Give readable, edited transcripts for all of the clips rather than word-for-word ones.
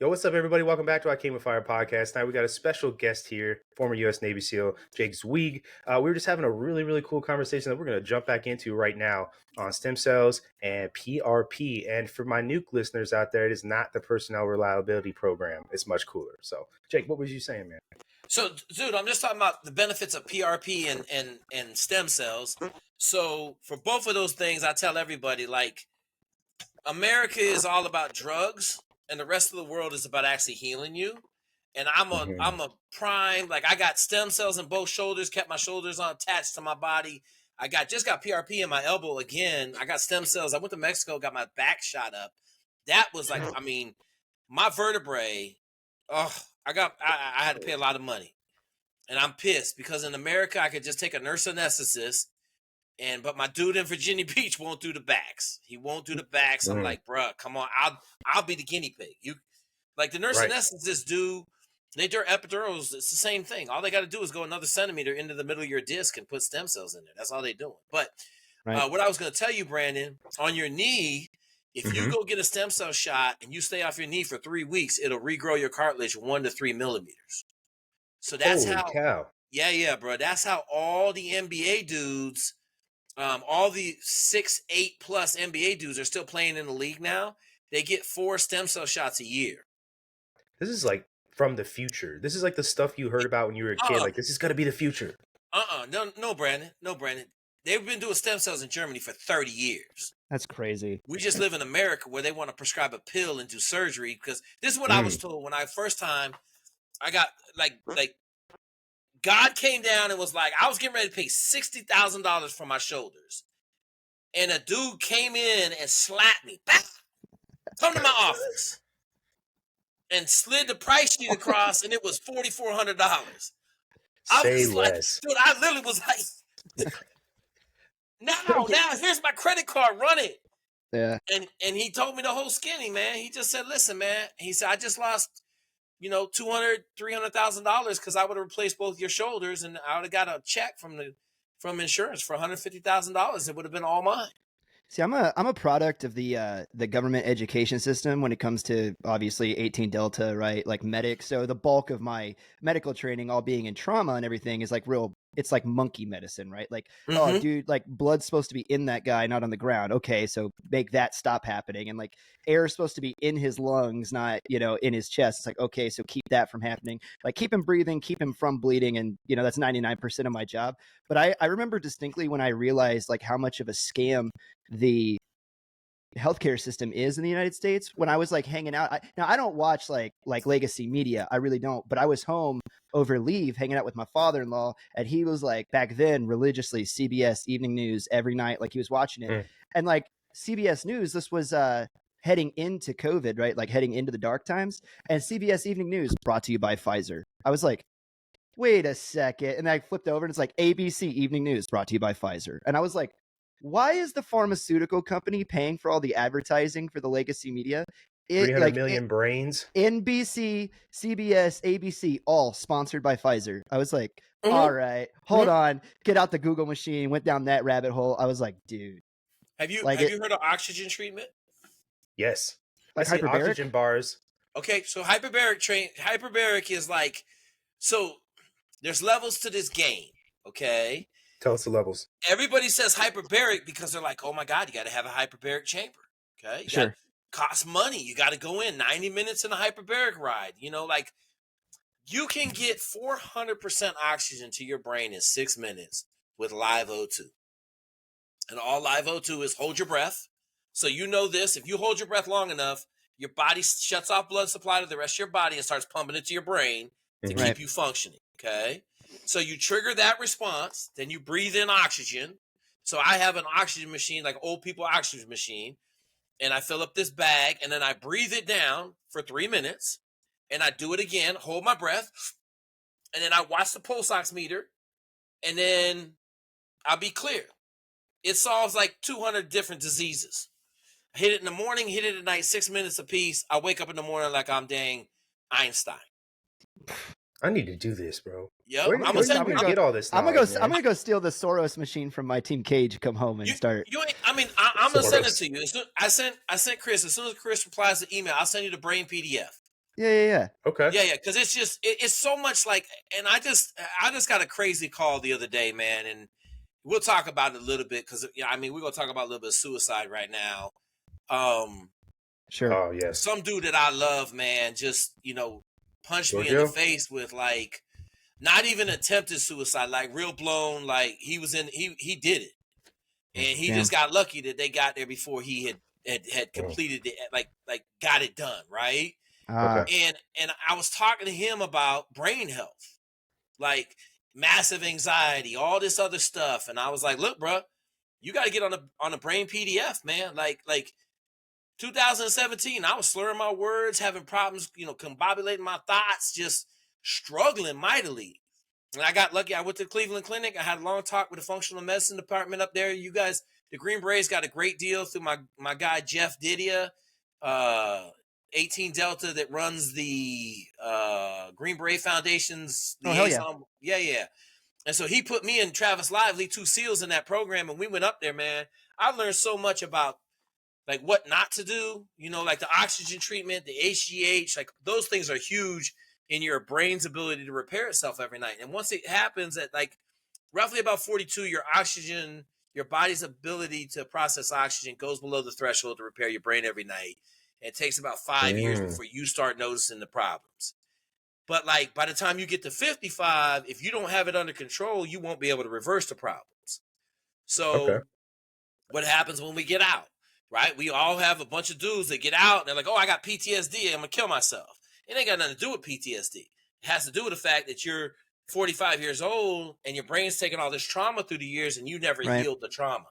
Yo, what's up, everybody? Welcome back to I Came with Fire podcast. Tonight we got a special guest here, former U.S. Navy SEAL Jake Zweig. We were just having a really cool conversation that we're going to jump back into right now on stem cells and PRP. And for my nuke listeners out there, it is not the Personnel Reliability Program. It's much cooler. So, Jake, what was you saying, man? So, dude, I'm just talking about the benefits of PRP and stem cells. So, for both of those things, I tell everybody, like, America is all about drugs, and the rest of the world is about actually healing you. And I'm a prime, like, I got stem cells in both shoulders, kept my shoulders on attached to my body. I just got PRP in my elbow again. I got stem cells. I went to Mexico, got my back shot up. That was like, I mean, my vertebrae, I had to pay a lot of money. And I'm pissed because in America, I could just take a nurse anesthetist, but my dude in Virginia Beach won't do the backs. He won't do the backs. I'm like, bruh, come on. I'll be the guinea pig. You like the nurse anesthetists they do epidurals. It's the same thing. All they got to do is go another centimeter into the middle of your disc and put stem cells in there. That's all they're doing. But what I was going to tell you, Brandon, on your knee, if you go get a stem cell shot and you stay off your knee for 3 weeks, it'll regrow your cartilage 1 to 3 millimeters. So that's Holy cow. Yeah, bro. That's how all the NBA dudes, all the 6, 8+ NBA dudes are still playing in the league now. They get 4 stem cell shots a year. This is like from the future. This is like the stuff you heard about when you were a kid. Like, this is going to be the future. No, Brandon. They've been doing stem cells in Germany for 30 years. That's crazy. We just live in America where they want to prescribe a pill and do surgery because this is what I was told when I first time I got like God came down and was like, I was getting ready to pay $60,000 for my shoulders. And a dude came in and slapped me. Come to my office. And slid the price sheet across, and it was $4,400. Say less. Dude, I literally was like, now, here's my credit card, run it. Yeah. And he told me the whole skinny, man. He just said, listen, man. He said, I just lost, $200,000, $300,000 because I would have replaced both your shoulders, and I would have got a check from insurance for $150,000. It would have been all mine. See, I'm a product of the government education system when it comes to obviously 18 Delta, right? Like medics. So the bulk of my medical training, all being in trauma and everything, is like it's like monkey medicine, right? Like, oh, dude, like blood's supposed to be in that guy, not on the ground. Okay, so make that stop happening. And like air is supposed to be in his lungs, not, in his chest. It's like, okay, so keep that from happening. Like keep him breathing, keep him from bleeding. And, that's 99% of my job. But I remember distinctly when I realized like how much of a scam the healthcare system is in the United States. When I was like hanging out, I don't watch like legacy media. I really don't. But I was home over leave hanging out with my father-in-law, and he was like back then religiously CBS Evening News every night. Like he was watching it. And like CBS News, this was heading into COVID, right? Like heading into the dark times. And CBS Evening News brought to you by Pfizer. I was like, wait a second. And I flipped over and it's like ABC Evening News brought to you by Pfizer. And I was like, why is the pharmaceutical company paying for all the advertising for the legacy media? 300 million brains. NBC, CBS, ABC, all sponsored by Pfizer. I was like, all right, hold on. Get out the Google machine. Went down that rabbit hole. I was like, dude. Have you heard of oxygen treatment? Yes. Like I see hyperbaric? oxygen bars. Okay, so hyperbaric is like, so there's levels to this game, okay? Tell us the levels. Everybody says hyperbaric because they're like, oh my God, you got to have a hyperbaric chamber. Okay. Sure. Costs money. You got to go in 90 minutes in a hyperbaric ride. Like you can get 400% oxygen to your brain in 6 minutes with live O2. And all live O2 is hold your breath. So this, if you hold your breath long enough, your body shuts off blood supply to the rest of your body and starts pumping it to your brain to keep you functioning. Okay. So you trigger that response, then you breathe in oxygen. So I have an oxygen machine, like old people oxygen machine, and I fill up this bag, and then I breathe it down for 3 minutes, and I do it again, hold my breath, and then I watch the pulse ox meter, and then I'll be clear. It solves like 200 different diseases. I hit it in the morning, hit it at night, 6 minutes apiece. I wake up in the morning like I'm dang Einstein. I need to do this, bro. Yep. I'm gonna get all this. I'm gonna go steal the Soros machine from my team Cage. Come home and start. I'm gonna send it to you. I sent Chris. As soon as Chris replies to the email, I'll send you the brain PDF. Yeah. Okay. Yeah, because it's just it's so much like, and I just got a crazy call the other day, man, and we'll talk about it a little bit because I mean we're gonna talk about a little bit of suicide right now. Sure. Oh yes. Some dude that I love, man, just punched me in the Giorgio? face with like not even attempted suicide, like real blown, like he did it, and he Damn. just got lucky that they got there before he had Mm. completed it, like got it done, right? Okay. And I was talking to him about brain health, like massive anxiety, all this other stuff, and I was like, "Look, bro, you got to get on a brain PDF, man. Like 2017, I was slurring my words, having problems, combobulating my thoughts, just struggling mightily. And I got lucky. I went to the Cleveland Clinic. I had a long talk with the functional medicine department up there. You guys, the Green Berets got a great deal through my guy Jeff Didia, 18 Delta, that runs the Green Beret Foundation's Oh, hell yeah. liaison. Yeah. And so he put me and Travis Lively, two SEALs in that program, and we went up there, man. I learned so much about like what not to do, like the oxygen treatment, the HGH, like those things are huge in your brain's ability to repair itself every night. And once it happens at like roughly about 42, your body's ability to process oxygen goes below the threshold to repair your brain every night. And it takes about 5 years before you start noticing the problems. But like by the time you get to 55, if you don't have it under control, you won't be able to reverse the problems. Okay. So what happens when we get out, right? We all have a bunch of dudes that get out and they're like, oh, I got PTSD. I'm going to kill myself. It ain't got nothing to do with PTSD. It has to do with the fact that you're 45 years old and your brain's taken all this trauma through the years and you never healed the trauma,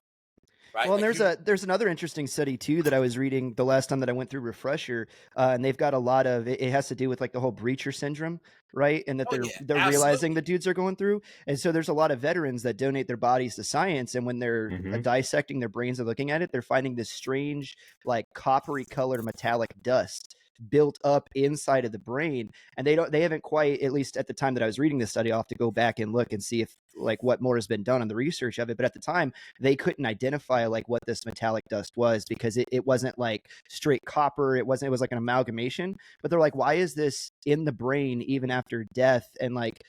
right? Well, and Like there's another interesting study too that I was reading the last time that I went through Refresher, and they've got a lot of it has to do with like the whole breacher syndrome, right? And that oh, yeah, they're realizing the dudes are going through, and so there's a lot of veterans that donate their bodies to science, and when they're dissecting their brains and looking at it, they're finding this strange like coppery colored metallic dust built up inside of the brain, and they haven't quite, at least at the time that I was reading this study, I'll have to go back and look and see if like what more has been done on the research of it, but at the time they couldn't identify like what this metallic dust was because it wasn't like straight copper, it was like an amalgamation, but they're like, why is this in the brain even after death? And like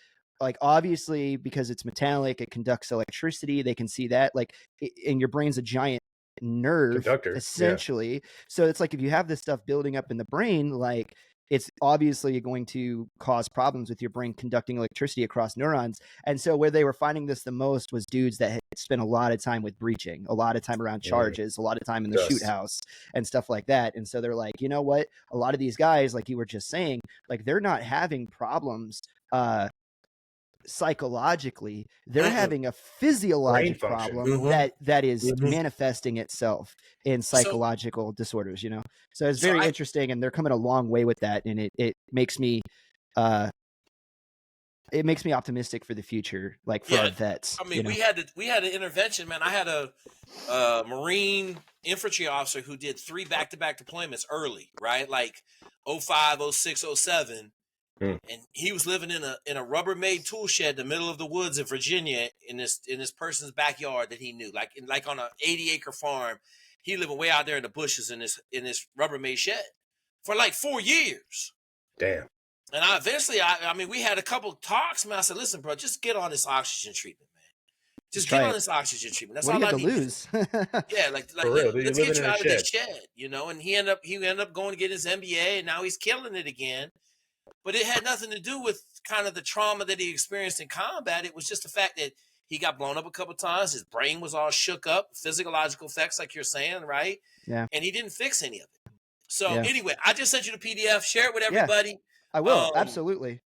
obviously because it's metallic, it conducts electricity, they can see that like and your brain's a giant nerve Conductor. essentially. Yeah. So it's like if you have this stuff building up in the brain, like it's obviously going to cause problems with your brain conducting electricity across neurons. And so where they were finding this the most was dudes that had spent a lot of time with breaching, a lot of time around charges, a lot of time in the shoot house and stuff like that. And so they're like, you know what? A lot of these guys, like you were just saying, like they're not having problems psychologically, they're having a physiologic problem that is manifesting itself in psychological disorders, so it's very interesting, and they're coming a long way with that, and it makes me optimistic for the future, like for our vets. I mean, we had an intervention, man. I had a Marine infantry officer who did 3 back-to-back deployments early, right? Like 05, 06, 07. And he was living in a Rubbermaid tool shed in the middle of the woods in Virginia in this person's backyard that he knew, like on an 80-acre farm. He living way out there in the bushes in this Rubbermaid shed for like 4 years. Damn. And I mean, we had a couple talks, man. I said, listen, bro, just get on this oxygen treatment, man. Just get on this oxygen treatment. That's all I need to lose. Yeah, like for real, let's get you out of this shed, And he ended up going to get his MBA, and now he's killing it again. But it had nothing to do with kind of the trauma that he experienced in combat. It was just the fact that he got blown up a couple of times. His brain was all shook up, physiological effects, like you're saying, right? Yeah. And he didn't fix any of it. So anyway, I just sent you the PDF. Share it with everybody. Yeah, I will. Absolutely.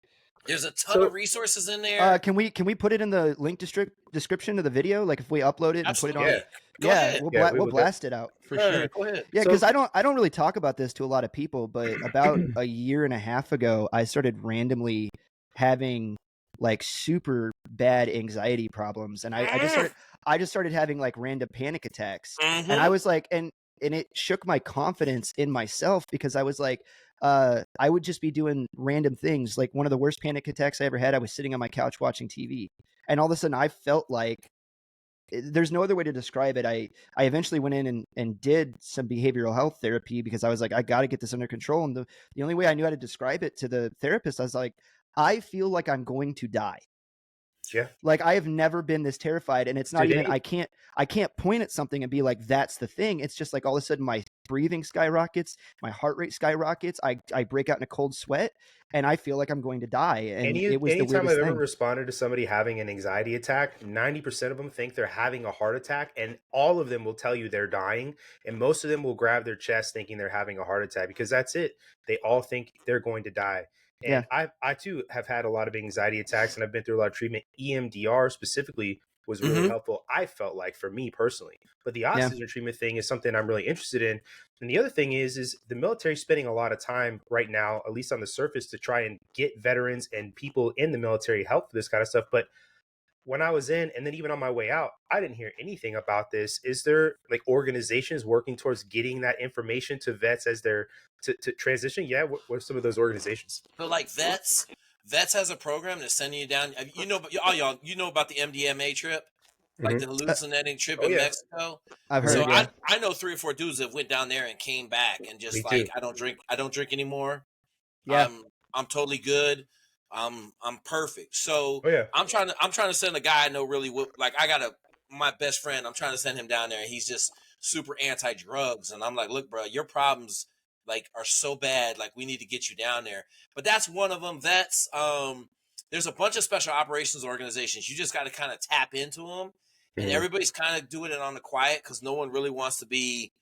There's a ton of resources in there. Can we put it in the link description of the video? Like if we upload it and put it on. We'll blast it out for sure. Go ahead. Yeah, because I don't really talk about this to a lot of people, but about a year and a half ago, I started randomly having like super bad anxiety problems, and I just started having like random panic attacks, and I was like, and it shook my confidence in myself because I was like, I would just be doing random things. Like one of the worst panic attacks I ever had, I was sitting on my couch watching TV, and all of a sudden I felt like there's no other way to describe it. I eventually went in and did some behavioral health therapy because I was like, I got to get this under control. And the only way I knew how to describe it to the therapist, I was like, I feel like I'm going to die. Yeah. Like I have never been this terrified, and it's not even, I can't point at something and be like, that's the thing. It's just like all of a sudden my breathing skyrockets, my heart rate skyrockets. I break out in a cold sweat and I feel like I'm going to die. And it was the Anytime weirdest I've ever thing. responded to somebody having an anxiety attack, 90% of them think they're having a heart attack, and all of them will tell you they're dying. And most of them will grab their chest thinking they're having a heart attack because that's it. They all think they're going to die. Yeah. And I too have had a lot of anxiety attacks, and I've been through a lot of treatment. EMDR specifically was really helpful, I felt like, for me personally. But the oxygen treatment thing is something I'm really interested in. And the other thing is the military spending a lot of time right now, at least on the surface, to try and get veterans and people in the military help for this kind of stuff. But when I was in, and then even on my way out, I didn't hear anything about this. Is there like organizations working towards getting that information to vets as they're to transition? Yeah, what are some of those organizations? But like vets has a program that's sending you down. You know, y'all, you know about the MDMA trip, like the hallucinating trip in Mexico. I've heard. So Yeah. I know 3 or 4 dudes that went down there and came back and just Me like, too. I don't drink anymore. Yeah. I'm totally good. I'm perfect. So Oh yeah. I'm trying to send a guy I know really like I got my best friend. I'm trying to send him down there, and he's just super anti drugs. And I'm like, look, bro, your problems like are so bad. Like we need to get you down there. But that's one of them. That's there's a bunch of special operations organizations. You just got to kind of tap into them, and everybody's kind of doing it on the quiet because no one really wants to be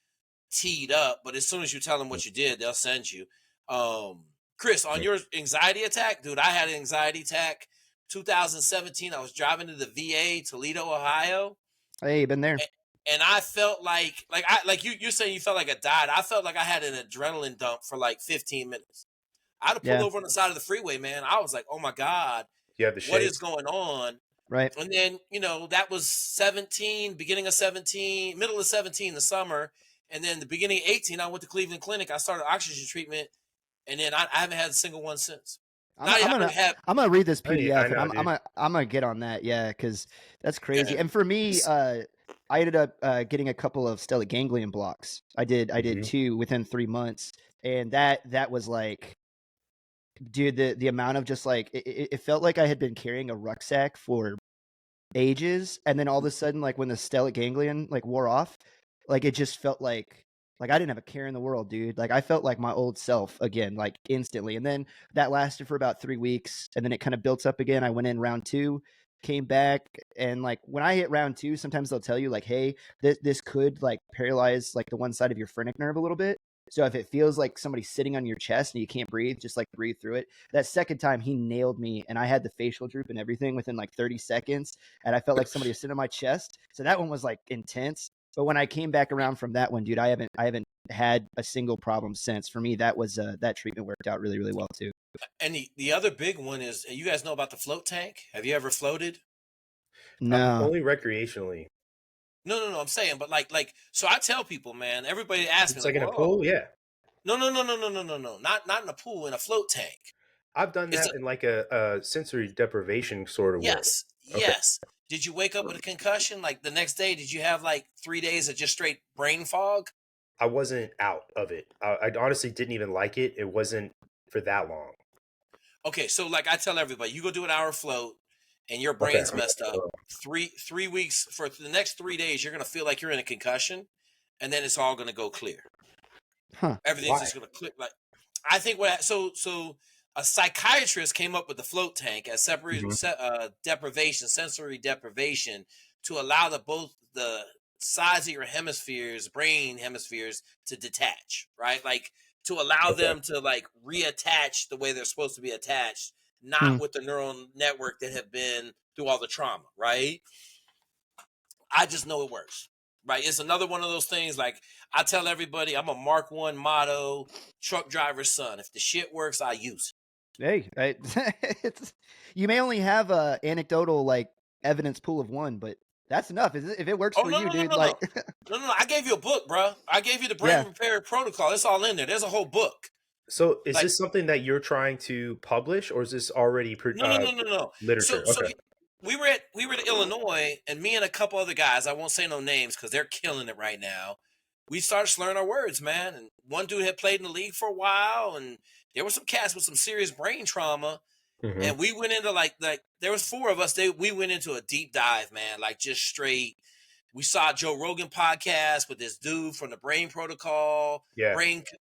teed up. But as soon as you tell them what you did, they'll send you. Chris, on your anxiety attack, dude, I had an anxiety attack 2017. I was driving to the VA, Toledo, Ohio. Hey, been there. And I felt like you're saying you felt like I died. I felt like I had an adrenaline dump for like 15 minutes. I had to pull over on the side of the freeway, man. I was like, oh my God, You have the what shakes. is going on? Right. And then, that was 17, beginning of 17, middle of 17, the summer. And then the beginning of 18, I went to Cleveland Clinic. I started oxygen treatment. And then I haven't had a single one since. I'm gonna read this PDF, know, and I'm gonna get on that. Yeah, because that's crazy. Yeah. And for me, I ended up getting a couple of stellate ganglion blocks. I did 2 within 3 months, and that was like, dude, the amount of just like it felt like I had been carrying a rucksack for ages, and then all of a sudden, like when the stellate ganglion like wore off, like it just felt like I didn't have a care in the world, dude. Like I felt like my old self again, like instantly. And then that lasted for about 3 weeks, and then it kind of built up again. I went in round 2, came back, and like when I hit round 2, sometimes they'll tell you like, hey, this could like paralyze like the one side of your phrenic nerve a little bit. So if it feels like somebody's sitting on your chest and you can't breathe, just like breathe through it. That second time he nailed me, and I had the facial droop and everything within like 30 seconds. And I felt like somebody was sitting on my chest. So that one was like intense. But when I came back around from that one, dude, I haven't had a single problem since. For me, that was that treatment worked out really, really well too. And the other big one is, you guys know about the float tank? Have you ever floated? No. Only recreationally. No. I'm saying, but like, so I tell people, man. Everybody asks me, It's like in a pool, yeah. No. Not in a pool, in a float tank. I've done that in like a sensory deprivation sort of way. Yes, yes. Did you wake up with a concussion? Like the next day, did you have like 3 days of just straight brain fog? I wasn't out of it. I honestly didn't even like it. It wasn't for that long. Okay, so like I tell everybody, you go do an hour float, and your brain's messed up. 3 weeks, for the next 3 days, you're gonna feel like you're in a concussion, and then it's all gonna go clear. Huh. Everything's just gonna click. Like I think so a psychiatrist came up with the float tank as separate deprivation, sensory deprivation, to allow both the sides of your brain hemispheres, to detach, right? Like to allow them to like reattach the way they're supposed to be attached, not with the neural network that have been through all the trauma, right? I just know it works. Right, it's another one of those things. Like I tell everybody, I'm a Mark I motto truck driver's son. If the shit works, I use it. Hey, you may only have a anecdotal like evidence pool of one, but that's enough. If it works for you, dude. No. I gave you a book, bro. I gave you the brain repair protocol. It's all in there. There's a whole book. So is this something that you're trying to publish, or is this already No. literature? So we were at Illinois, and me and a couple other guys, I won't say no names because they're killing it right now. We started slurring our words, man. And one dude had played in the league for a while, and there were some cats with some serious brain trauma. Mm-hmm. And we went into like there was 4 of us. We went into a deep dive, man, like just straight. We saw Joe Rogan podcast with this dude from the Brain Protocol, Yeah.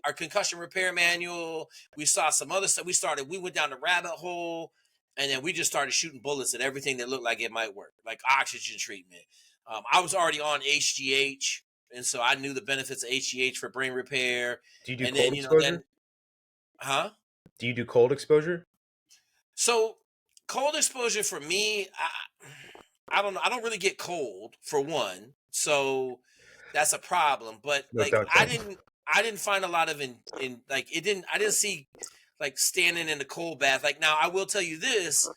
our concussion repair manual. We saw some other stuff. We went down the rabbit hole, and then we just started shooting bullets at everything that looked like it might work, like oxygen treatment. I was already on HGH, and so I knew the benefits of HGH for brain repair. Do you do And cold then, exposure? Do you do cold exposure? So cold exposure for me, I don't know. I don't really get cold for one, so that's a problem. But No, like don't. I didn't find a lot of I didn't see like standing in the cold bath. Like now I will tell you this,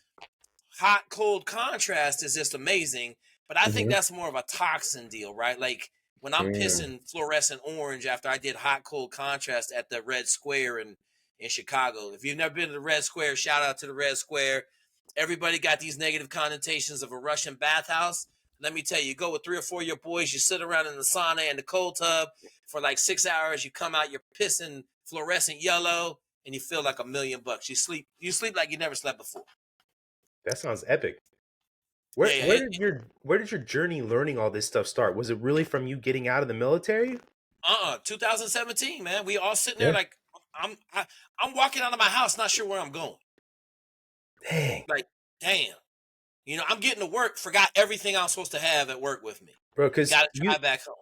hot cold contrast is just amazing, but I think Mhm. that's more of a toxin deal, right? Like when I'm pissing fluorescent orange after I did hot cold contrast at the Red Square in Chicago. If you've never been to the Red Square, shout out to the Red Square. Everybody got these negative connotations of a Russian bathhouse. Let me tell you, you go with 3 or 4 of your boys, you sit around in the sauna and the cold tub for like 6 hours, you come out, you're pissing fluorescent yellow, and you feel like $1,000,000. You sleep like you never slept before. That sounds epic. Where did your journey learning all this stuff start? Was it really from you getting out of the military? 2017, man. We all sitting there like I'm walking out of my house, not sure where I'm going. Dang. Like, damn. I'm getting to work, forgot everything I was supposed to have at work with me. Bro, because Got to drive back home.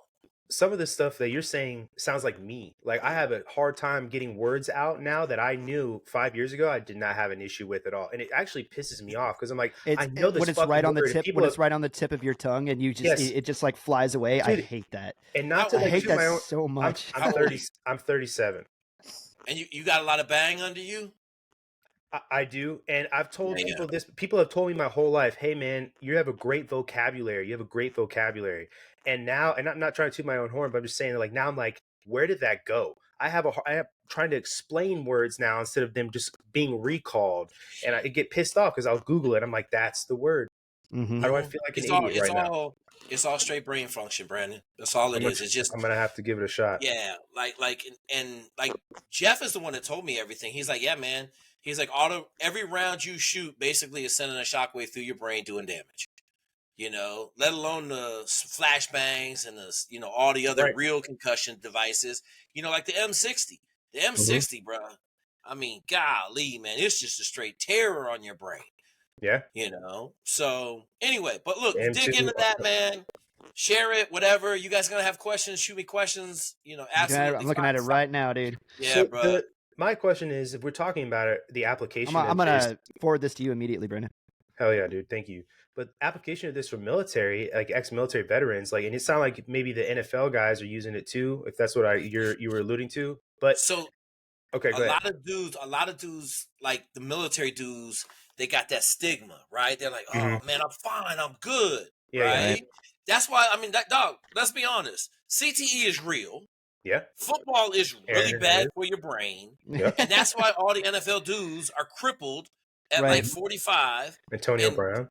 Some of the stuff that you're saying sounds like me. Like I have a hard time getting words out now that I knew 5 years ago I did not have an issue with at all, and it actually pisses me off because I'm like, I know this when it's fucking right on the word, and tip, people when it's right on the tip of your tongue, and you just Yes. it just like flies away. I Dude, hate that. and not to I like hate toot that my own. so much. I'm 30. I'm 37. And you got a lot of bang under you? I do, and I've told Yeah. people this. People have told me my whole life, "Hey, man, you have a great vocabulary. You have a great vocabulary." And now, and I'm not trying to toot my own horn, but I'm just saying that, like, now I'm like, where did that go? I am trying to explain words now instead of them just being recalled, and I get pissed off because I'll Google it. I'm like, that's the word. Mhm. How do I feel like an idiot right now? It's all straight brain function, Brandon. That's all it is. It's just I'm gonna have to give it a shot. yeah, and Jeff is the one that told me everything. He's like, yeah, man. He's like, every round you shoot basically is sending a shockwave through your brain, doing damage. Let alone the flashbangs and all the other real concussion devices. Like the M60. The M60, bro. I mean, golly, man, it's just a straight terror on your brain. Yeah. So anyway, but look, M2, dig into that, man. Share it, whatever. You guys gonna have questions? Shoot me questions. Absolutely. I'm looking at it right now, dude. Yeah, so bro. My question is, if we're talking about it, the application. I'm gonna forward this to you immediately, Brandon. Hell yeah, dude. Thank you. But application of this for military, like ex-military veterans, like, and it sounded like maybe the NFL guys are using it too, if that's what you were alluding to. But so, okay, go ahead. A lot of dudes, like the military dudes, they got that stigma, right? They're like, oh man, I'm fine, I'm good, right? That's why, I mean, that dog. Let's be honest. CTE is real. Yeah. Football is really bad for your brain. Yeah. And that's why all the NFL dudes are crippled at like 45. Antonio Brown.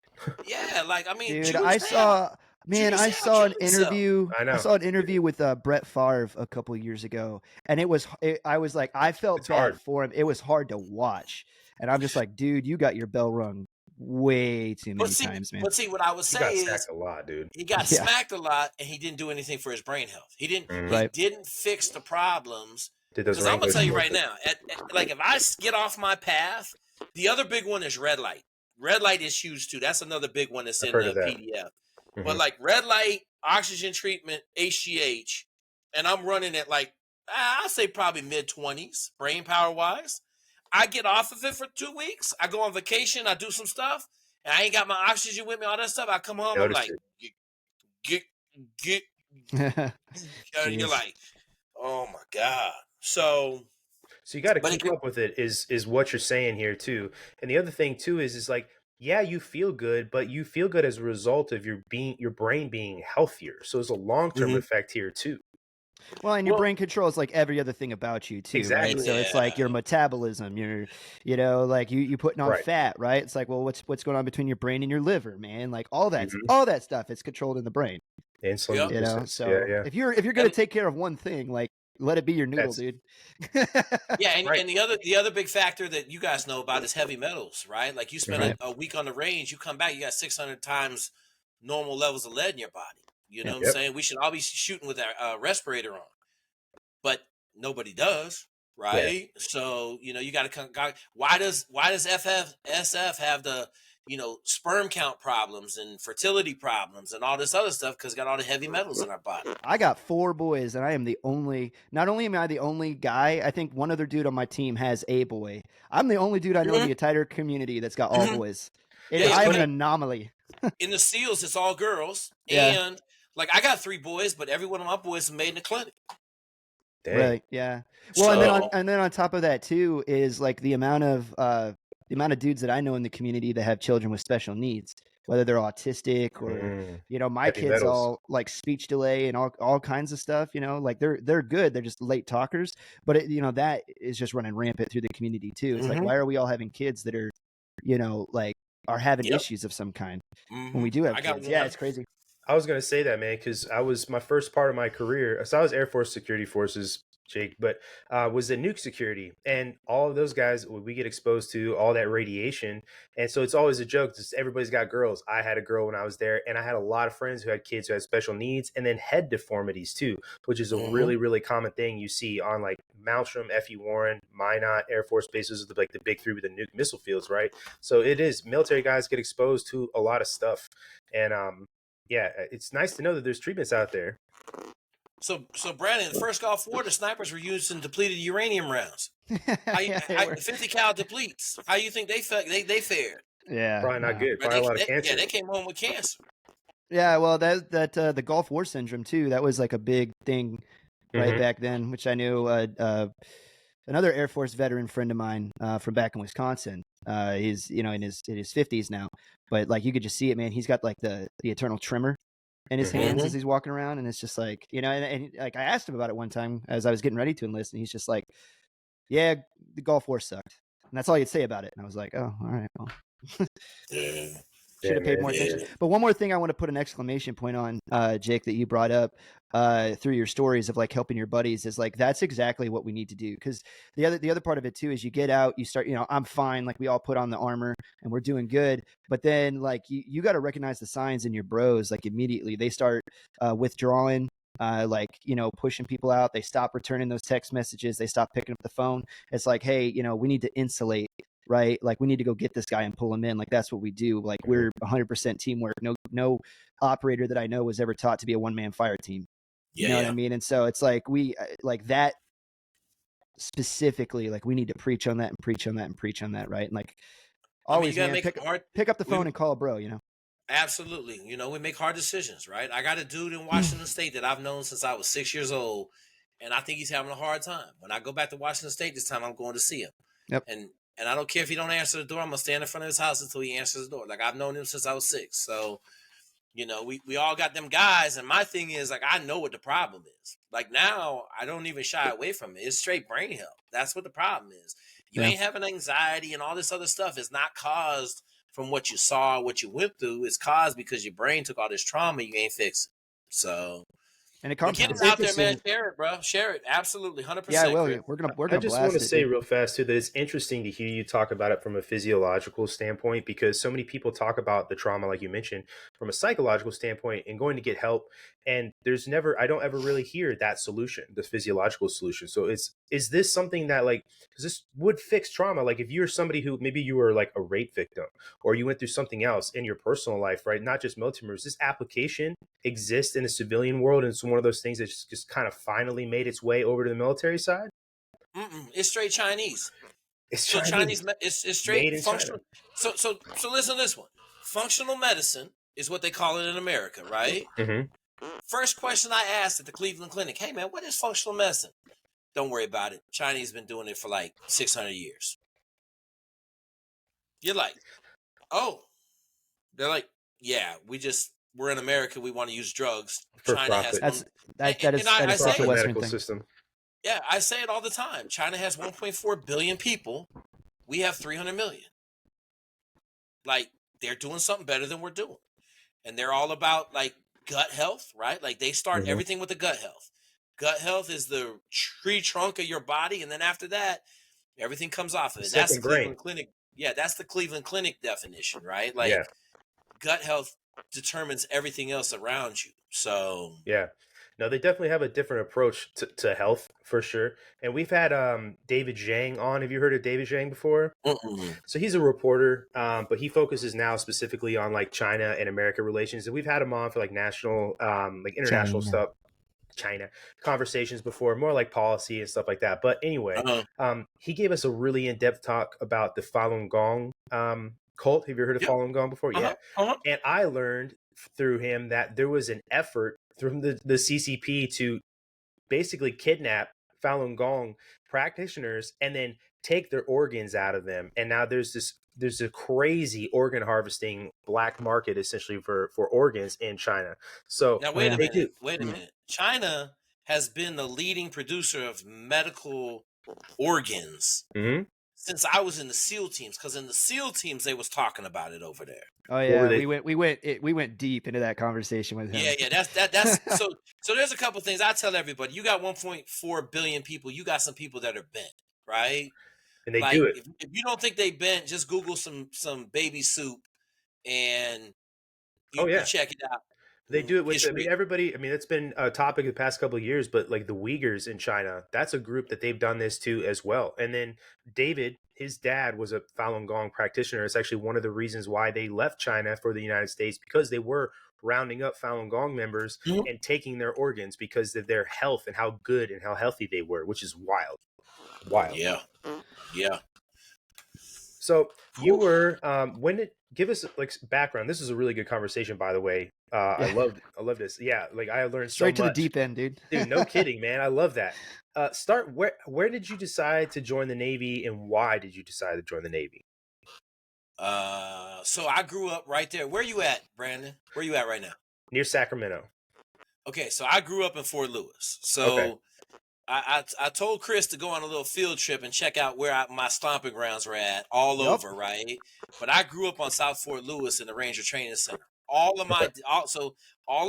Yeah, like, I mean, dude, I saw an interview. I saw an interview with Brett Favre a couple of years ago, and I was like, I felt bad for him. It was hard to watch, and I'm just like, dude, you got your bell rung way too many times, man. But see, what I would say is, he got smacked a lot, dude. He got smacked a lot, and he didn't do anything for his brain health. He didn't. He didn't fix the problems. Because I'm gonna tell you right now, like if I get off my path, the other big one is red light. Red light is huge too. That's another big one that's in the PDF. But like red light, oxygen treatment, HGH, and I'm running at like I'll say probably mid-20s, brain power wise. I get off of it for 2 weeks. I go on vacation. I do some stuff, and I ain't got my oxygen with me. All that stuff. I come home. I'm like, get. You're like, oh my god. So you got to keep up with it. Is what you're saying here too. And the other thing too is like, yeah, you feel good, but you feel good as a result of your brain being healthier. So there's a long-term effect here too. Well, and your Well, brain controls like every other thing about you too, right? Exactly. So it's like your yeah. metabolism, your, like you putting on Right. fat, right? It's like, well, what's going on between your brain and your liver, man? Like all that Mhm. stuff, it's controlled in the brain, Insulin Yep. resistance. Yeah, So yeah. if you're gonna And take care of one thing, like let it be your noodle, That's dude. yeah, right. and the other big factor that you guys know about is heavy metals, right? Like you spend Mhm. Right. a week on the range, you come back, you got 600 times normal levels of lead in your body. You know Yeah. what I'm Yep. saying? We should all be shooting with our respirator on, but nobody does, Yeah. right? So you got to come. Why does FFSF have the sperm count problems and fertility problems and all this other stuff? Because got all the heavy metals in our body. I got 4 boys, and I am the only. Not only am I the only guy, I think one other dude on my team has a boy. I'm the only dude I know in Mhm, the entire community that's got all mhm. boys. Yeah, yeah. It's I am an funny. anomaly. In the SEALs, it's all girls, Yeah. and like I got 3 boys, but every one of my boys is made in the clinic. Dang. Right. Yeah. Well, and then Oh. on top of that too is like the amount of dudes that I know in the community that have children with special needs, whether they're autistic or Mm. my Heavy kids metals. all like speech delay and all kinds of stuff. Like they're good. They're just late talkers, but that is just running rampant through the community too. It's like, Hmm. why are we all having kids that are like are having Yep. issues of some kind when Hmm. we do have I got kids? Yeah, one. it's crazy. I was gonna say that, man, because I was my first part of my career. So I was Air Force Security Forces, Jake, but was the nuke security, and all of those guys we get exposed to all that radiation, and so it's always a joke. Just everybody's got girls. I had a girl when I was there, and I had a lot of friends who had kids who had special needs, and then head deformities too, which is a Hmm. really really common thing you see on like Malmstrom, F.E. Warren, Minot Air Force bases, like the big three with the nuke missile fields, right? So it is military guys get exposed to a lot of stuff, and yeah, it's nice to know that there's treatments out there. So Brandon, the first Gulf War, the snipers were using depleted uranium rounds. Yeah, they were. 50 cal depletes. How you think they fared? Yeah, Probably not no. good. Bro, Probably a lot of yeah, cancer. they came home with cancer. Yeah, well, that the Gulf War syndrome too. That was like a big thing right Hmm. back then, which I knew. Another Air Force veteran friend of mine from back in Wisconsin. He's in his 50s now, but like you could just see it, man. He's got like the eternal tremor in his Hmm. hands as Hmm. he's walking around, and it's just like and like I asked him about it one time as I was getting ready to enlist, and he's just like, "Yeah, the Gulf War sucked," and that's all he'd say about it. And I was like, "Oh, all right, well." Yeah, Should Yeah, have paid more man. attention. yeah. But one more thing I want to put an exclamation point on, Jake, that you brought up through your stories of like helping your buddies is like that's exactly what we need to do. Because the other part of it too is you get out, you start, I'm fine, like we all put on the armor and we're doing good. But then like you got to recognize the signs in your bros like immediately. They start withdrawing. Like pushing people out, they stop returning those text messages, they stop picking up the phone. It's like, hey, we need to insulate, right? Like we need to go get this guy and pull him in. Like that's what we do. Like we're 100% teamwork. No operator that I know was ever taught to be a one-man fire team. You Yeah, know what I yeah. mean? And so it's like we like that specifically. Like we need to preach on that and preach on that and preach on that, right? And like I mean, you always, gotta man, make pick hard. pick up the phone We and call a bro. absolutely, we make hard decisions, right? I got a dude in Washington State that I've known since I was 6 years old, and I think he's having a hard time. When I go back to Washington State this time, I'm going to see him, Yep. and I don't care if he don't answer the door. I'm gonna stand in front of his house until he answers the door. Like I've known him since I was 6, so. We all got them guys, and my thing is like I know what the problem is. Like now, I don't even shy away from it. It's straight brain health. That's what the problem is. You Yeah. ain't having anxiety and all this other stuff. It's not caused from what you saw, what you went through. It's caused because your brain took all this trauma. You ain't fixing. So And it the kid is compounds. It's out there, man. interesting. Share it, bro. Share it. Absolutely, Yeah, 100%, well, Chris. we're I gonna just want to blast it, say dude. real fast too that it's interesting to hear you talk about it from a physiological standpoint because so many people talk about the trauma, like you mentioned, from a psychological standpoint and going to get help. And I don't ever really hear that solution, the physiological solution. So is this something that like, because this would fix trauma? Like if you're somebody who maybe you were like a rape victim or you went through something else in your personal life, right? Not just military members, this application exists in the civilian world. And it's one of those things that's just kind of finally made its way over to the military side. It's straight Chinese. It's So Chinese, it's straight made in China. functional. So listen to this one. Functional medicine is what they call it in America, right? Hmm. First question I asked at the Cleveland Clinic, hey man, what is functional medicine? Don't worry about it. Chinese been doing it for like 600 years. You're like, oh. They're like, yeah, we just we're in America, we want to use drugs. For China has profit. That and is I say such a Profit Western medical thing. system. Yeah, I say it all the time. China has 1.4 billion people. We have 300 million. Like, they're doing something better than we're doing. And they're all about, like, gut health, right? Like, they start everything with the gut health. Gut health is the tree trunk of your body, and then after that, everything comes off of it. That's the Second brain. Cleveland Clinic. Yeah, that's the Cleveland Clinic definition, right? Like, Yeah. gut health determines everything else around you. So Yeah. No, they definitely have a different approach to health for sure. And we've had David Zhang on. Have you heard of David Zhang before? So he's a reporter, but he focuses now specifically on like China and America relations. And we've had him on for like national, like international stuff, China conversations before, more like policy and stuff like that. But anyway, he gave us a really in-depth talk about the Falun Gong cult. Have you heard of Falun Gong before? Yeah. And I learned through him that there was an effort from the CCP to basically kidnap Falun Gong practitioners and then take their organs out of them. And now there's a crazy organ harvesting black market essentially for organs in China. So now wait a minute. China has been the leading producer of medical organs since I was in the SEAL teams, because in the SEAL teams they was talking about it over there. Oh yeah, we went deep into that conversation with him. Yeah, that's so there's a couple things I tell everybody. You got 1.4 billion people. You got some people that are bent, right? And they like, do it. If you don't think they bent, just Google some baby soup, and you check it out. They do it with, everybody. I mean, it's been a topic the past couple of years, but like the Uyghurs in China, that's a group that they've done this to as well. And then David, his dad was a Falun Gong practitioner. It's actually one of the reasons why they left China for the United States, because they were rounding up Falun Gong members and taking their organs because of their health and how good and how healthy they were, which is wild. Yeah. So you were give us like background. This is a really good conversation, by the way. I love this. Yeah, like I learned straight so much. To the deep end, dude. Dude, no kidding, man. I love that. Where did you decide to join the Navy, and why did you decide to join the Navy? So I grew up right there. Where you at, Brandon? Where you at right now? Near Sacramento. Okay, so I grew up in Fort Lewis. So I told Chris to go on a little field trip and check out where my stomping grounds were at all over, right? But I grew up on South Fort Lewis in the Ranger Training Center. All of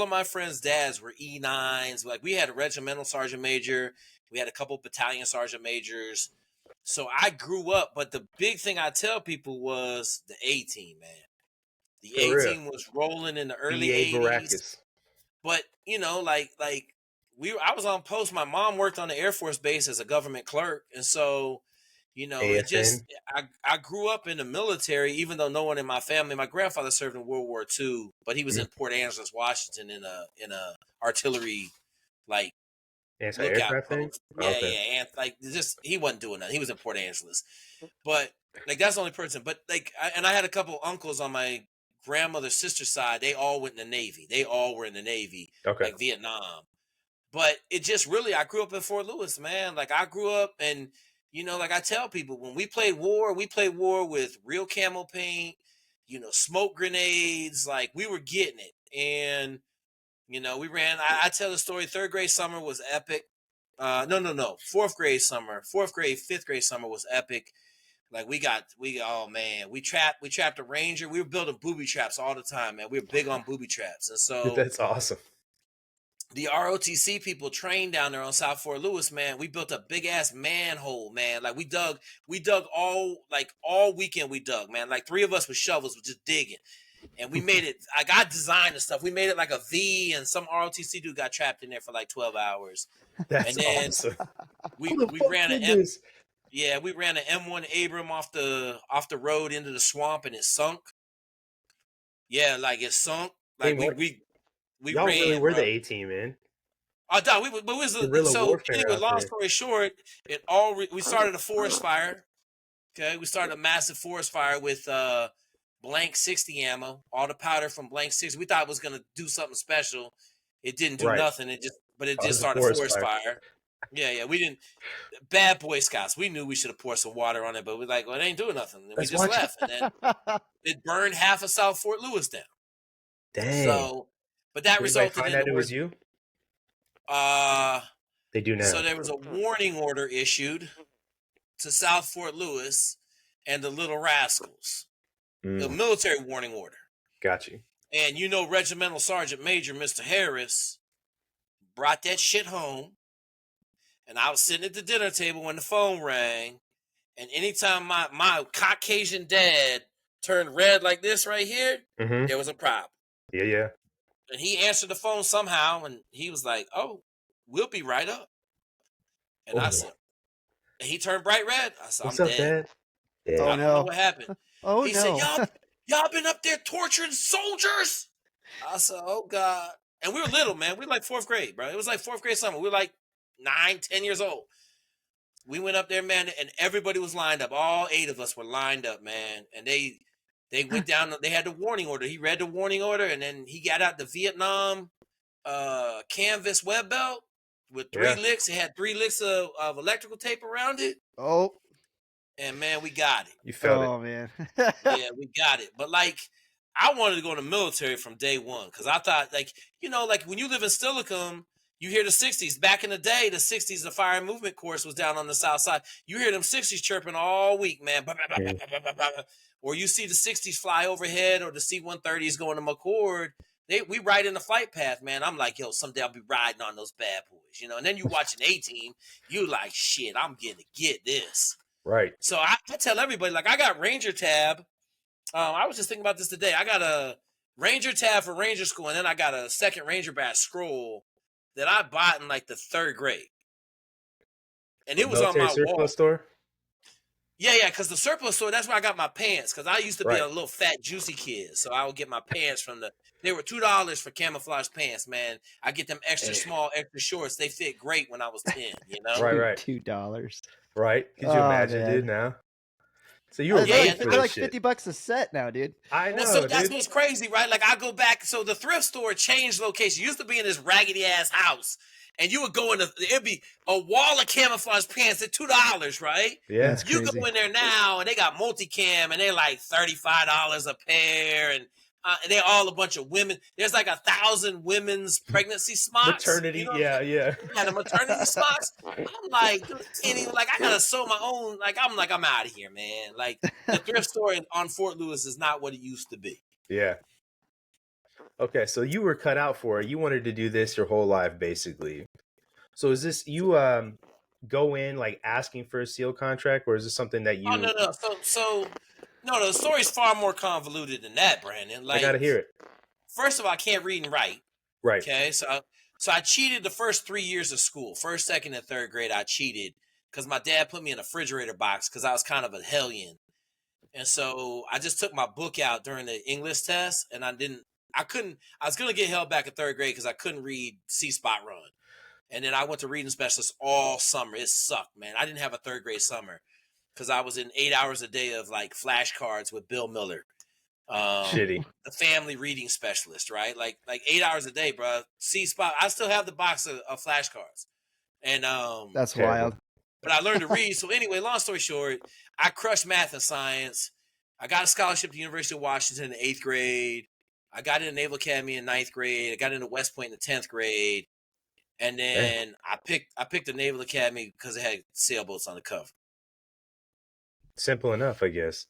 my friends' dads were E9s. Like, we had a regimental sergeant major, we had a couple battalion sergeant majors. So I grew up, but the big thing I tell people was the A team, man. The A team was rolling in the early 80s. But I was on post. My mom worked on the Air Force Base as a government clerk, and so I grew up in the military, even though no one in my family. My grandfather served in World War II, but he was in Port Angeles, Washington, in a artillery anti-aircraft thing. And he wasn't doing that. He was in Port Angeles, but that's the only person. But I had a couple uncles on my grandmother's sister's side. They all went in the Navy. They all were in the Navy, like Vietnam. But it just really, I grew up in Fort Lewis, man. Like, I grew up, and I tell people, when we played war with real camo paint, smoke grenades. Like, we were getting it, and we ran. I tell the story. 3rd grade summer was epic. No. 4th grade summer, 5th grade summer was epic. Like, we trapped a Ranger. We were building booby traps all the time, man. We were big on booby traps, and so that's awesome. The ROTC people trained down there on South Fort Lewis, man. We built a big ass manhole, man. Like, we dug all weekend. We dug, man. Like, 3 of us with shovels, were just digging, and we made it. I got designed and stuff. We made it like a V, and some ROTC dude got trapped in there for like 12 hours. That's and then awesome. we ran an M1 Abram off the road into the swamp, and it sunk. Yeah, like it sunk. Like we y'all ran. Really were the A team, man. Long story short, we started a forest fire. Okay, we started a massive forest fire with blank 60 ammo, all the powder from blank 60. We thought it was gonna do something special. It didn't do nothing. It just started a forest fire. Yeah. We didn't. Bad Boy Scouts. We knew we should have poured some water on it, but we're like, well, it ain't doing nothing. And we just left, and then it burned half of South Fort Lewis down. Dang. So But that Did anybody resulted find in that the it was worst. you? Uh, They do now. so there was a warning order issued to South Fort Lewis and the Little Rascals. A military warning order. Got you. And you know, Regimental Sergeant Major Mr. Harris brought that shit home. And I was sitting at the dinner table when the phone rang. And anytime my Caucasian dad turned red like this right here, there was a problem. Yeah. And he answered the phone somehow, and he was like, "Oh, we'll be right up." And I said, and he turned bright red. I said, "What's "I'm up, dead." Dad?" Yeah. I don't know what happened. He said, no. y'all been up there torturing soldiers? I said, oh God. And we were little, man. We were like 4th grade, bro. It was like 4th grade summer. We were like 9, 10 years old. We went up there, man, and everybody was lined up. All 8 of us were lined up, man. And they went down. They had the warning order. He read the warning order, and then he got out the Vietnam canvas web belt with 3 licks. It had 3 licks of electrical tape around it. Oh. And man, we got it. You felt it. Oh man. Yeah, we got it. But like, I wanted to go in the military from day one because I thought, like, you know, like when you live in Steilacoom, you hear the 60s. Back in the day, the 60s, the fire and movement course was down on the south side. You hear them 60s chirping all week, man. Or you see the 60s fly overhead or the C-130s going to McCord. We ride in the flight path, man. I'm like, yo, someday I'll be riding on those bad boys, you know. And then you watch an A-team, you like, shit, I'm getting to get this. Right. So I tell everybody, like, I got Ranger tab. I was just thinking about this today. I got a Ranger tab for Ranger School, and then I got a 2nd Ranger Badge scroll that I bought in like the 3rd grade. And it was on my wall. Store? Yeah, because the surplus store, that's where I got my pants. Because I used to be a little fat, juicy kid. So I would get my pants from they were $2 for camouflage pants, man. I get them extra small, extra shorts. They fit great when I was 10, you know? Right. $2. Right. Could you imagine, man. dude, now? So you were they're for this like shit. $50 a set now, dude. I know, so that's dude. what's crazy, right? Like, I go back. So the thrift store changed location. It used to be in this raggedy-ass house. And you would go in, it'd be a wall of camouflage pants at $2, right? Yeah. That's You crazy. go in there now, and they got multicam, and they're like $35 a pair, and they're all a bunch of women. There's like 1,000 women's pregnancy smocks. Maternity, you know yeah. Yeah, the maternity smocks. I'm like, I gotta sew my own. Like, I'm out of here, man. Like, the thrift store on Fort Lewis is not what it used to be. Yeah. Okay, so you were cut out for it. You wanted to do this your whole life, basically. So is this you go in like asking for a SEAL contract, or is this something that you? Oh no. No, the story's far more convoluted than that, Brandon. Like, I gotta hear it. First of all, I can't read and write. Right. Okay, so I cheated the first 3 years of school. 1st, 2nd, and 3rd grade, I cheated because my dad put me in a refrigerator box because I was kind of a hellion. And so I just took my book out during the English test, and I was going to get held back in 3rd grade because I couldn't read C-Spot Run. And then I went to reading specialist all summer. It sucked, man. I didn't have a 3rd grade summer because I was in 8 hours a day of like flashcards with Bill Miller. Shitty. The family reading specialist, right? Like 8 hours a day, bro. C-Spot. I still have the box of flashcards. And that's terrible. wild. But I learned to read. So anyway, long story short, I crushed math and science. I got a scholarship to the University of Washington in 8th grade. I got into Naval Academy in 9th grade. I got into West Point in the 10th grade. And then I picked the Naval Academy because it had sailboats on the cover. Simple enough, I guess.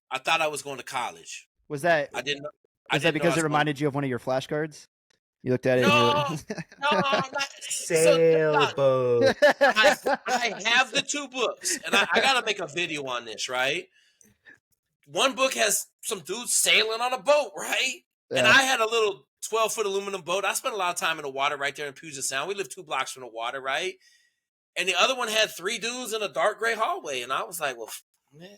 I thought I was going to college. Was that? I didn't. Was that because it reminded you of one of your flashcards? You looked at it. No, and you no, Sailboat. I have the 2 books, and I got to make a video on this, right? One book has some dudes sailing on a boat, right? Yeah. And I had a little 12-foot aluminum boat. I spent a lot of time in the water right there in Puget Sound. We lived 2 blocks from the water, right? And the other one had 3 dudes in a dark gray hallway. And I was like, well, man,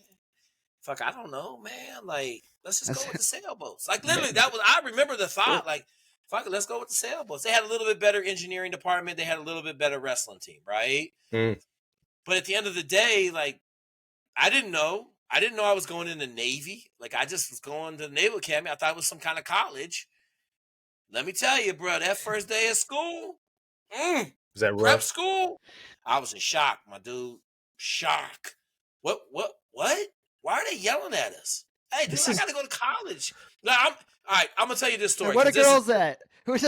fuck, I don't know, man. Like, let's just go with the sailboats. Like, literally, I remember the thought, like, fuck it, let's go with the sailboats. They had a little bit better engineering department. They had a little bit better wrestling team, right? But at the end of the day, like, I didn't know I was going in the Navy. Like, I just was going to the Naval Academy. I thought it was some kind of college. Let me tell you, bro, that first day of school, Was that prep rough? school, I was in shock, my dude. Shock. What? Why are they yelling at us? Hey, dude, I got to go to college. Now, all right, I'm going to tell you this story. Where the 'cause this is- girls at? Right,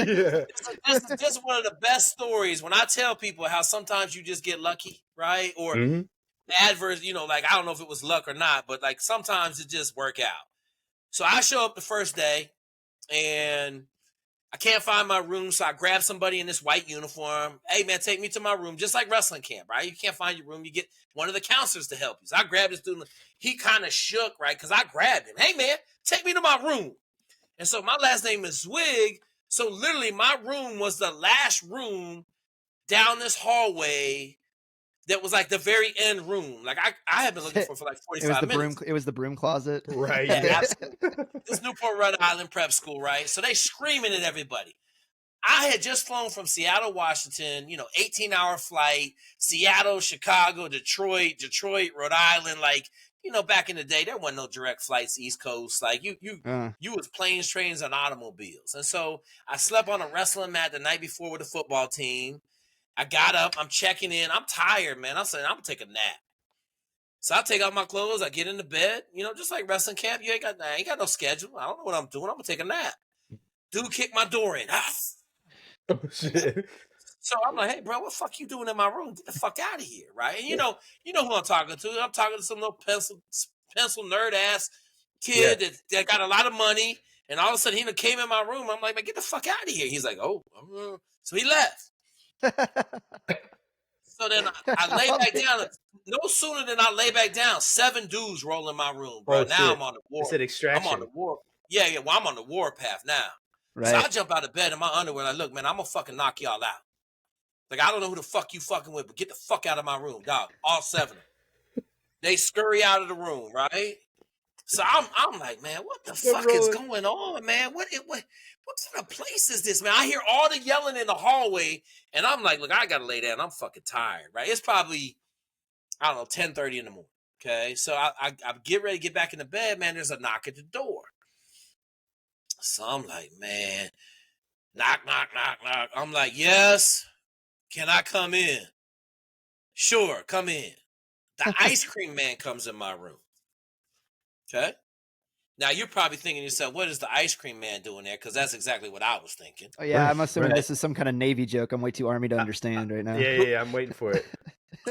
yeah. This is one of the best stories when I tell people how sometimes you just get lucky, right? Or Mhm. adverse, like I don't know if it was luck or not, but like sometimes it just work out. So I show up the first day and I can't find my room, so I grab somebody in this white uniform. Hey man, take me to my room, just like wrestling camp, right? You can't find your room, you get one of the counselors to help you. So I grabbed this dude. He kind of shook, right? Because I grabbed him. Hey man, take me to my room. And so my last name is Zweig. So literally my room was the last room down this hallway that was like the very end room. Like I had been looking for like 45 minutes. It was the broom closet. Right, Yeah, yeah. absolutely. This Newport Rhode Island prep school, right? So they screaming at everybody. I had just flown from Seattle, Washington, 18-hour flight, Seattle, Chicago, Detroit, Rhode Island. Like, back in the day, there wasn't no direct flights East Coast. Like you was planes, trains, and automobiles. And so I slept on a wrestling mat the night before with the football team. I got up, I'm checking in. I'm tired, man. I'm saying I'm gonna take a nap. So I take out my clothes, I get into bed, just like wrestling camp. I ain't got no schedule. I don't know what I'm doing. I'm gonna take a nap. Dude kicked my door in. Oh, shit. So I'm like, hey, bro, what the fuck you doing in my room? Get the fuck out of here, right? And you know who I'm talking to. I'm talking to some little pencil nerd ass kid that got a lot of money, and all of a sudden he came in my room. I'm like, man, get the fuck out of here. He's like, oh, so he left. So then I lay back down. No sooner than I lay back down, 7 dudes roll in my room, bro. Oh, now shit. I'm on the war. It's an I'm on extraction. the war. Yeah. Well, I'm on the war path now. Right. So I jump out of bed in my underwear. Like, look, man, I'm gonna fucking knock y'all out. Like, I don't know who the fuck you fucking with, but get the fuck out of my room, dog. All 7 of them. They scurry out of the room, right? So I'm like, man, what the fuck is going on, man? What kind of place is this, man? I hear all the yelling in the hallway, and I'm like, look, I gotta lay down. I'm fucking tired, right? It's probably, I don't know, 10:30 in the morning. Okay, so I get ready to get back in the bed, man. There's a knock at the door. So I'm like, man, knock, knock, knock, knock. I'm like, yes, can I come in? Sure, come in. The ice cream man comes in my room. Okay. Now you're probably thinking to yourself, what is the ice cream man doing there? Because that's exactly what I was thinking. Oh yeah, Right, I'm assuming right. this is some kind of Navy joke. I'm way too Army to understand right now. Yeah, I'm waiting for it.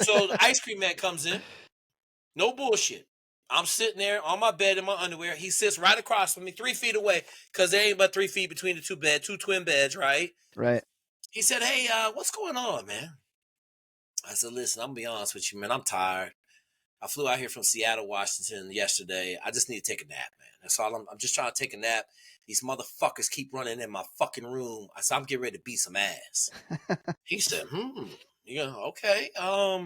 So the ice cream man comes in. No bullshit. I'm sitting there on my bed in my underwear. He sits right across from me, 3 feet away, because there ain't but 3 feet between the two twin beds, right? Right. He said, hey, what's going on, man? I said, listen, I'm going to be honest with you, man. I'm tired. I flew out here from Seattle, Washington yesterday. I just need to take a nap, man. That's all. I'm just trying to take a nap. These motherfuckers keep running in my fucking room. I said, I'm getting ready to beat some ass. He said, okay. How,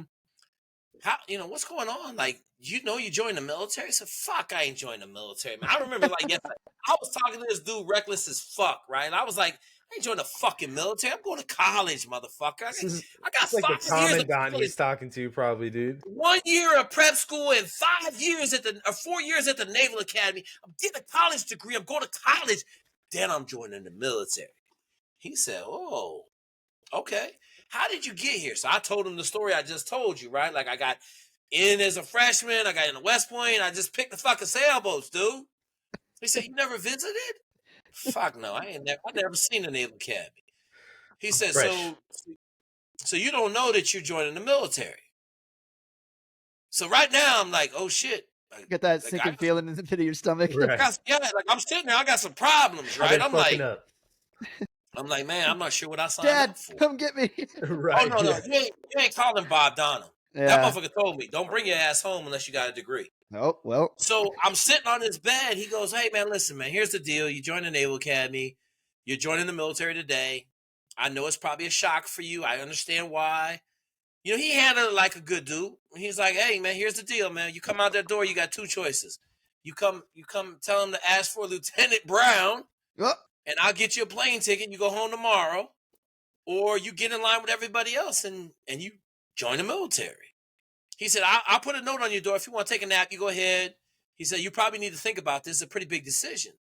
what's going on? Like, you joined the military? I said, fuck, I ain't joined the military, man. I remember, like, yes, I was talking to this dude reckless as fuck, right? And I was like, I ain't joined the fucking military. I'm going to college, motherfucker. I got It's like 5 the years commandant he's talking to, probably, dude. 1 year of prep school and 4 years at the Naval Academy. I'm getting a college degree. I'm going to college. Then I'm joining the military. He said, oh, okay. How did you get here? So I told him the story I just told you, right? Like, I got in as a freshman. I got into West Point. I just picked the fucking sailboats, dude. He said, you never visited? Fuck no. I never seen the Naval Academy. He said, Fresh. so you don't know that you're joining the military. So right now I'm like, oh shit. Get that sinking feeling in the pit of your stomach. Right. Like I'm sitting there, I got some problems, right? I'm like, up. I'm like, man, I'm not sure what I signed Dad, up for. come get me. Right. Oh no, you ain't calling Bob Donald. Yeah. That motherfucker told me, don't bring your ass home unless you got a degree. Oh, well. So I'm sitting on this bed. He goes, hey man, listen, man, here's the deal. You joined the Naval Academy. You're joining the military today. I know it's probably a shock for you. I understand why. He handled it like a good dude. He's like, hey man, here's the deal, man. You come out that door, you got 2 choices. You come tell him to ask for Lieutenant Brown, and I'll get you a plane ticket. You go home tomorrow, or you get in line with everybody else and you join the military. He said, I'll put a note on your door. If you want to take a nap, you go ahead. He said, you probably need to think about this. It's a pretty big decision.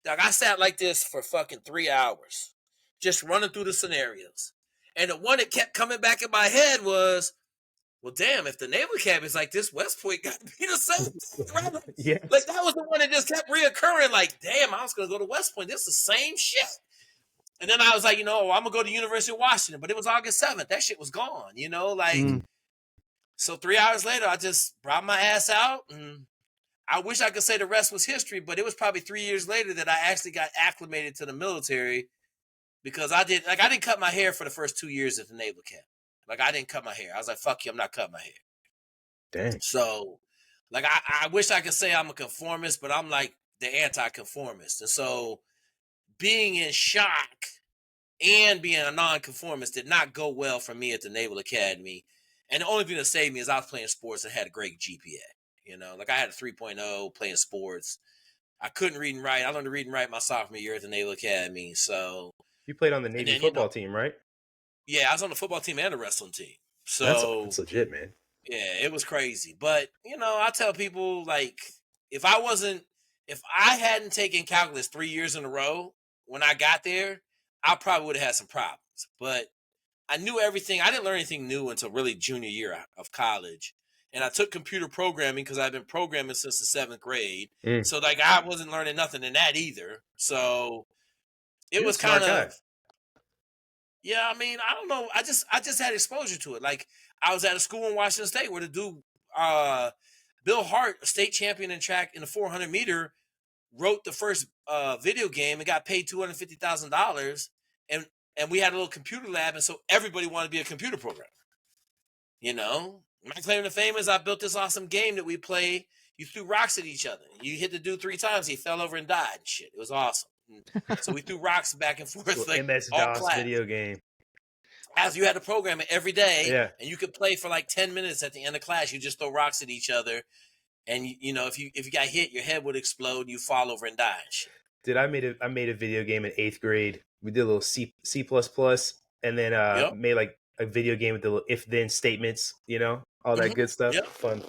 Like, I sat like this for fucking 3 hours, just running through the scenarios. And the one that kept coming back in my head was, well, damn, if the Naval Academy is like this, West Point got to be the same thing, right? Yes. Like, that was the one that just kept reoccurring. Like, damn, I was going to go to West Point. This is the same shit. And then I was like, I'm going to go to University of Washington. But it was August 7th. That shit was gone, like. So 3 hours later, I just brought my ass out. And I wish I could say the rest was history, but it was probably 3 years later that I actually got acclimated to the military, because I didn't cut my hair for the first 2 years at the Naval Academy. Like, I didn't cut my hair. I was like, fuck you, I'm not cutting my hair. Dang. So, like, I wish I could say I'm a conformist, but I'm like the anti-conformist. And so being in shock and being a non-conformist did not go well for me at the Naval Academy. And the only thing that saved me is I was playing sports and had a great GPA. Like, I had a 3.0 playing sports. I couldn't read and write. I learned to read and write my sophomore year at the Naval Academy. So you played on the Navy football team, right? Yeah, I was on the football team and the wrestling team. So that's legit, man. Yeah, it was crazy. But, I tell people, like, if I hadn't taken calculus 3 years in a row when I got there, I probably would have had some problems. But I knew everything. I didn't learn anything new until really junior year of college. And I took computer programming because I've been programming since the 7th grade. So, like, I wasn't learning nothing in that either. So it was kind of, yeah, I mean, I don't know. I just had exposure to it. Like, I was at a school in Washington State where the dude, Bill Hart, a state champion in track in the 400 meter, wrote the first video game and got paid $250,000. And we had a little computer lab, and so everybody wanted to be a computer programmer. My claim to fame is I built this awesome game that we play. You threw rocks at each other. You hit the dude 3 times. He fell over and died and shit. It was awesome. So we threw rocks back and forth. Like, MS-DOS video game. As you had to program it every day, and you could play for like 10 minutes at the end of class. You just throw rocks at each other, and if you got hit, your head would explode, and you fall over and die and shit. Dude, I made a video game in 8th grade. We did a little C++, and then made like a video game with the little if-then statements, all that good stuff. Yep. Fun.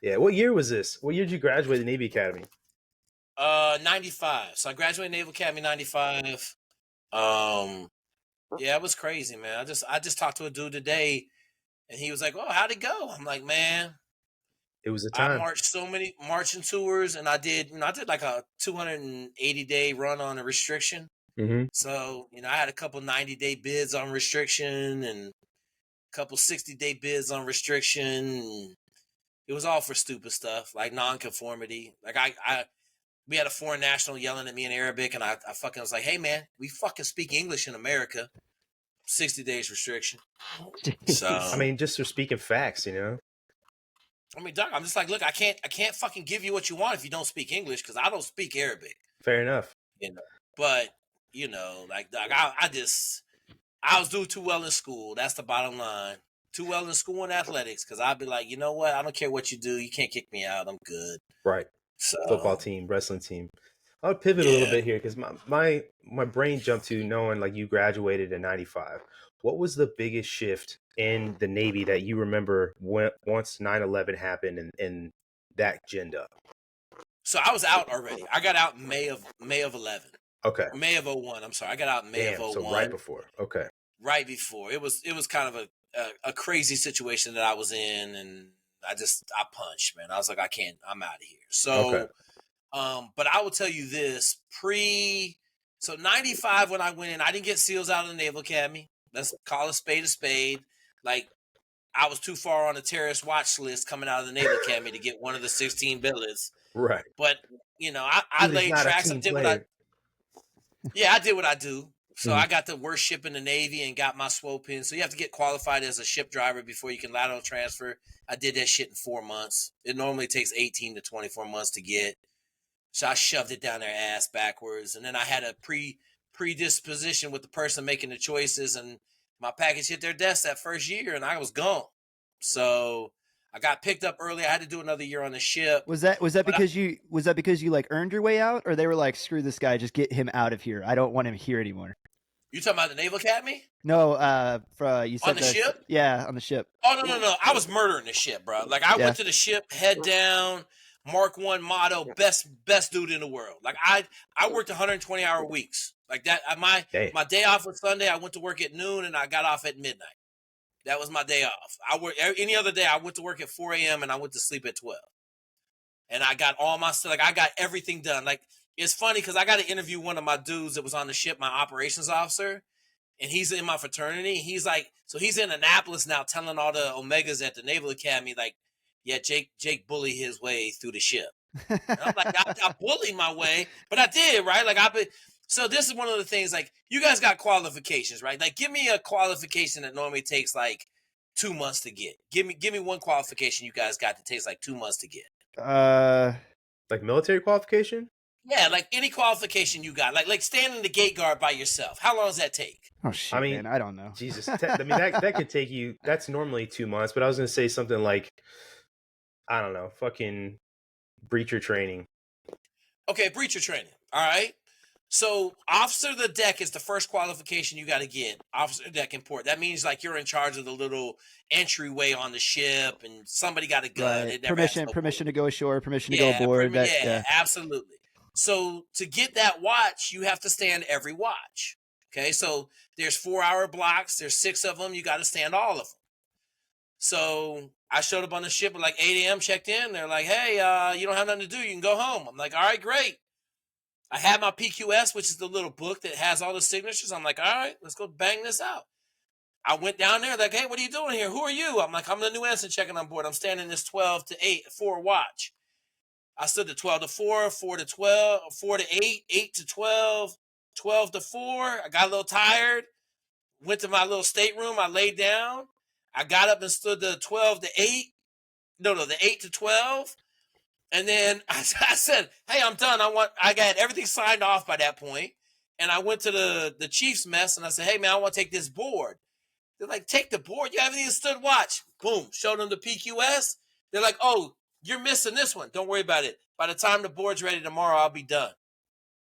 Yeah. What year was this? What year did you graduate the Navy Academy? 95. So I graduated Naval Academy 95. Yeah, it was crazy, man. I just talked to a dude today, and he was like, "Oh, how'd it go?" I'm like, "Man, it was a time. I marched so many marching tours, and I did like a 280-day run on a restriction. So, I had a couple 90-day bids on restriction and a couple 60-day bids on restriction. And it was all for stupid stuff, like nonconformity. Like, we had a foreign national yelling at me in Arabic, and I fucking was like, "Hey, man, we fucking speak English in America. 60 days restriction." So, I mean, just for speaking facts, I mean, Doc, I'm just like, look, I can't fucking give you what you want if you don't speak English, because I don't speak Arabic. Fair enough. But, like, Doc, I was doing too well in school. That's the bottom line. Too well in school and athletics, because I'd be like, you know what? I don't care what you do. You can't kick me out. I'm good. Right. So, football team, wrestling team. I'll pivot a little bit here because my brain jumped to knowing like you graduated in 95. What was the biggest shift in the Navy that you remember once 9/11 happened and that ginned up? So I was out already. I got out in May of 11. Okay. May of 01. I'm sorry. I got out in May of 01. So right before. Okay. Right before. It was kind of a crazy situation that I was in, and I punched, man. I was like, I'm out of here. So, but I will tell you this, so 95 when I went in, I didn't get SEALs out of the Naval Academy. Let's call a spade. Like, I was too far on the terrorist watch list coming out of the Naval Academy to get one of the 16 billets. Right. But, I laid tracks and did what I did what I do. So I got the worst ship in the Navy and got my SWO pin. So you have to get qualified as a ship driver before you can lateral transfer. I did that shit in 4 months. It normally takes 18 to 24 months to get. So I shoved it down their ass backwards. And then I had a predisposition with the person making the choices, and my package hit their desk that first year and I was gone. So I got picked up early. I had to do another year on the ship. Was that because you like earned your way out, or they were like, screw this guy, just get him out of here. I don't want him here anymore. You talking about the Naval Academy? No, you said on the ship? Yeah, on the ship. Oh, no. I was murdering the ship, bro. Like, I went to the ship, head down, Mark 1 motto, best dude in the world. Like, I worked 120-hour weeks. Like that. My day off was Sunday. I went to work at noon and I got off at midnight. That was my day off. I work any other day. I went to work at 4 a.m. and I went to sleep at 12. And I got all my stuff. Like, I got everything done. Like, it's funny because I got to interview one of my dudes that was on the ship, my operations officer, and he's in my fraternity. He's like, so he's in Annapolis now, telling all the Omegas at the Naval Academy, like, yeah, Jake bullied his way through the ship. And I'm like, I bullied my way, but I did, right? Like, so this is one of the things, like, you guys got qualifications, right? Like, give me a qualification that normally takes like 2 months to get. Give me one qualification you guys got that takes like 2 months to get. Like military qualification? Yeah, like any qualification you got, like standing the gate guard by yourself. How long does that take? Oh shit, man, I don't know. Jesus, I mean that could take you. That's normally 2 months, but I was gonna say something like, I don't know, fucking breacher training. Okay, breacher training. All right. So officer of the deck is the first qualification you got to get. Officer of the deck in port. That means like you're in charge of the little entryway on the ship, and somebody got a gun. Right. Permission to go ashore, permission to go aboard. Yeah, absolutely. So to get that watch, you have to stand every watch. Okay, so there's 4-hour blocks. There's 6 of them. You got to stand all of them. So I showed up on the ship at like 8 a.m., checked in. They're like, hey, you don't have nothing to do. You can go home. I'm like, all right, great. I had my PQS, which is the little book that has all the signatures. I'm like, all right, let's go bang this out. I went down there, like, hey, what are you doing here? Who are you? I'm like, I'm the new ensign checking on board. I'm standing this 12 to 8, 4 watch. I stood to 12 to 4, 4 to 12, 4 to 8, 8 to 12, 12 to 4. I got a little tired. Went to my little stateroom. I laid down. I got up and stood to 12 to 8. The 8 to 12. And then I said, hey, I'm done. I got everything signed off by that point. And I went to the chief's mess and I said, hey, man, I want to take this board. They're like, take the board? You haven't even stood watch. Boom. Showed them the PQS. They're like, oh, you're missing this one. Don't worry about it. By the time the board's ready tomorrow, I'll be done.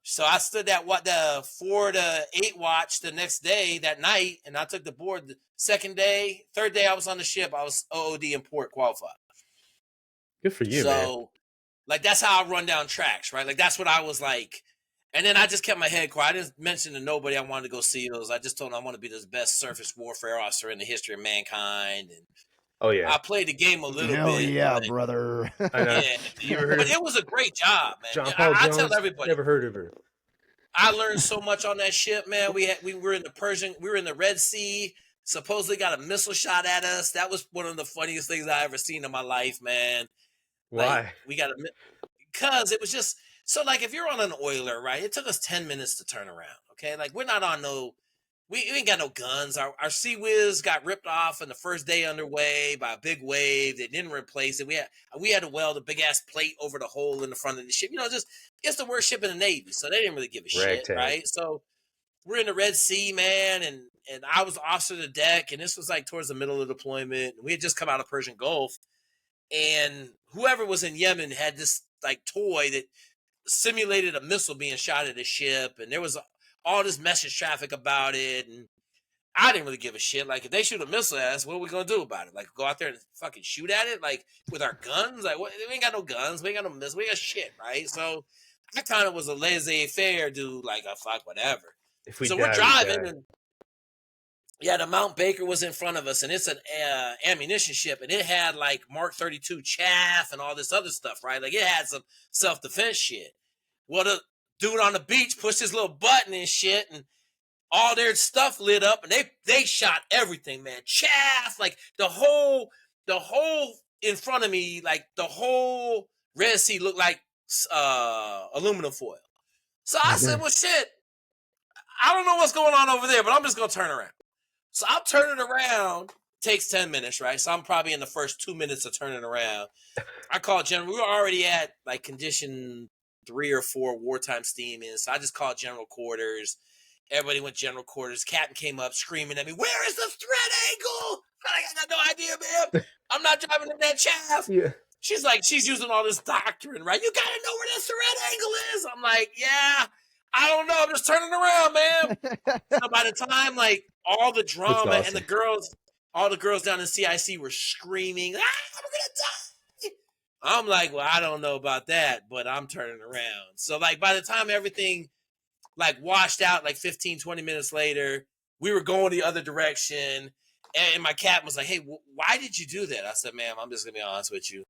So I stood the 4 to 8 watch the next day, that night, and I took the board the second day. Third day I was on the ship. I was OOD and port qualified. Good for you, man. Like, that's how I run down tracks, right? Like, that's what I was like. And then I just kept my head quiet. I didn't mention to nobody I wanted to go SEALs. I just told them I want to be the best surface warfare officer in the history of mankind. And oh, yeah. I played the game a little Hell bit. Yeah, brother. I know. Yeah. But it was a great job, man. John Paul Jones, I tell everybody. Never heard of her. I learned so much on that ship, man. We were in the Red Sea. Supposedly got a missile shot at us. That was one of the funniest things I ever seen in my life, man. Why? Like, because it was just so, like, if you're on an oiler, right? It took us 10 minutes to turn around. Okay, like, we're not on we ain't got no guns. Our Sea Whiz got ripped off on the first day underway by a big wave. They didn't replace it. We had to weld a big ass plate over the hole in the front of the ship. It's the worst ship in the Navy, so they didn't really give a shit, right? So we're in the Red Sea, man, and I was officer of the deck, and this was like towards the middle of the deployment. We had just come out of Persian Gulf, and whoever was in Yemen had this like toy that simulated a missile being shot at a ship, and there was all this message traffic about it, and I didn't really give a shit. Like, if they shoot a missile at us, what are we gonna do about it? Like, go out there and fucking shoot at it, like, with our guns? Like, what? We ain't got no guns, we ain't got no missiles, we ain't got shit, right? So I kind of was a laissez-faire dude, like, fuck whatever. So we're driving, and the Mount Baker was in front of us, and it's an ammunition ship, and it had like Mark 32 chaff and all this other stuff, right? Like, it had some self-defense shit. Well, the dude on the beach pushed his little button and shit, and all their stuff lit up, and they shot everything, man. Chaff, like the whole in front of me, like the whole Red Sea looked like aluminum foil. So I said, well, shit, I don't know what's going on over there, but I'm just gonna turn around. So I'm turning around. Takes 10 minutes, right? So I'm probably in the first 2 minutes of turning around. I called General. We were already at like condition 3 or 4 wartime steaming. So I just called General Quarters. Everybody went General Quarters. Captain came up screaming at me, "Where is the threat angle?" I got no idea, man. I'm not driving in that chaff. Yeah. She's using all this doctrine, right? You gotta know where the threat angle is. I'm like, yeah, I don't know. I'm just turning around, man. So by the time, like, all the drama and all the girls down in CIC were screaming, we're gonna die. I'm like, well, I don't know about that, but I'm turning around. So, like, by the time everything, like, washed out, like, 15, 20 minutes later, we were going the other direction. And my captain was like, hey, why did you do that? I said, ma'am, I'm just going to be honest with you.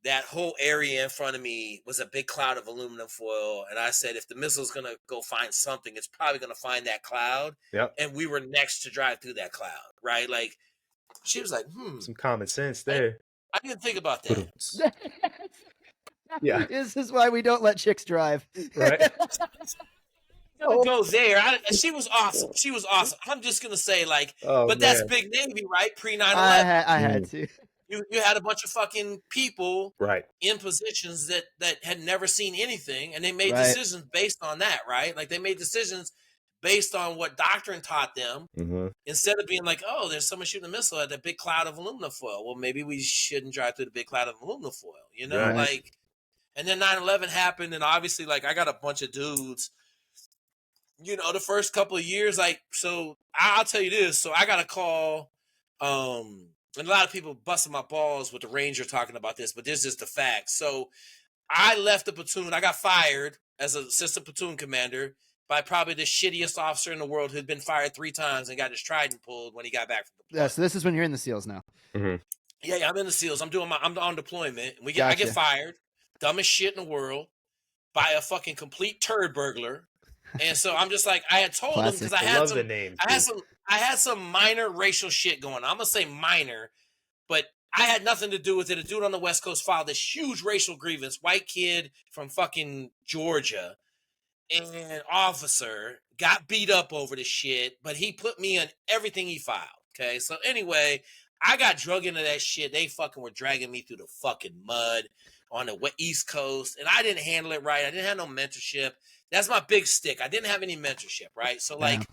That whole area in front of me was a big cloud of aluminum foil. And I said, if the missile's going to go find something, it's probably going to find that cloud. Yep. And we were next to drive through that cloud, right? Like, she was like, Some common sense there. I didn't think about that. Yeah. This is why we don't let chicks drive. Right. Gonna go there. She was awesome. She was awesome. I'm just gonna say, like, but that's big Navy, right? Pre 9/11. I had to. You had a bunch of fucking people right in positions that had never seen anything, and they made Right. decisions based on that, right? Like they made decisions based on what doctrine taught them, instead of being like, oh, there's someone shooting a missile at that big cloud of aluminum foil. Well, maybe we shouldn't drive through the big cloud of aluminum foil, you know? Right. Like, and then 9/11 happened, and obviously, like, I got a bunch of dudes, you know, the first couple of years, like, so I'll tell you this. So I got a call, and a lot of people busting my balls with the Ranger talking about this, but this is the fact. So I left the platoon. I got fired as an assistant platoon commander by probably the shittiest officer in the world who'd been fired 3 times and got his trident pulled when he got back from deployment. Yeah, so this is when you're in the SEALs now. Yeah, I'm in the SEALs. I'm on deployment. I Gotcha. get fired, dumbest shit in the world, by a fucking complete turd burglar. And so I'm just like, I had told him, because I had some minor racial shit going on. I'm gonna say minor, but I had nothing to do with it. A dude on the West Coast filed this huge racial grievance, white kid from fucking Georgia, and officer got beat up over the shit, but he put me on everything he filed. Okay, so anyway, I got drug into that shit. They fucking were dragging me through the fucking mud on the East Coast, and I didn't handle it right. I didn't have no mentorship. That's my big stick. I didn't have any mentorship, right? So, like,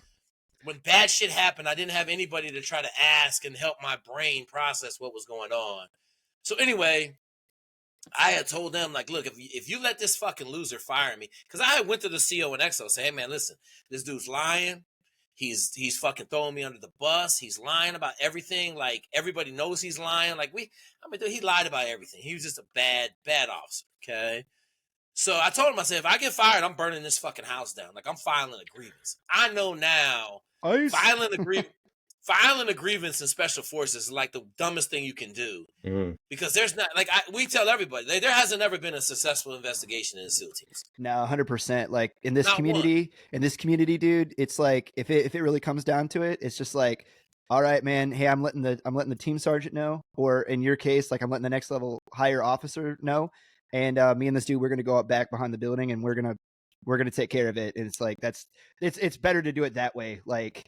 when bad shit happened, I didn't have anybody to try to ask and help my brain process what was going on. So, anyway, I had told them, like, look, if you let this fucking loser fire me, because I went to the CO and XO, say, hey, man, listen, this dude's lying. He's fucking throwing me under the bus. He's lying about everything. Like, everybody knows he's lying. Like, dude, he lied about everything. He was just a bad officer, okay? So I told him, I said, if I get fired, I'm burning this fucking house down. Like, I'm filing a grievance. I know now, filing a grievance in special forces is like the dumbest thing you can do. Because there's not, like, we tell everybody, there hasn't ever been a successful investigation in SEAL teams. No, 100%. Like, in this Not community, dude, it's like, if it really comes down to it, it's just like, all right, man, hey, I'm letting the team sergeant know, or in your case, like, I'm letting the next level higher officer know. And me and this dude, we're gonna go up back behind the building, and we're gonna take care of it. And it's like it's better to do it that way. Like,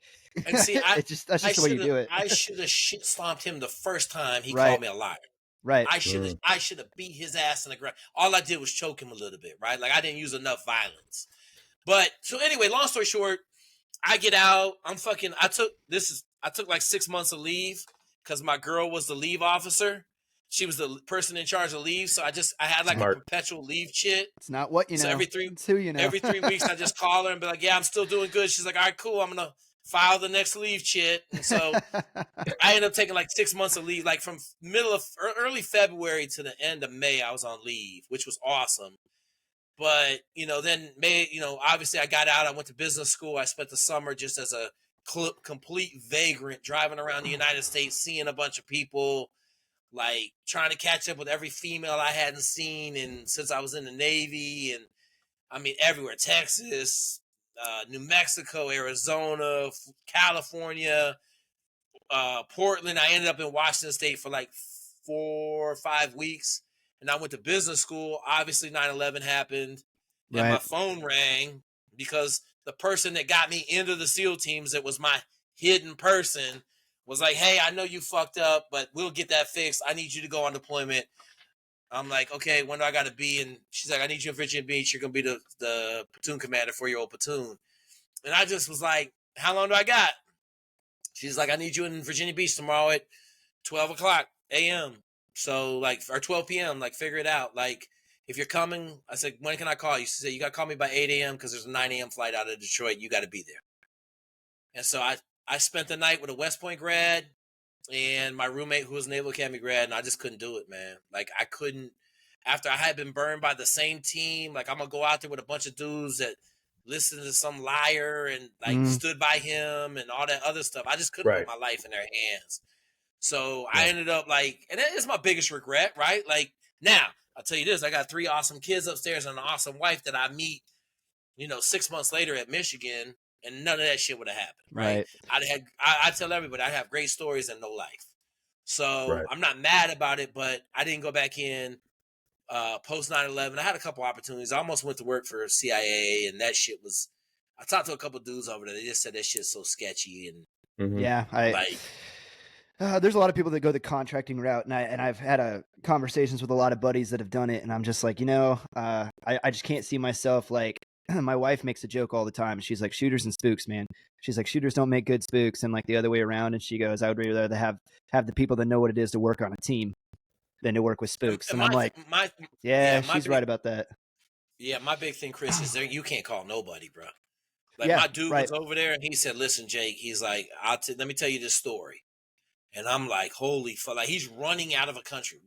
and see, that's just the way you do it. I should have shit stomped him the first time he called me a liar. Right. I should have beat his ass in the ground. All I did was choke him a little bit, right? Like, I didn't use enough violence. But so anyway, long story short, I get out. I took like 6 months of leave because my girl was the leave officer. She was the person in charge of leave, so I had like a perpetual leave chit. It's not what you know. So it's who you know. Every 3 weeks, I just call her and be like, "Yeah, I'm still doing good." She's like, "All right, cool. I'm gonna file the next leave chit." And so I ended up taking like 6 months of leave, like from early February to the end of May. I was on leave, which was awesome. But then May, obviously I got out. I went to business school. I spent the summer just as a complete vagrant, driving around the United States, seeing a bunch of people. Like, trying to catch up with every female I hadn't seen since I was in the Navy, and I mean everywhere: Texas, New Mexico, Arizona, California, Portland. I ended up in Washington State for like 4 or 5 weeks, and I went to business school. Obviously, 9/11 happened, and my phone rang because the person that got me into the SEAL teams, that was my hidden person, was like, hey, I know you fucked up, but we'll get that fixed. I need you to go on deployment. I'm like, okay, when do I got to be? And she's like, I need you in Virginia Beach. You're going to be the platoon commander for your old platoon. And I just was like, how long do I got? She's like, I need you in Virginia Beach tomorrow at 12 o'clock a.m. So, like, or 12 p.m., like, figure it out. Like, if you're coming, I said, when can I call you? She said, you got to call me by 8 a.m. because there's a 9 a.m. flight out of Detroit. You got to be there. And so I spent the night with a West Point grad and my roommate who was a Naval Academy grad, and I just couldn't do it, man. Like, I couldn't, after I had been burned by the same team, like, I'm going to go out there with a bunch of dudes that listened to some liar and like stood by him and all that other stuff. I just couldn't put my life in their hands. So I ended up like, and that is my biggest regret, right? Like now, I'll tell you this, I got 3 awesome kids upstairs and an awesome wife that I meet, 6 months later at Michigan, and none of that shit would have happened, right? I tell everybody I have great stories and no life. So I'm not mad about it, but I didn't go back in post 9/11. I had a couple opportunities. I almost went to work for CIA, and that shit was. I talked to a couple dudes over there. They just said that shit's so sketchy and there's a lot of people that go the contracting route, and I've had conversations with a lot of buddies that have done it, and I'm just like, I just can't see myself like. My wife makes a joke all the time. She's like, shooters and spooks, man. She's like, shooters don't make good spooks, and like the other way around. And she goes, I would rather have the people that know what it is to work on a team than to work with spooks. And I'm like, she's right about that. Yeah, my big thing, Chris, is you can't call nobody, bro. Like my dude was over there, and he said, "Listen, Jake," he's like, "Let me tell you this story," and I'm like, "Holy fuck!" Like he's running out of a country,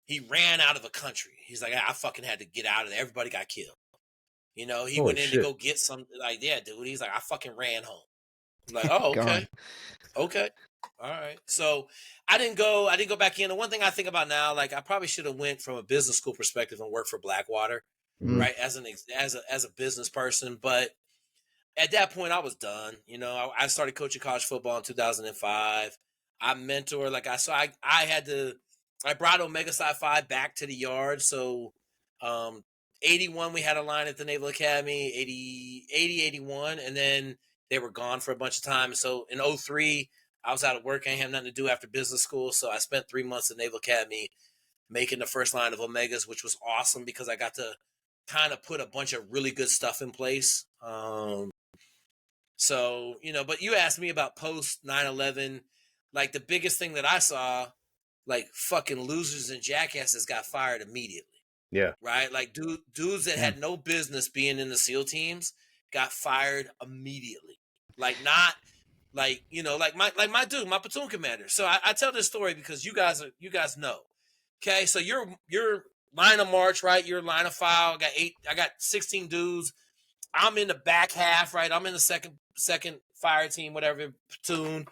He ran out of a country. He's like, I fucking had to get out of there. Everybody got killed. He went in to go get some. Like, yeah, dude. He's like, I fucking ran home. I'm like, oh, okay, okay, all right. So I didn't go back in. The one thing I think about now, like, I probably should have went from a business school perspective and worked for Blackwater, right, as a business person. But at that point, I was done. I started coaching college football in 2005. I mentored, like I brought Omega Psi Phi back to the yard. So 81, we had a line at the Naval Academy, 80, 81, and then they were gone for a bunch of time. So in 03, I was out of work. I didn't have nothing to do after business school. So I spent 3 months at Naval Academy making the first line of Omegas, which was awesome because I got to kind of put a bunch of really good stuff in place. So, but you asked me about post 9/11, like the biggest thing that I saw, like fucking losers and jackasses got fired immediately. Yeah. Right? Like dudes that had no business being in the SEAL teams got fired immediately. Like not like, like my dude, my platoon commander. So I tell this story because you guys know. Okay, so your line of march, right? Your line of file. I got 16 dudes. I'm in the back half, right? I'm in the second fire team, whatever, platoon.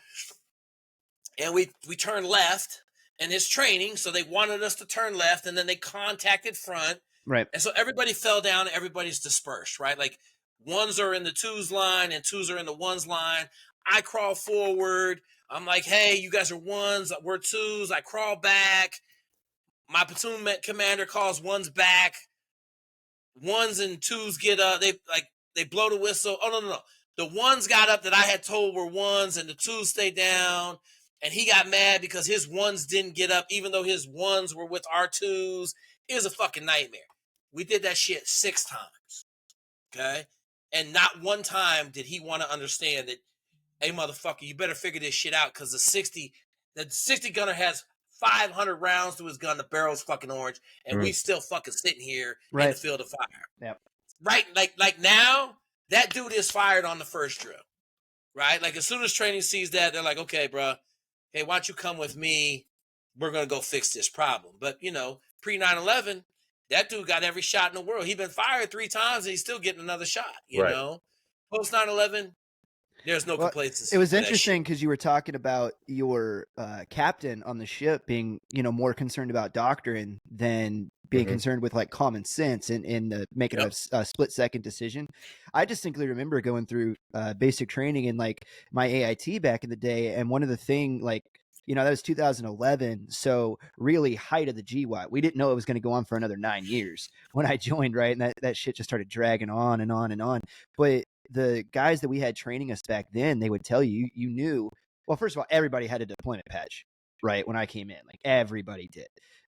And we turn left. And it's training, so they wanted us to turn left, and then they contacted front. Right. And so everybody fell down, and everybody's dispersed, right? Like, ones are in the twos line, and twos are in the ones line. I crawl forward. I'm like, hey, you guys are ones, we're twos. I crawl back. My platoon commander calls ones back. Ones and twos get up. They blow the whistle. Oh, no. The ones got up that I had told were ones, and the twos stayed down. And he got mad because his ones didn't get up, even though his ones were with our twos. It was a fucking nightmare. We did that shit 6 times. Okay? And not one time did he want to understand that, hey, motherfucker, you better figure this shit out because the 60 gunner has 500 rounds to his gun. The barrel's fucking orange. And we still fucking sitting here in the field of fire. Yep. Right? Like now, that dude is fired on the first drill. Right? Like as soon as training sees that, they're like, okay, bro. Hey, why don't you come with me? We're going to go fix this problem. But, pre 9/11, that dude got every shot in the world. He's been fired 3 times and he's still getting another shot, you know? Post 9/11, there's no complaints. It was interesting because you were talking about your captain on the ship being, more concerned about doctrine than being concerned with like common sense and making a split-second decision. I distinctly remember going through basic training and like my AIT back in the day, and one of the thing like that was 2011, so really height of the GWAT. We didn't know it was going to go on for another 9 years when I joined, right? And that shit just started dragging on and on and on. But the guys that we had training us back then, they would tell you knew. Well, first of all, everybody had a deployment patch, right? When I came in, like everybody did.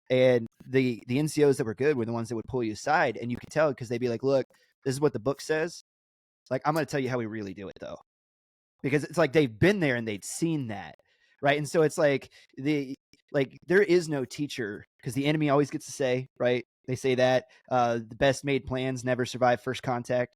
And the NCOs that were good were the ones that would pull you aside, and you could tell because they'd be like, look, this is what the book says. Like, I'm going to tell you how we really do it, though. Because it's like they've been there and they'd seen that, right? And so it's like there is no teacher because the enemy always gets to say, right? They say that the best made plans never survive first contact,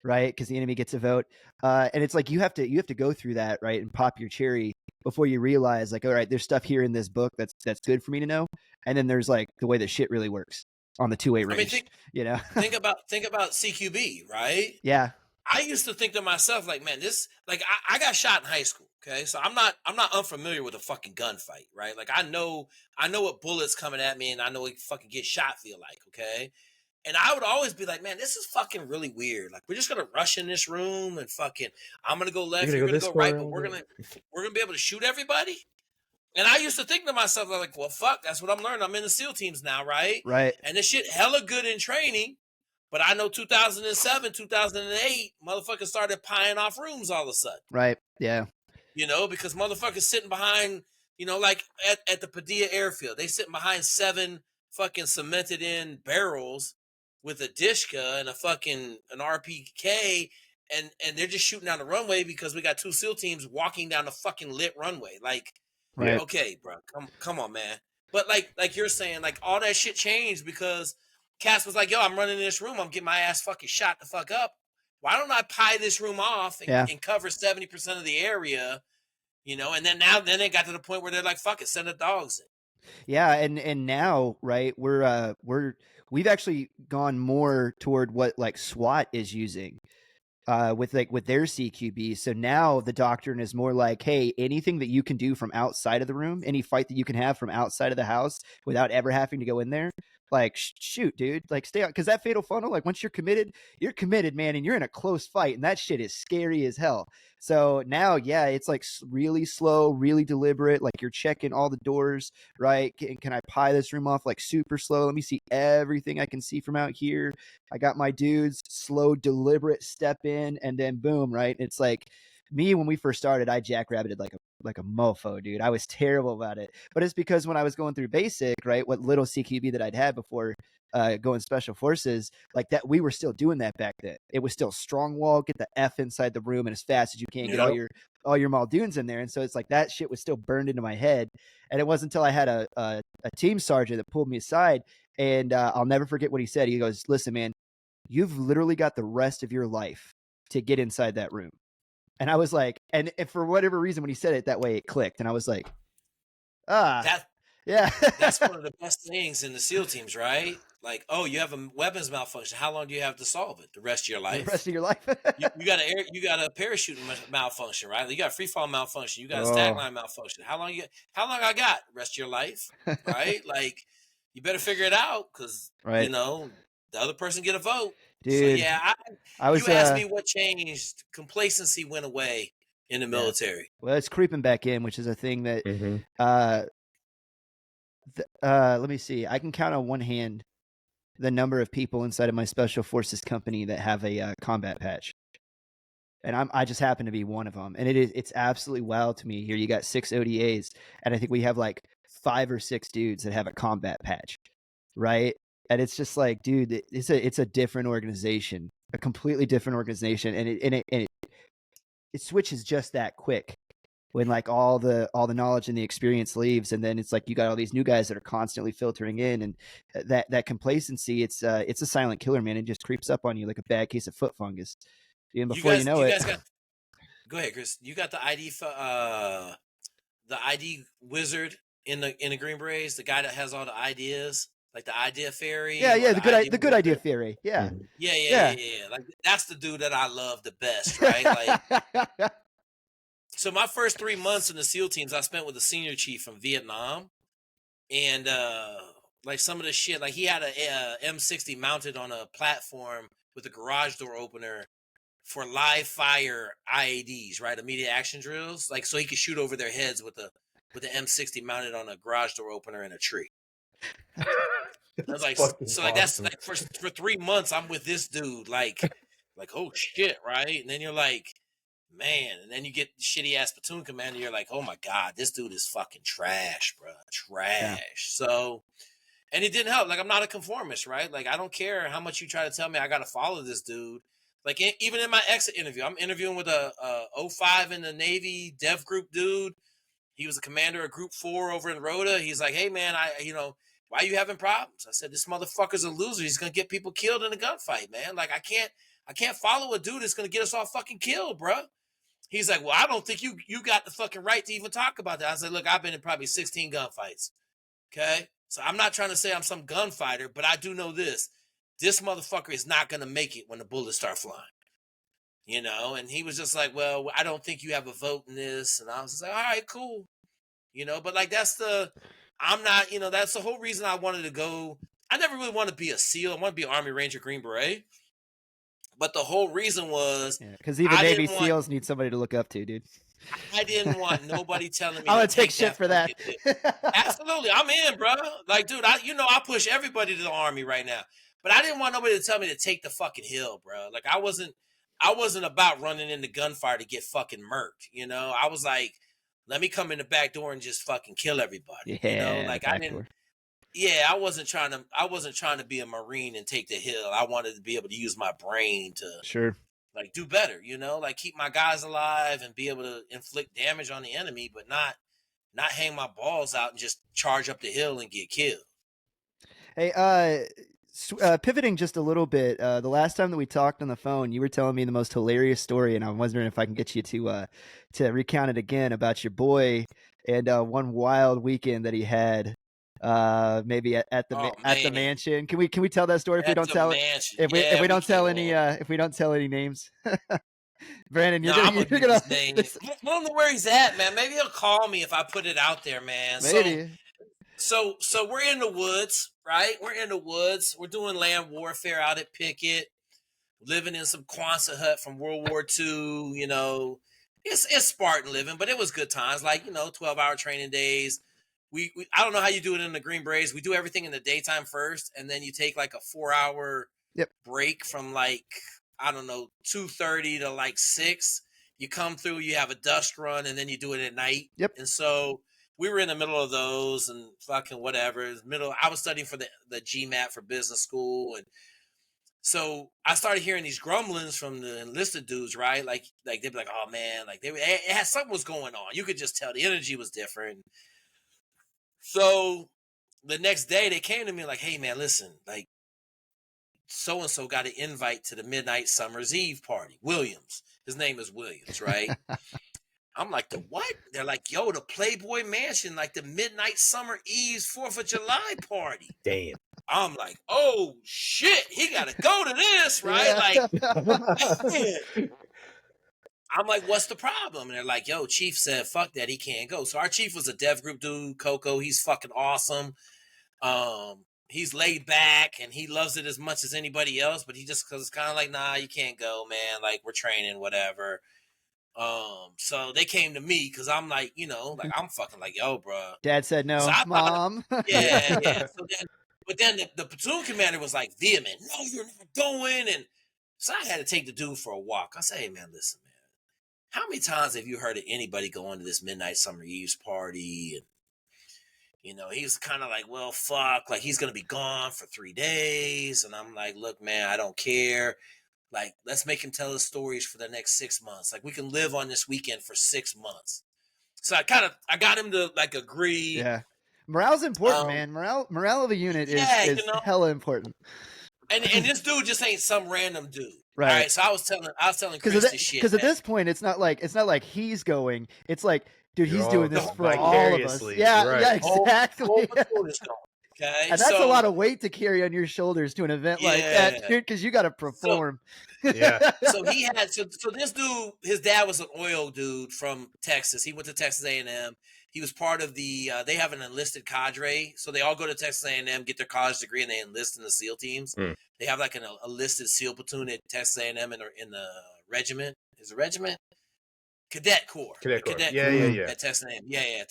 right? Because the enemy gets a vote. And it's like you have to go through that, right? And pop your cherry before you realize like, all right, there's stuff here in this book that's good for me to know. And then there's like the way that shit really works. on the 2-way I mean, range, you know? think about CQB, right? Yeah. I used to think to myself, like, man, this, like, I got shot in high school. Okay, so I'm not unfamiliar with a fucking gunfight, right? Like, I know what bullets coming at me, and I know what fucking get shot feel like. Okay, and I would always be like, man, this is fucking really weird. Like, we're just gonna rush in this room and fucking, I'm gonna go left, you're gonna this go right, way, but we're gonna be able to shoot everybody. And I used to think to myself, like, well, fuck, that's what I'm learning. I'm in the SEAL teams now, right? Right. And this shit hella good in training. But I know 2007, 2008, motherfuckers started pieing off rooms all of a sudden. Right. Yeah. You know, because motherfuckers sitting behind, you know, like at the Padilla airfield, they sitting behind 7 fucking cemented in barrels with a Dishka and an RPK, and they're just shooting down the runway because we got 2 SEAL teams walking down the fucking lit runway. Like, Right. okay, bro, come on, man. But like you're saying, like, all that shit changed because Cass was like, yo, I'm running in this room. I'm getting my ass fucking shot the fuck up. Why don't I pie this room off and cover 70% of the area, you know? And then they got to the point where they're like, fuck it, send the dogs in. Yeah, and now, right, we've actually gone more toward what like SWAT is using. With their CQB. So now the doctrine is more like, hey, anything that you can do from outside of the room, any fight that you can have from outside of the house without ever having to go in there, like shoot, dude, like stay out, because that fatal funnel, like once you're committed, man, and you're in a close fight, and that shit is scary as hell. So now, yeah, it's like really slow, really deliberate. Like you're checking all the doors, right? Can I pie this room off like super slow? Let me see everything I can see from out here. I got my dudes, slow, deliberate step in, and then boom, right? It's like me when we first started, I jackrabbited like a mofo, dude. I was terrible about it. But it's because when I was going through basic, right, what little CQB that I'd had before going special forces, like that, we were still doing that back then. It was still strong wall, get the F inside the room and as fast as you can, get all your Muldoons in there. And so it's like that shit was still burned into my head. And it wasn't until I had a team sergeant that pulled me aside, and I'll never forget what he said. He goes, listen, man, you've literally got the rest of your life to get inside that room. And I was like, and for whatever reason, when he said it that way, it clicked. And I was like, yeah. That's one of the best things in the SEAL teams, right? Like, oh, you have a weapons malfunction. How long do you have to solve it? The rest of your life. The rest of your life. you got a parachute malfunction, right? You got a free fall malfunction. You got a stack line malfunction. How long I got? Rest of your life, right? Like, you better figure it out because you know the other person get a vote. Dude, so yeah, you asked me what changed. Complacency went away in the military. Well, it's creeping back in, which is a thing that let me see. I can count on one hand the number of people inside of my special forces company that have a combat patch, and I just happen to be one of them. And it's absolutely wild to me. Here you got 6 ODAs, and I think we have like 5 or 6 dudes that have a combat patch, right? And it's just like, dude, it's a different organization, a completely different organization, and it switches just that quick when like all the knowledge and the experience leaves, and then it's like you got all these new guys that are constantly filtering in, and that complacency, it's a silent killer, man. It just creeps up on you like a bad case of foot fungus, and before you know it. Go ahead, Chris. You got the ID wizard in the Green Berets, the guy that has all the ideas. Like the idea fairy. Yeah, the good idea fairy. Yeah. Yeah. Like that's the dude that I love the best, right? Like, so my first 3 months in the SEAL teams, I spent with a senior chief from Vietnam, and like some of the shit, like he had a M60 mounted on a platform with a garage door opener for live fire IADs, right? Immediate action drills, like so he could shoot over their heads with the M60 mounted on a garage door opener in a tree. I was like, so like awesome. That's like for 3 months I'm with this dude, like oh shit, right? And then you're like, man, and then you get shitty ass platoon commander, you're like, oh my god, this dude is fucking trash, bro, trash. Yeah. So, and it didn't help. Like I'm not a conformist, right? Like I don't care how much you try to tell me I got to follow this dude. Like even in my exit interview, I'm interviewing with a 05 in the Navy dev group dude. He was a commander of Group 4 over in Rota. He's like, hey man, why are you having problems? I said, this motherfucker's a loser. He's gonna get people killed in a gunfight, man. Like I can't follow a dude that's gonna get us all fucking killed, bro. He's like, well, I don't think you got the fucking right to even talk about that. I said, look, I've been in probably 16 gunfights. Okay. So I'm not trying to say I'm some gunfighter, but I do know this motherfucker is not going to make it when the bullets start flying. You know, and he was just like, well, I don't think you have a vote in this. And I was just like, all right, cool. You know, but like, that's the whole reason I wanted to go. I never really want to be a SEAL. I want to be an Army Ranger Green Beret. But the whole reason was, because even Navy SEALs need somebody to look up to, dude. I didn't want nobody telling me I'm to gonna take shit for that. Absolutely, I'm in, bro. Like, dude, I push everybody to the Army right now. But I didn't want nobody to tell me to take the fucking hill, bro. Like, I wasn't about running into gunfire to get fucking murked. You know, I was like, let me come in the back door and just fucking kill everybody. Yeah, you know, like I didn't. Door. Yeah, I wasn't trying to be a Marine and take the hill. I wanted to be able to use my brain to like do better, you know, like keep my guys alive and be able to inflict damage on the enemy, but not hang my balls out and just charge up the hill and get killed. Hey, pivoting just a little bit, the last time that we talked on the phone, you were telling me the most hilarious story, and I'm wondering if I can get you to recount it again about your boy and one wild weekend that he had. Maybe at the mansion. Can we tell that story if we don't tell if we don't tell any names? Brandon, you're gonna name. I don't know where he's at, man. Maybe he'll call me if I put it out there, man. Maybe. So we're in the woods, right? We're in the woods. We're doing land warfare out at Pickett, living in some Quonset hut from World War II. You know, it's Spartan living, but it was good times. Like, you know, 12-hour training days. We I don't know how you do it in the Green Berets. We do everything in the daytime first, and then you take like a 4-hour break from like, I don't know, 2:30 to like 6. You come through, you have a dust run, and then you do it at night. Yep. And so we were in the middle of those and fucking whatever. I was studying for the GMAT for business school, and so I started hearing these grumblings from the enlisted dudes, right? Like they'd be like, "Oh man," like it had something was going on. You could just tell the energy was different. So the next day they came to me like, hey man, listen, like so-and-so got an invite to the midnight summer's eve party. Williams. His name is Williams, right? I'm like, the what? They're like, yo, the Playboy Mansion, like the midnight summer eve's 4th of July party. Damn. I'm like, oh shit, he gotta go to this, right? Like I'm like, what's the problem? And they're like, yo, Chief said, fuck that, he can't go. So our chief was a dev group dude, Coco. He's fucking awesome. He's laid back and he loves it as much as anybody else, but he just, cause it's kind of like, nah, you can't go, man. Like, we're training, whatever. So they came to me because I'm like, you know, like I'm fucking like, yo, bro. Dad said no, so Mom. Yeah. But then the platoon commander was like vehement. No, you're not going. And so I had to take the dude for a walk. I said, hey man, listen, man. How many times have you heard of anybody going to this midnight summer eve's party? And, you know, he was kind of like, well, fuck, like he's going to be gone for 3 days. And I'm like, look, man, I don't care. Like, let's make him tell us stories for the next 6 months. Like, we can live on this weekend for 6 months. So I got him to like agree. Yeah. Morale's important, man. Morale of a unit is hella important. And this dude just ain't some random dude. Right. All right. So I was telling Chris this shit. Because at this point, it's not like he's going. It's like, dude, he's doing this for all of us. Yeah, right. Yeah, exactly. Okay. And that's a lot of weight to carry on your shoulders to an event like that, dude, because you got to perform. So this dude, his dad was an oil dude from Texas. He went to Texas A&M. He was part of the, they have an enlisted cadre. So they all go to Texas A&M, get their college degree, and they enlist in the SEAL teams. They have like an enlisted SEAL platoon at Texas A&M in the regiment. Is it regiment? Cadet Corps. Cadet Corps. Yeah. At Texas A&M. Yeah.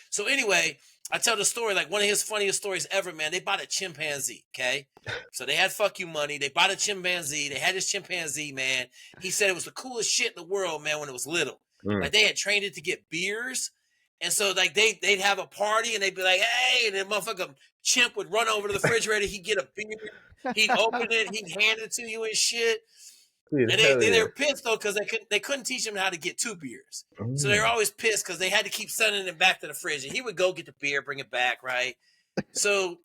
So anyway, I tell the story, like one of his funniest stories ever, man. They bought a chimpanzee, okay? So they had fuck you money. They bought a chimpanzee. They had this chimpanzee, man. He said it was the coolest shit in the world, man, when it was little. Like they had trained it to get beers. And so like they'd have a party and they'd be like, hey, and then motherfucker chimp would run over to the refrigerator. He'd get a beer. He'd open it. He'd hand it to you and shit. And they were pissed though because they couldn't teach him how to get 2 beers. So they were always pissed because they had to keep sending him back to the fridge. And he would go get the beer, bring it back, right? So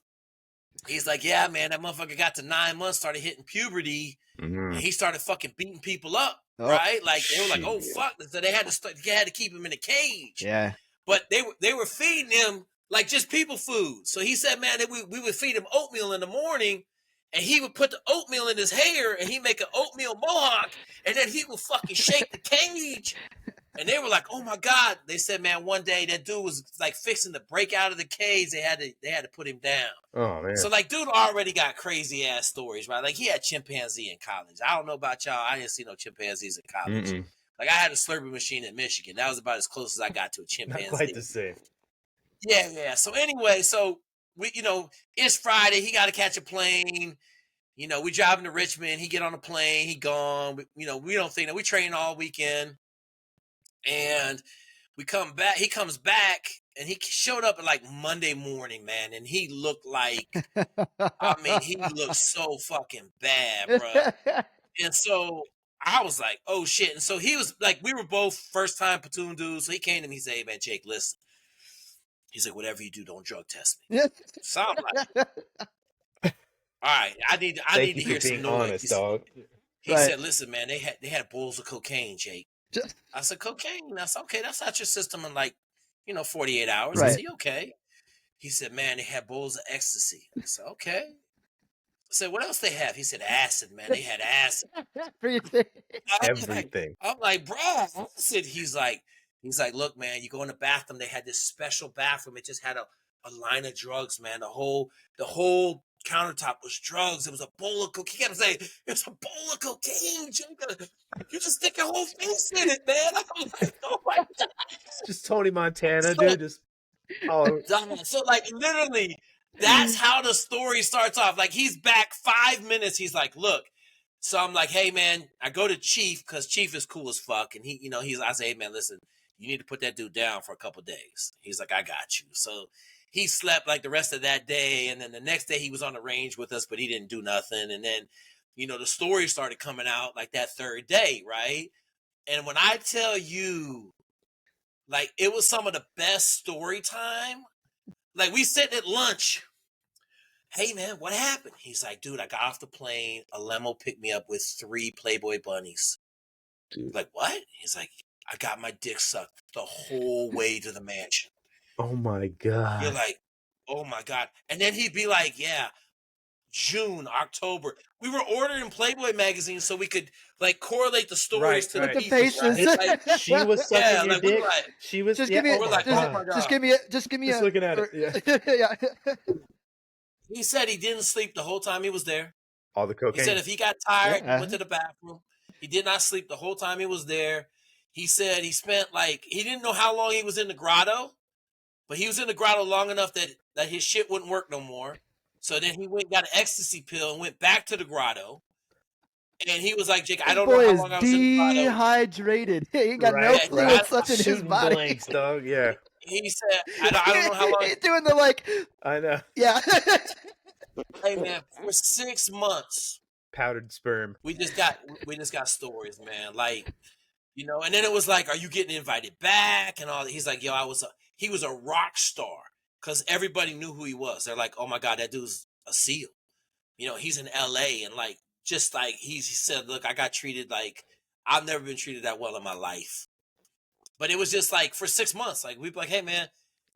he's like, yeah, man, that motherfucker got to 9 months, started hitting puberty, and he started fucking beating people up, right? Like they were like, oh fuck, so they had to keep him in a cage. Yeah. But they were feeding him like just people food. So he said, man, that we would feed him oatmeal in the morning, and he would put the oatmeal in his hair, and he'd make an oatmeal mohawk, and then he would fucking shake the cage. And they were like, "Oh my God!" They said, "Man, one day that dude was like fixing to break out of the cage. They had to put him down." Oh man. So like, dude already got crazy ass stories, right? Like he had chimpanzee in college. I don't know about y'all. I didn't see no chimpanzees in college. Mm-mm. Like I had a Slurpee machine in Michigan. That was about as close as I got to a chimpanzee. Not quite the same. Yeah. So anyway, so we, it's Friday. He got to catch a plane. We driving to Richmond. He get on a plane. He gone. We don't think that we train all weekend. And we come back. He comes back, and he showed up at like Monday morning, man. And he looked like, he looked so fucking bad, bro. And so I was like, oh shit. And so he was like, we were both first time platoon dudes. So he came to me and said, "Hey man, Jake, listen." He's like, "Whatever you do, don't drug test me." So I'm like, all right, I need to hear some noise. Honest, dog. He said, "Listen, man, they had bowls of cocaine, Jake." I said, "Cocaine?" I said, "Okay, that's out your system in like, 48 hours." Right. I said, "Okay." He said, "Man, they had bowls of ecstasy." I said, "Okay." I said, "What else they have?" He said, "Acid, man. They had acid." Everything. I'm like, "Bro, acid." He's like, "Look, man, you go in the bathroom. They had this special bathroom. It just had a line of drugs, man. The whole countertop was drugs. It was a bowl of cocaine." He kept saying, "It's a bowl of cocaine, Jake. You just stick your whole face in it, man." I'm like, "Oh my God." Just Tony Montana, dude. Just So like literally, that's how the story starts off. Like he's back 5 minutes. He's like, "Look." So I'm like, "Hey man," I go to Chief because Chief is cool as fuck, and I say, "Hey man, listen, you need to put that dude down for a couple days." He's like, "I got you." So he slept like the rest of that day, and then the next day he was on the range with us, but he didn't do nothing. And then, the story started coming out like that third day, right? And when I tell you, like it was some of the best story time. Like we sitting at lunch. "Hey man, what happened?" He's like, "Dude, I got off the plane. A limo picked me up with 3 Playboy bunnies." Dude. Like, "What?" He's like, "I got my dick sucked the whole way to the mansion." Oh my God. You're like, "Oh my God." And then he'd be like, "Yeah, June, October." We were ordering Playboy magazines so we could like correlate the stories to Right. the The people, faces. right? Like, She was sucking yeah, your like we were dick. like, She was. Just Yeah, give me, oh we're my like, just, "Oh my God. God." just give me Just looking at it. Yeah. yeah. He said he didn't sleep the whole time he was there. All the He cocaine. said if he got tired, Yeah. he went to the bathroom. He did not sleep the whole time he was there. He said he spent like, he didn't know how long he was in the grotto, but he was in the grotto long enough that his shit wouldn't work no more. So then he went and got an ecstasy pill and went back to the grotto. And he was like, "Jake, I This don't know boy how is long I was in the grotto." dehydrated. He ain't got no Right. Yeah, fluids left in his Shooting body. blanks, dog. Yeah. he said, I don't know how long. He's doing the like, I know. yeah. Hey man, for 6 months, Powdered sperm. we just got stories, man. Like, and then it was like, "Are you getting invited back?" And all that. He's like, "Yo, he was a rock star because everybody knew who he was." They're like, "Oh my God, that dude's a SEAL." He's in LA, and like, just like he said, "Look, I got treated like I've never been treated that well in my life." But it was just like for 6 months, like we'd be like, "Hey man,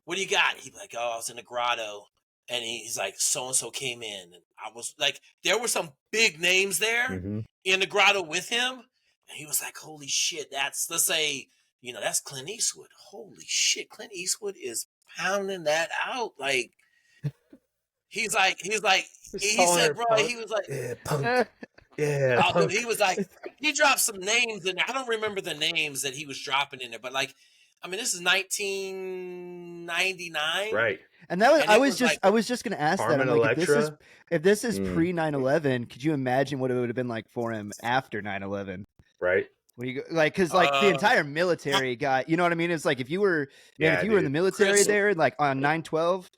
what do you got?" He'd be like, "Oh, I was in the grotto." And he's like, "So and so came in," and I was like, there were some big names there Mm-hmm. in the grotto with him, and he was like, "Holy shit, that's let's say, that's Clint Eastwood. Holy shit, Clint Eastwood is pounding that out." Like he said, "Bro," he was like, Yeah, punk. Yeah, "Oh, dude," punk. he was like, he dropped some names in there. I don't remember the names that he was dropping in there, but like, this is 1999, Right. And that was And I it was was just like- I was just gonna ask that. Carmen I'm like, Electra. if this is Mm. pre 9/11, could you imagine what it would have been like for him after 9/11? Right. When you go, like, because like the entire military got, you know what I mean? It's like if you were, man, Yeah, if you were in the dude. military Chris- there, like on 9/12,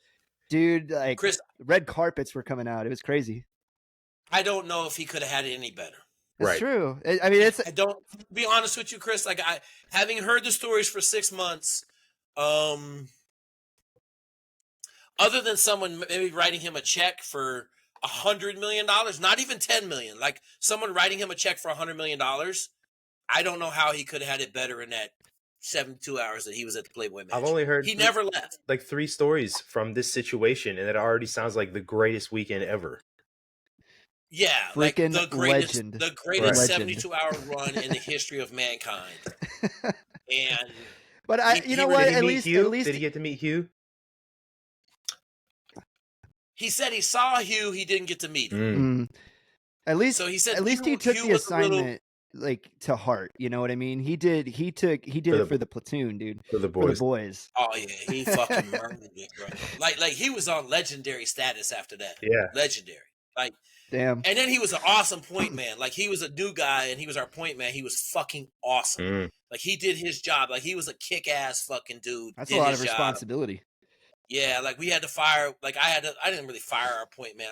dude, like Chris, red carpets were coming out. It was crazy. I don't know if he could have had it any better. It's Right. true. I mean, it's I don't, to be honest with you, Chris. Like having heard the stories for 6 months, other than someone maybe writing him a check for $100 million, not even 10 million, like someone writing him a check for $100 million, I don't know how he could have had it better in that 72 hours that he was at the Playboy Mansion. I've only heard he never left. like 3 stories from this situation, and it already sounds like the greatest weekend ever. Yeah, Freaking like legend. the greatest Legend. 72-hour run in the history of mankind. And But He- you know he- what? Did he At meet least, Hugh? at least Did he get to meet Hugh? he said he saw Hugh, he didn't get to meet him. At least, So he said at least he Hugh- took Hugh the was a little- assignment like to heart. You know what I mean? He did it for the platoon, dude. For the For the boys. boys. Oh yeah, he fucking murdered it, bro. Like he was on legendary status after that. Yeah. Legendary. Like, Damn. and then he was an awesome point man. Like he was a new guy and he was our point man. He was fucking awesome. Like he did his job. Like he was a kick-ass fucking dude. That's did a lot his of job. responsibility. Yeah, like we had to fire. Like I didn't really fire our point man.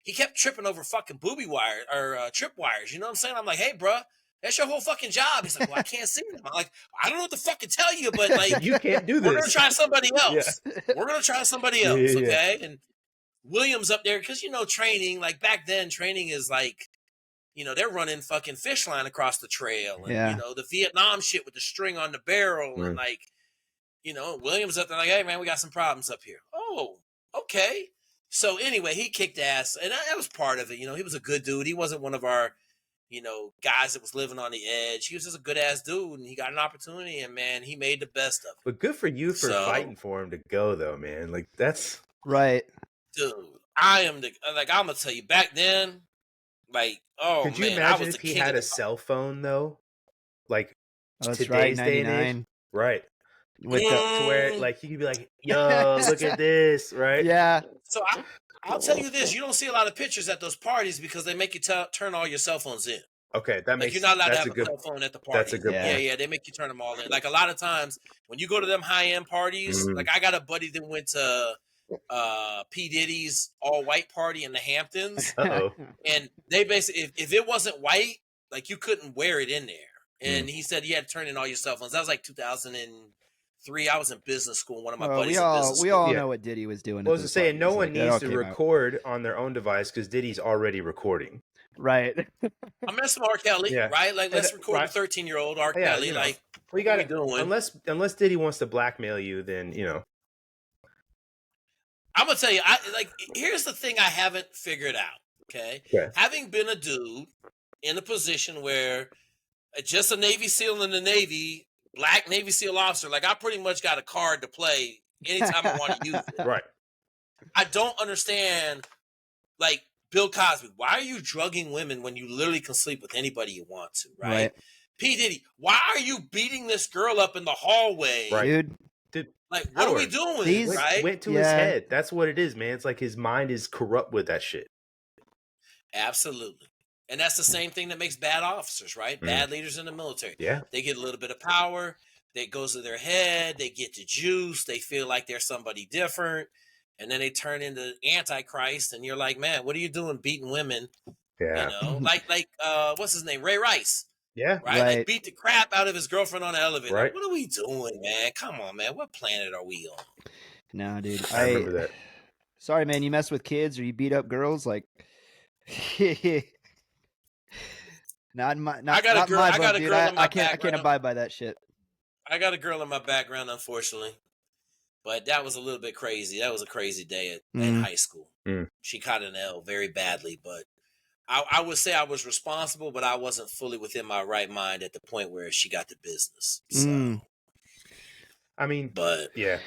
He kept tripping over fucking booby wire or trip wires. You know what I'm saying? I'm like, hey, bro, that's your whole fucking job. He's like, well, I can't see them. I'm like, I don't know what to fucking tell you, but like, You can't do this. we're gonna try somebody else. We're gonna try somebody else, Yeah. okay? And Williams up there, because training, like back then, training is like, they're running fucking fish line across the trail, and the Vietnam shit with the string on the barrel, and like, Williams up there like, hey man, we got some problems up here. Oh, okay. So anyway, he kicked ass, and that was part of it. He was a good dude. He wasn't one of our, guys that was living on the edge. He was just a good ass dude, and he got an opportunity, and man, he made the best of it. But good for you for fighting for him to go, though, man. Like that's right, dude. I'm gonna tell you, back then, like, oh could you man, imagine I was if the he king had of a cell phone though? Like that's today's right. day and age, 99. right? With To where like he could be like, "Yo, look at this," right? yeah. So I'll tell you this: you don't see a lot of pictures at those parties because they make you turn all your cell phones in. Okay, that Like makes you're not allowed to that's have a good. cell phone at the party. That's a good point. Yeah, they make you turn them all in. Like a lot of times when you go to them high end parties, like I got a buddy that went to P. Diddy's all white party in the Hamptons, and they basically if it wasn't white, like you couldn't wear it in there. And he said you had to turn in all your cell phones. That was like 2003. I was in business school. One of my buddies. We all know what Diddy was doing. Well, I was saying no one needs to record on their own device because Diddy's already recording. Right. I'm messing with R. Kelly, right? Like let's record the 13-year-old R. Kelly. Like we got it. Unless Diddy wants to blackmail you, then I'm gonna tell you. Here's the thing I haven't figured out. Okay, having been a dude in a position where just a Navy SEAL in the Navy, black Navy SEAL officer, like I pretty much got a card to play anytime I want to use it. Right. I don't understand, like Bill Cosby, why are you drugging women when you literally can sleep with anybody you want to, right? P. Diddy, why are you beating this girl up in the hallway? Right. Dude, like, what are we doing, right? Went to his head. That's what it is, man. It's like his mind is corrupt with that shit. Absolutely. And that's the same thing that makes bad officers, right? Bad leaders in the military. Yeah. They get a little bit of power. That goes to their head. They get the juice. They feel like they're somebody different. And then they turn into Antichrist. And you're like, man, what are you doing beating women? Yeah. Like what's his name? Ray Rice. Yeah. Right? Like beat the crap out of his girlfriend on the elevator. Right. Like, what are we doing, man? Come on, man. What planet are we on? No, dude. I remember that. Sorry, man. You mess with kids or you beat up girls, like I can't abide by that shit. I got a girl in my background, unfortunately, but that was a little bit crazy. That was a crazy day in high school. She caught an L very badly, but I would say I was responsible, but I wasn't fully within my right mind at the point where she got the business. So, I mean, but yeah.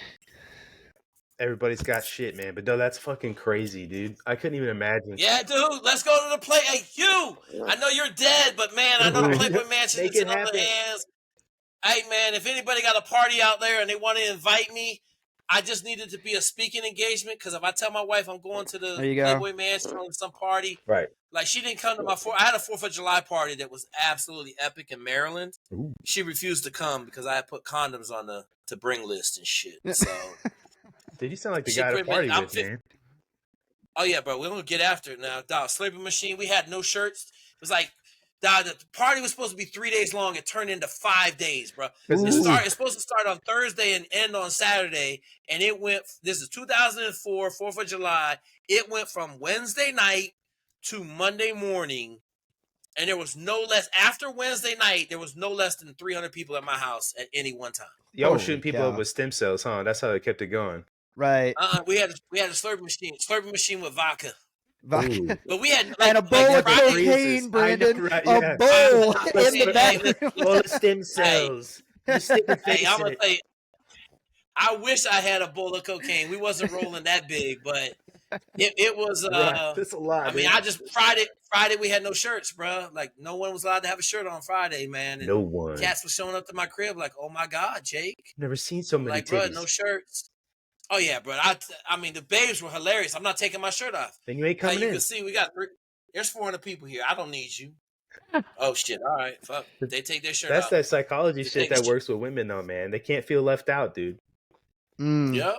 Everybody's got shit, man. But no, that's fucking crazy, dude. I couldn't even imagine. Yeah, dude. Let's go to the play. Hey, you. I know you're dead, but man, I know the Playboy Mansion is in other hands. Hey, man, if anybody got a party out there and they want to invite me, I just needed to be a speaking engagement because if I tell my wife I'm going to the Playboy Mansion or some party, right? Like she didn't come to my I had a 4th of July party that was absolutely epic in Maryland. Ooh. She refused to come because I had put condoms on the to bring list and shit. So. Did you sound like the guy to party with, man? Oh, yeah, bro. We're going to get after it now. Dog, Sleeping Machine. We had no shirts. It was like, dog, the party was supposed to be 3 days long. It turned into 5 days, bro. It's supposed to start on Thursday and end on Saturday. And it went, this is 2004, 4th of July. It went from Wednesday night to Monday morning And there was no less, after Wednesday night, there was no less than 300 people at my house at any one time. Y'all were Holy shooting people up cow. with stem cells, huh? That's how they kept it going. Right. We had a slurping machine with vodka. Ooh. But we had And a bowl of Friday- cocaine, Brandon. right, A yeah. bowl Hey, in the bathroom. Full of stem cells. You stick your Hey, face I'm in gonna it. tell you, I wish I had a bowl of cocaine. We wasn't rolling that big, but it was. Right. That's a lot. I mean, dude. I just Friday we had no shirts, bro. Like no one was allowed to have a shirt on Friday, man. And no one. cats were showing up to my crib like, "Oh my God, Jake!" Never seen so I'm many like, bro, titties. no shirts. Oh yeah, bro. I mean, the babes were hilarious. I'm not taking my shirt off. Then you ain't Like coming you in. can see, there's 400 people here. I don't need you. Oh shit! All right, fuck. They take their shirt That's off. that psychology Just shit take that works with women, though, man. They can't feel left out, dude. Mm. Yep.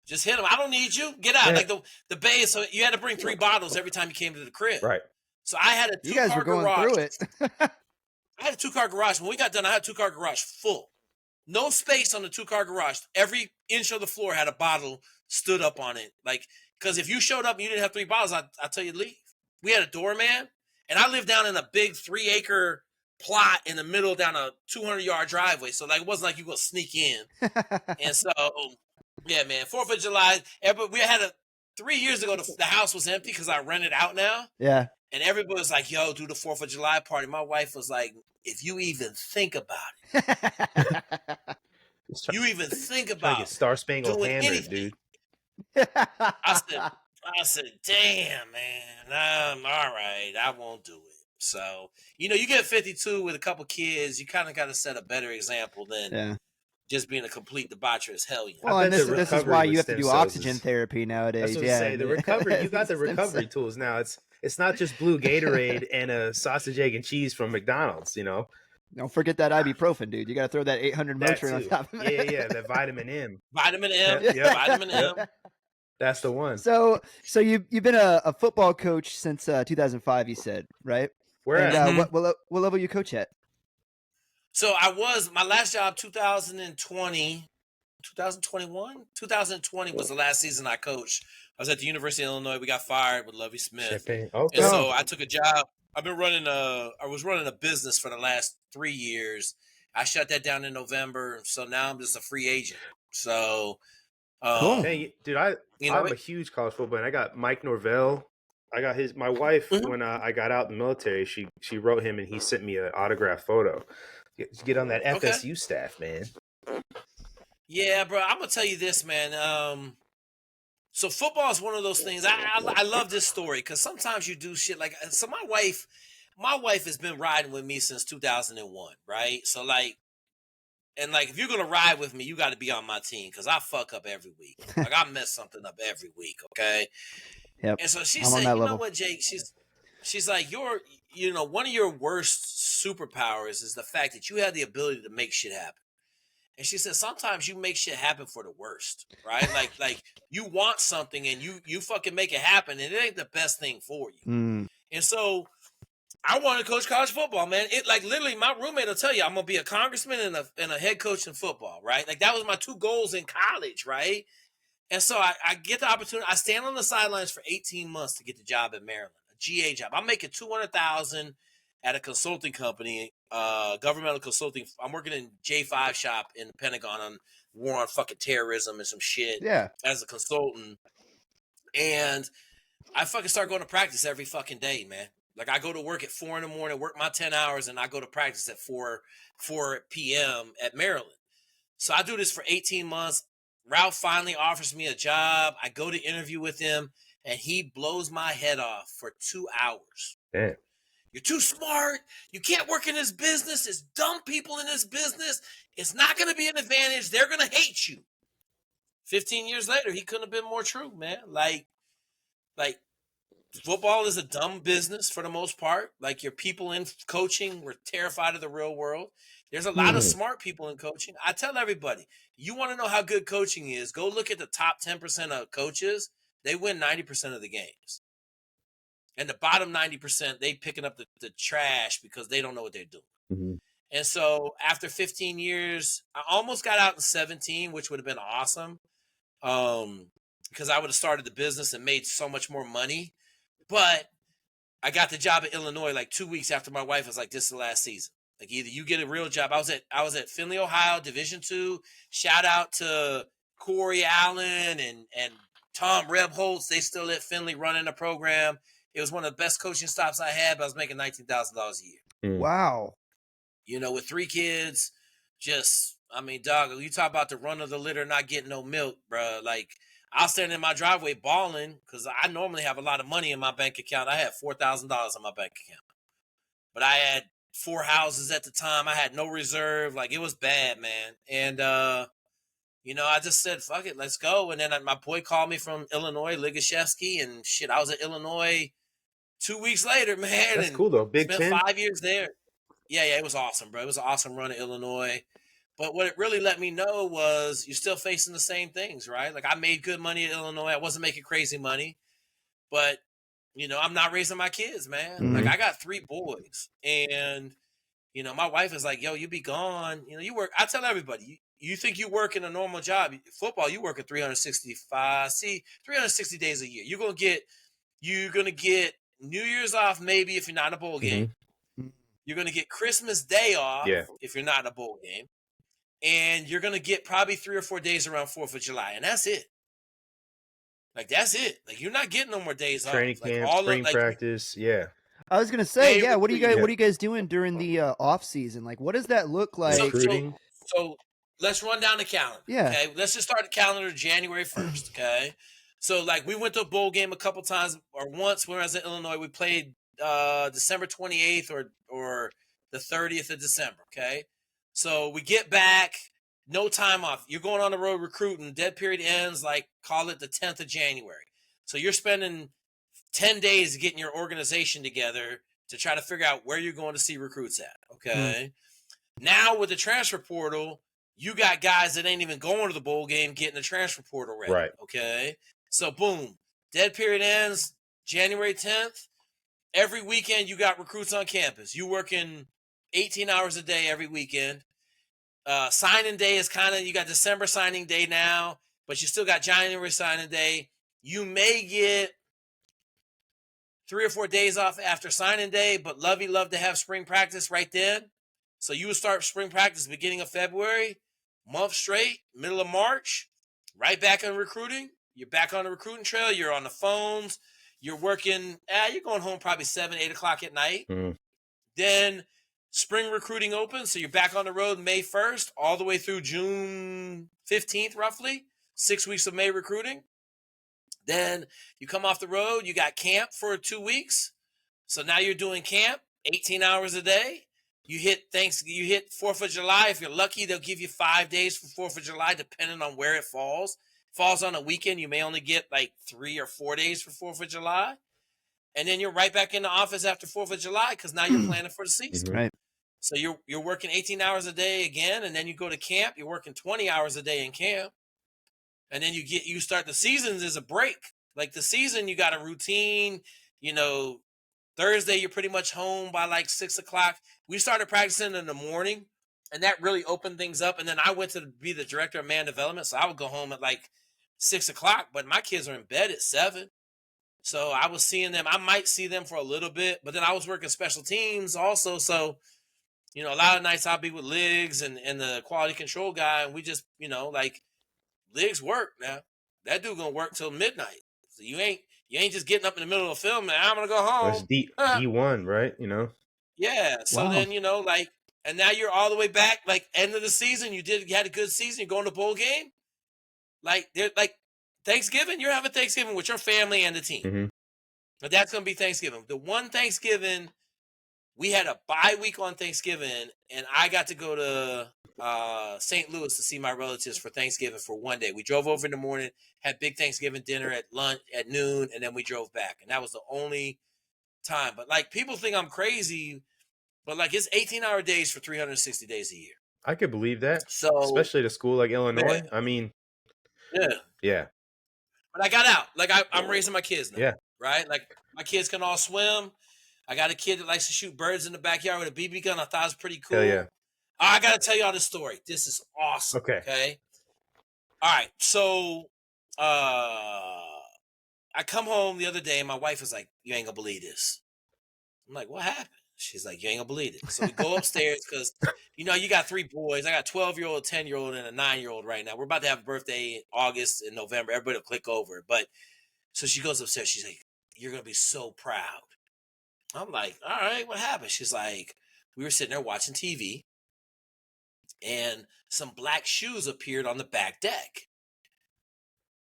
Just hit them. I don't need you. Get out. Yeah. Like the bay. So you had to bring 3 bottles every time you came to the crib. Right. So I had a 2-car You guys were going garage. through it. I had a 2-car garage. When we got done, I had a 2-car garage full. No space on the 2-car garage. Every inch of the floor had a bottle stood up on it. Like, because if you showed up and you didn't have 3 bottles, I'd tell you to leave. We had a doorman, and I lived down in a big 3-acre plot in the middle down a 200-yard driveway. So like, it wasn't like you go sneak in. And so, yeah, man, 4th of July. We had 3 years ago, the house was empty because I rented out now. Yeah. And everybody was like, yo, do the 4th of July party. My wife was like, if you even think about it, you even think Try to about get Star Spangled doing hammered, anything. dude. I said, damn, man, all right, I won't do it. So, you get 52 with a couple kids, you kind of got to set a better example than just being a complete debaucherous hellion. Well, and this is why you have to do oxygen therapy nowadays. That's what I say. The recovery, you got the recovery tools now. It's not just blue Gatorade and a sausage, egg, and cheese from McDonald's, Don't forget that ibuprofen, dude. You got to throw that 800 Motrin on top of it. Yeah, that vitamin M. Vitamin M. Yep. Vitamin M. That's the one. So you've been a football coach since 2005, you said, right? Where and, at? what level you coach at? So I was, my last job, 2020 was the last season I coached. I was at the University of Illinois. We got fired with Lovie Smith. Okay. And so I took a job. I was running a business for the last 3 years. I shut that down in November. So now I'm just a free agent. So, Cool. Hey, dude, I'm a huge college football, and I got Mike Norvell. I got my wife, when I got out in the military, she wrote him and he sent me an autographed photo. Get on that FSU staff, man. Yeah, bro. I'm gonna tell you this, man. So football is one of those things. I love this story because sometimes you do shit like. So my wife has been riding with me since 2001, right? So if you're gonna ride with me, you got to be on my team because I fuck up every week. Like I mess something up every week, okay? Yep. And so she said, "You know what, Jake? She's like, one of your worst superpowers is the fact that you have the ability to make shit happen." And she said, sometimes you make shit happen for the worst, right? like you want something and you fucking make it happen and it ain't the best thing for you. Mm. And so I want to coach college football, man. It like literally my roommate will tell you I'm gonna be a congressman and a head coach in football, right? Like that was my 2 goals in college, right? And so I get the opportunity. I stand on the sidelines for 18 months to get the job in Maryland, a GA job. I'm making $200,000 at a consulting company, governmental consulting. I'm working in J5 shop in the Pentagon on war on fucking terrorism and some shit. Yeah. As a consultant, and I fucking start going to practice every fucking day, man. Like I go to work at 4 a.m, work my 10 hours, and I go to practice at 4 p.m. at Maryland. So I do this for 18 months. Ralph finally offers me a job. I go to interview with him, and he blows my head off for 2 hours. Damn. You're too smart. You can't work in this business. It's dumb people in this business. It's not going to be an advantage. They're going to hate you. 15 years later, he couldn't have been more true, man. Like football is a dumb business for the most part. Like your people in coaching were terrified of the real world. There's a lot of smart people in coaching. I tell everybody, you want to know how good coaching is, go look at the top 10% of coaches. They win 90% of the games. And the bottom 90%, they picking up the trash because they don't know what they're doing. Mm-hmm. And so after 15 years, I almost got out in 17, which would have been awesome. Because I would have started the business and made so much more money. But I got the job at Illinois like 2 weeks after my wife was like, "This is the last season. Like either you get a real job." I was at Findlay, Ohio, Division II. Shout out to Corey Allen and Tom Rebholz. They still at Findlay running the program. It was one of the best coaching stops I had, but I was making $19,000 a year. Wow. You know, with 3 kids, I mean, dog, you talk about the run of the litter, not getting no milk, bro. Like, I was standing in my driveway balling because I normally have a lot of money in my bank account. I had $4,000 in my bank account, but I had 4 houses at the time. I had no reserve. Like, it was bad, man. And, you know, I just said, fuck it, let's go. And then my boy called me from Illinois, Ligashevsky, and shit, I was at Illinois 2 weeks later, man. That's and cool though. Big spent 10. 5 years there. Yeah, it was awesome, bro. It was an awesome run at Illinois. But what it really let me know was you're still facing the same things, right? Like I made good money at Illinois. I wasn't making crazy money, but you know, I'm not raising my kids, man. Mhm. Like I got 3 boys, and you know, my wife is like, "Yo, you be gone. You know, you work." I tell everybody, you think you work in a normal job, football, you work at 360 days a year. You're gonna get New Year's off, maybe if you're not in a bowl game. You're going to get Christmas Day off if you're not in a bowl game. And you're going to get probably 3 or 4 days around 4th of July. And that's it. Like, that's it. Like, you're not getting no more days Training off. Like, camp, spring practice. Yeah. I was gonna say, Hey, what are you guys doing during the off season? Like, what does that look like? Recruiting. So let's run down the calendar. Yeah. Okay. Let's just start the calendar January 1st. Okay. So, like, we went to a bowl game a couple times, or once when I was in Illinois. We played December 28th or the 30th of December. Okay. So we get back, no time off. You're going on the road recruiting. Dead period ends, like, call it the 10th of January. So you're spending 10 days getting your organization together to try to figure out where you're going to see recruits at. Okay. Now with the transfer portal, you got guys that ain't even going to the bowl game getting the transfer portal ready. Right. Okay. So boom, dead period ends January 10th. Every weekend you got recruits on campus. You working 18 hours a day every weekend. Signing day is you got December signing day now, but you still got January signing day. You may get 3 or 4 days off after signing day, but love to have spring practice right then. So you would start spring practice beginning of February, month straight, middle of March, right back on recruiting. You're back on the recruiting trail. You're on the phones. You're working. You're going home probably 7, 8 o'clock at night. Then spring recruiting opens, so you're back on the road May 1st all the way through June 15th, roughly. 6 weeks of May recruiting. Then you come off the road. You got camp for 2 weeks. So now you're doing camp 18 hours a day. You hit 4th of July. If you're lucky, they'll give you 5 days for 4th of July, depending on where it falls. Falls on a weekend, you may only get like 3 or 4 days for 4th of July. And then you're right back in the office after 4th of July because now you're planning for the season. Right. So you're working 18 hours a day again, and then you go to camp. You're working 20 hours a day in camp. And then you start the seasons as a break. Like the season, you got a routine. You know, Thursday, you're pretty much home by like 6 o'clock. We started practicing in the morning, and that really opened things up. And then I went to be the director of man development, so I would go home at like 6 o'clock, but my kids are in bed at 7. So I was seeing them. I might see them for a little bit, but then I was working special teams also. So, you know, a lot of nights I'll be with Liggs and the quality control guy, and we just, you know, like Liggs work now. That dude gonna work till midnight. So you ain't just getting up in the middle of the film and I'm gonna go home. That's D1, right? You know? Yeah. So then, you know, like, and now you're all the way back, like end of the season. You had a good season. You're going to bowl game. Like they're like Thanksgiving. You're having Thanksgiving with your family and the team. But that's gonna be Thanksgiving. The one Thanksgiving, we had a bye week on Thanksgiving, and I got to go to St. Louis to see my relatives for Thanksgiving for one day. We drove over in the morning, had big Thanksgiving dinner at lunch at noon, and then we drove back. And that was the only time. But like people think I'm crazy, but like it's 18-hour days for 360 days a year. I could believe that. So especially at a school like Illinois. I mean, yeah. But I got out. Like I'm raising my kids now. Yeah. Right? Like my kids can all swim. I got a kid that likes to shoot birds in the backyard with a BB gun. I thought it was pretty cool. Hell yeah. I got to tell y'all this story. This is awesome. Okay. All right. So I come home the other day and my wife was like, you ain't gonna believe this. I'm like, what happened? She's like, you ain't gonna believe it. So we go upstairs because, you know, you got 3 boys. I got 12-year-old, 10-year-old, and a 9-year-old right now. We're about to have a birthday in August and November. Everybody will click over. But so she goes upstairs. She's like, you're gonna be so proud. I'm like, all right, what happened? She's like, we were sitting there watching TV, and some black shoes appeared on the back deck.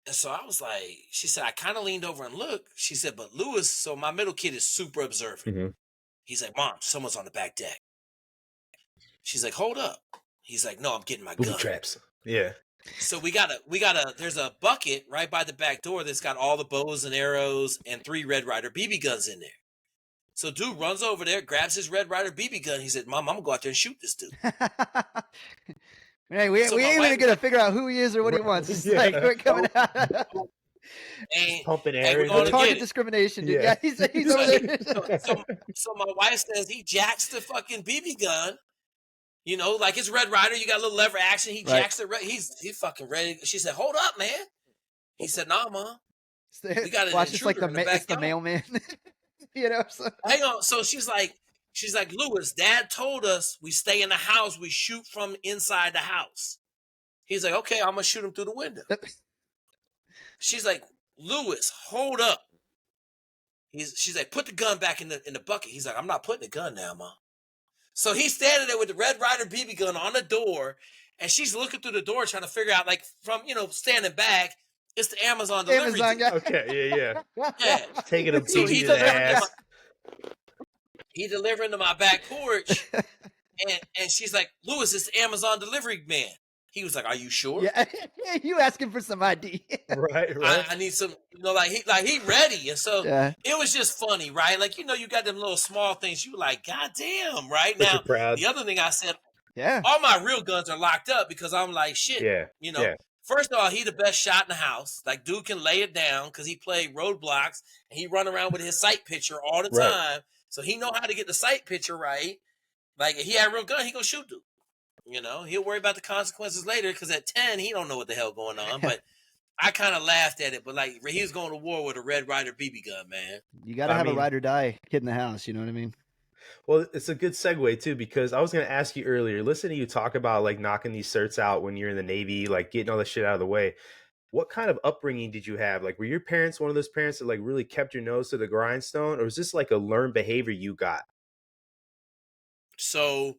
And so I was like, she said, I kind of leaned over and looked. She said, but Lewis, so my middle kid is super observant. Mm-hmm. He's like, Mom, someone's on the back deck. She's like, hold up. He's like, no, I'm getting my Booby gun. traps. Yeah. So there's a bucket right by the back door that's got all the bows and arrows and 3 Red Ryder BB guns in there. So dude runs over there, grabs his Red Ryder BB gun. He said, Mom, I'm gonna go out there and shoot this dude. Hey, we So my ain't wife even gonna figure out who he is or what he wants. It's like we're coming out. And Pumping we're air. gonna Target get it. discrimination, dude. Yeah. Yeah, he's over there. So my wife says he jacks the fucking BB gun. You know, like it's Red Ryder, you got a little lever action. He jacks it. He's fucking ready. She said, "Hold up, man." He said, "Nah, Mom. We got an Watch this like intruder in the it's the backyard." mailman. You know. So. Hang on. So she's like, Lewis, Dad told us we stay in the house. We shoot from inside the house. He's like, okay, I'm gonna shoot him through the window. She's like, Lewis, hold up. She's like, put the gun back in the bucket. He's like, I'm not putting the gun now, Mom. So he's standing there with the Red Ryder BB gun on the door, and she's looking through the door trying to figure out, like, from, you know, standing back, it's the Amazon delivery. Amazon guy. Okay, yeah. Yeah. Taking a So beat he to the ass. delivering to my back porch, and she's like, Lewis, it's the Amazon delivery man. He was like, are you sure? Yeah, you asking for some ID. Right. I need some, you know, like he ready. And so Yeah. it was just funny, right? Like, you know, you got them little small things. You like, God damn, right? But Now, you're proud. the other thing I said, Yeah. all my real guns are locked up because I'm like, shit, Yeah. you know. Yeah. First of all, he the best shot in the house. Like, dude can lay it down because he played roadblocks and he run around with his sight picture all the Right. time. So he know how to get the sight picture right. Like, if he had a real gun, he gonna shoot dude. You know, he'll worry about the consequences later because at 10, he don't know what the hell going on. But I kind of laughed at it. But, like, he was going to war with a Red Ryder BB gun, man. You got to have a ride or die kid in the house. You know what I mean? Well, it's a good segue, too, because I was going to ask you earlier, listen to you talk about, like, knocking these certs out when you're in the Navy, like, getting all this shit out of the way. What kind of upbringing did you have? Like, were your parents one of those parents that, like, really kept your nose to the grindstone? Or was this, like, a learned behavior you got? So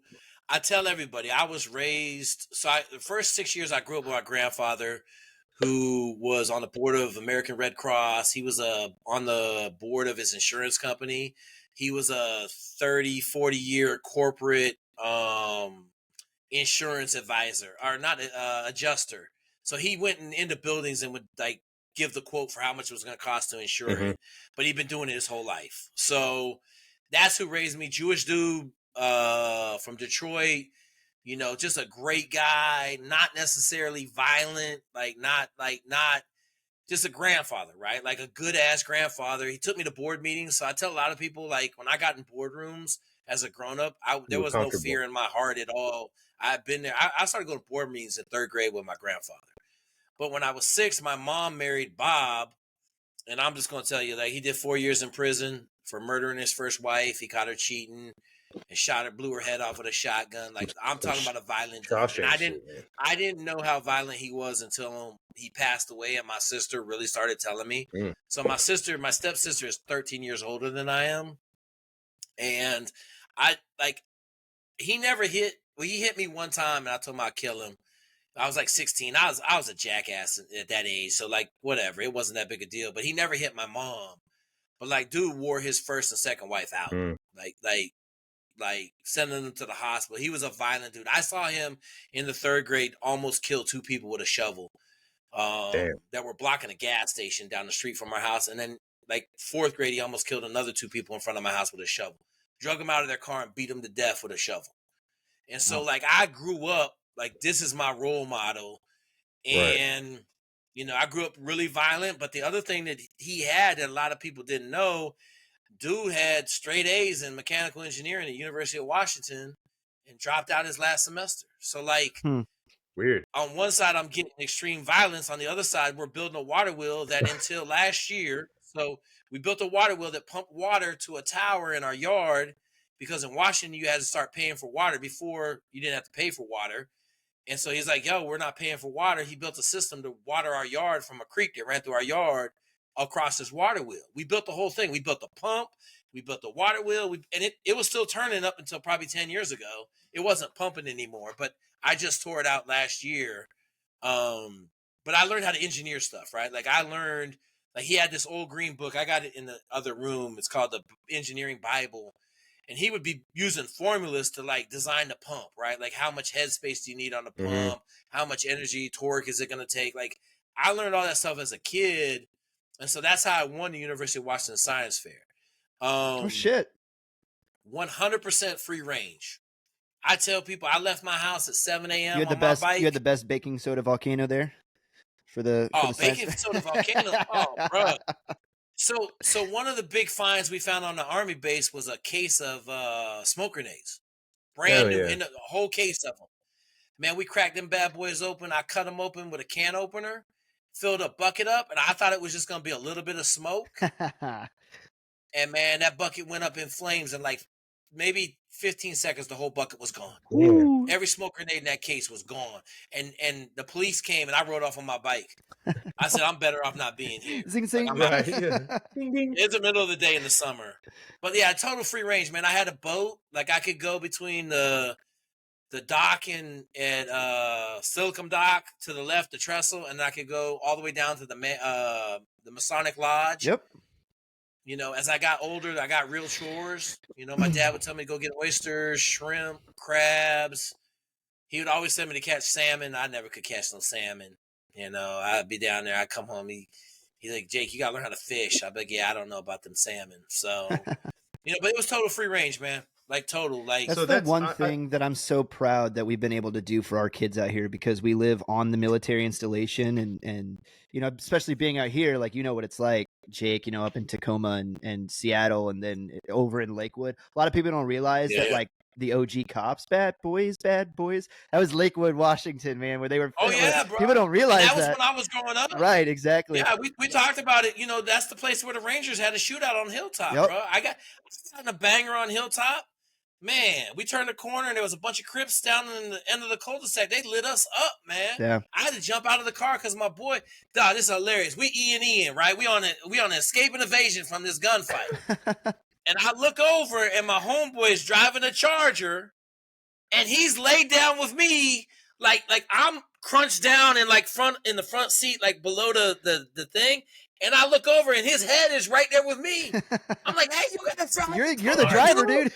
I tell everybody, I was raised. So the first 6 years I grew up with my grandfather, who was on the board of American Red Cross. He was on the board of his insurance company. He was a 30, 40-year corporate insurance advisor, or not adjuster. So he went into buildings and would, like, give the quote for how much it was going to cost to insure it. But he'd been doing it his whole life. So that's who raised me. Jewish dude from Detroit. You know, just a great guy, not necessarily violent, not just a grandfather, right? Like a good ass grandfather. He took me to board meetings. So I tell a lot of people, like, when I got in boardrooms as a grown up, there was no fear in my heart at all. I've been there. I started going to board meetings in 3rd grade with my grandfather. But when I was 6, my mom married Bob. And I'm just going to tell you, like, he did 4 years in prison for murdering his first wife. He caught her cheating and shot her, blew her head off with a shotgun. Like, I'm talking about a violent dude. And I didn't know how violent he was until he passed away, and my sister really started telling me. So my stepsister is 13 years older than I am. And he never hit. Well, he hit me one time, and I told him I'd kill him. I was like 16. I was a jackass at that age. So, like, whatever. It wasn't that big a deal. But he never hit my mom. But, like, dude wore his first and second wife out. Like sending them to the hospital. He was a violent dude. I saw him in the 3rd grade almost kill 2 people with a shovel that were blocking a gas station down the street from our house. And then, like, 4th grade, he almost killed another 2 people in front of my house with a shovel. Drug them out of their car and beat them to death with a shovel. And so, like, I grew up, like, this is my role model. And, you know, I grew up really violent. But the other thing that he had that a lot of people didn't know, dude had straight A's in mechanical engineering at the University of Washington and dropped out his last semester. So, like, weird. On one side, I'm getting extreme violence. On the other side, we're building a water wheel that until last year. So We built a water wheel that pumped water to a tower in our yard, because in Washington you had to start paying for water. Before, you didn't have to pay for water. And so he's like, yo, we're not paying for water. He built a system to water our yard from a creek that ran through our yard across this water wheel. We built the whole thing. We built the pump. We built the water wheel. And it was still turning up until probably 10 years ago. It wasn't pumping anymore, but I just tore it out last year. But I learned how to engineer stuff, right? Like I learned, like he had this old green book. I got it in the other room. It's called the Engineering Bible. And he would be using formulas to like design the pump, right? Like how much headspace do you need on the pump? How much energy, torque is it going to take? Like I learned all that stuff as a kid. And so that's how I won the University of Washington Science Fair. Oh, shit. 100% free range. I tell people I left my house at 7 a.m. You had on my bike. You had the best baking soda volcano there for the baking soda volcano. Oh, bro. So one of the big finds we found on the Army base was a case of smoke grenades, brand new, in a whole case of them. Man, we cracked them bad boys open. I cut them open with a can opener, filled a bucket up, and I thought it was just gonna be a little bit of smoke. And man, that bucket went up in flames in like maybe 15 seconds. The whole bucket was gone. Ooh. Every smoke grenade in that case was gone. And the police came and I rode off on my bike. I said, I'm better off not being here. Zing, zing. Like, it's the middle of the day in the summer. But yeah, total free range, man. I had a boat. Like I could go between the dock at Silicon Dock to the left, the trestle, and I could go all the way down to the Masonic Lodge. Yep. You know, as I got older, I got real chores. You know, my dad would tell me to go get oysters, shrimp, crabs. He would always send me to catch salmon. I never could catch no salmon. You know, I'd be down there. I'd come home. He's like, Jake, you got to learn how to fish. I'd be like, yeah, I don't know about them salmon. So, you know, but it was total free range, man. Like total, like that's the one thing that I'm so proud that we've been able to do for our kids out here, because we live on the military installation and you know, especially being out here, like, you know what it's like, Jake, you know, up in Tacoma and Seattle and then over in Lakewood. A lot of people don't realize that like the OG cops, bad boys. That was Lakewood, Washington, man, where they were. Oh yeah, bro. People don't realize that was when I was growing up. Right, exactly. Yeah, we talked about it. You know, that's the place where the Rangers had a shootout on Hilltop, bro. I got a banger on Hilltop. Man, we turned the corner and there was a bunch of Crips down in the end of the cul-de-sac. They lit us up, man. Yeah. I had to jump out of the car because my boy, dog, this is hilarious. We E&E, right? We on an escape and evasion from this gunfight. And I look over and my homeboy is driving a Charger and he's laid down with me like I'm crunched down in in the front seat, like below the thing. And I look over and his head is right there with me. I'm like, hey, you got to drive. You're the driver, dude.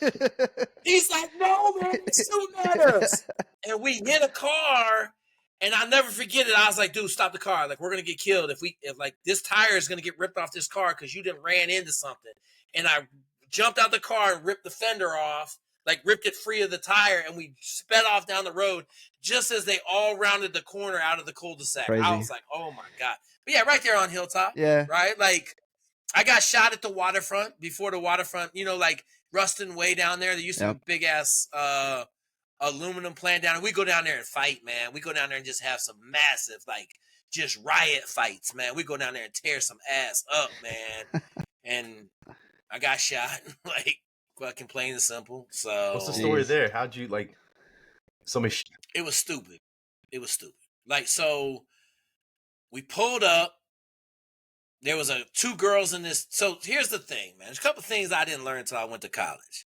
He's like, no, man, he's shooting at us. And we hit a car, and I'll never forget it. I was like, dude, stop the car. Like, we're going to get killed if like this tire is going to get ripped off this car because you done ran into something. And I jumped out the car and ripped the fender off, like ripped it free of the tire, and we sped off down the road just as they all rounded the corner out of the cul-de-sac. Crazy. I was like, oh, my God. But yeah, right there on Hilltop. Yeah. Right? Like, I got shot at the waterfront, before the waterfront, you know, like Ruston Way down there. There used to be a big-ass aluminum plant down there. We go down there and fight, man. We go down there and just have some massive, like, just riot fights, man. We go down there and tear some ass up, man. And I got shot, like, fucking plain and simple. So what's the story there? How'd you, like, somebody... It was stupid. Like, so... We pulled up. There was two girls in this. So here's the thing, man. There's a couple of things I didn't learn until I went to college.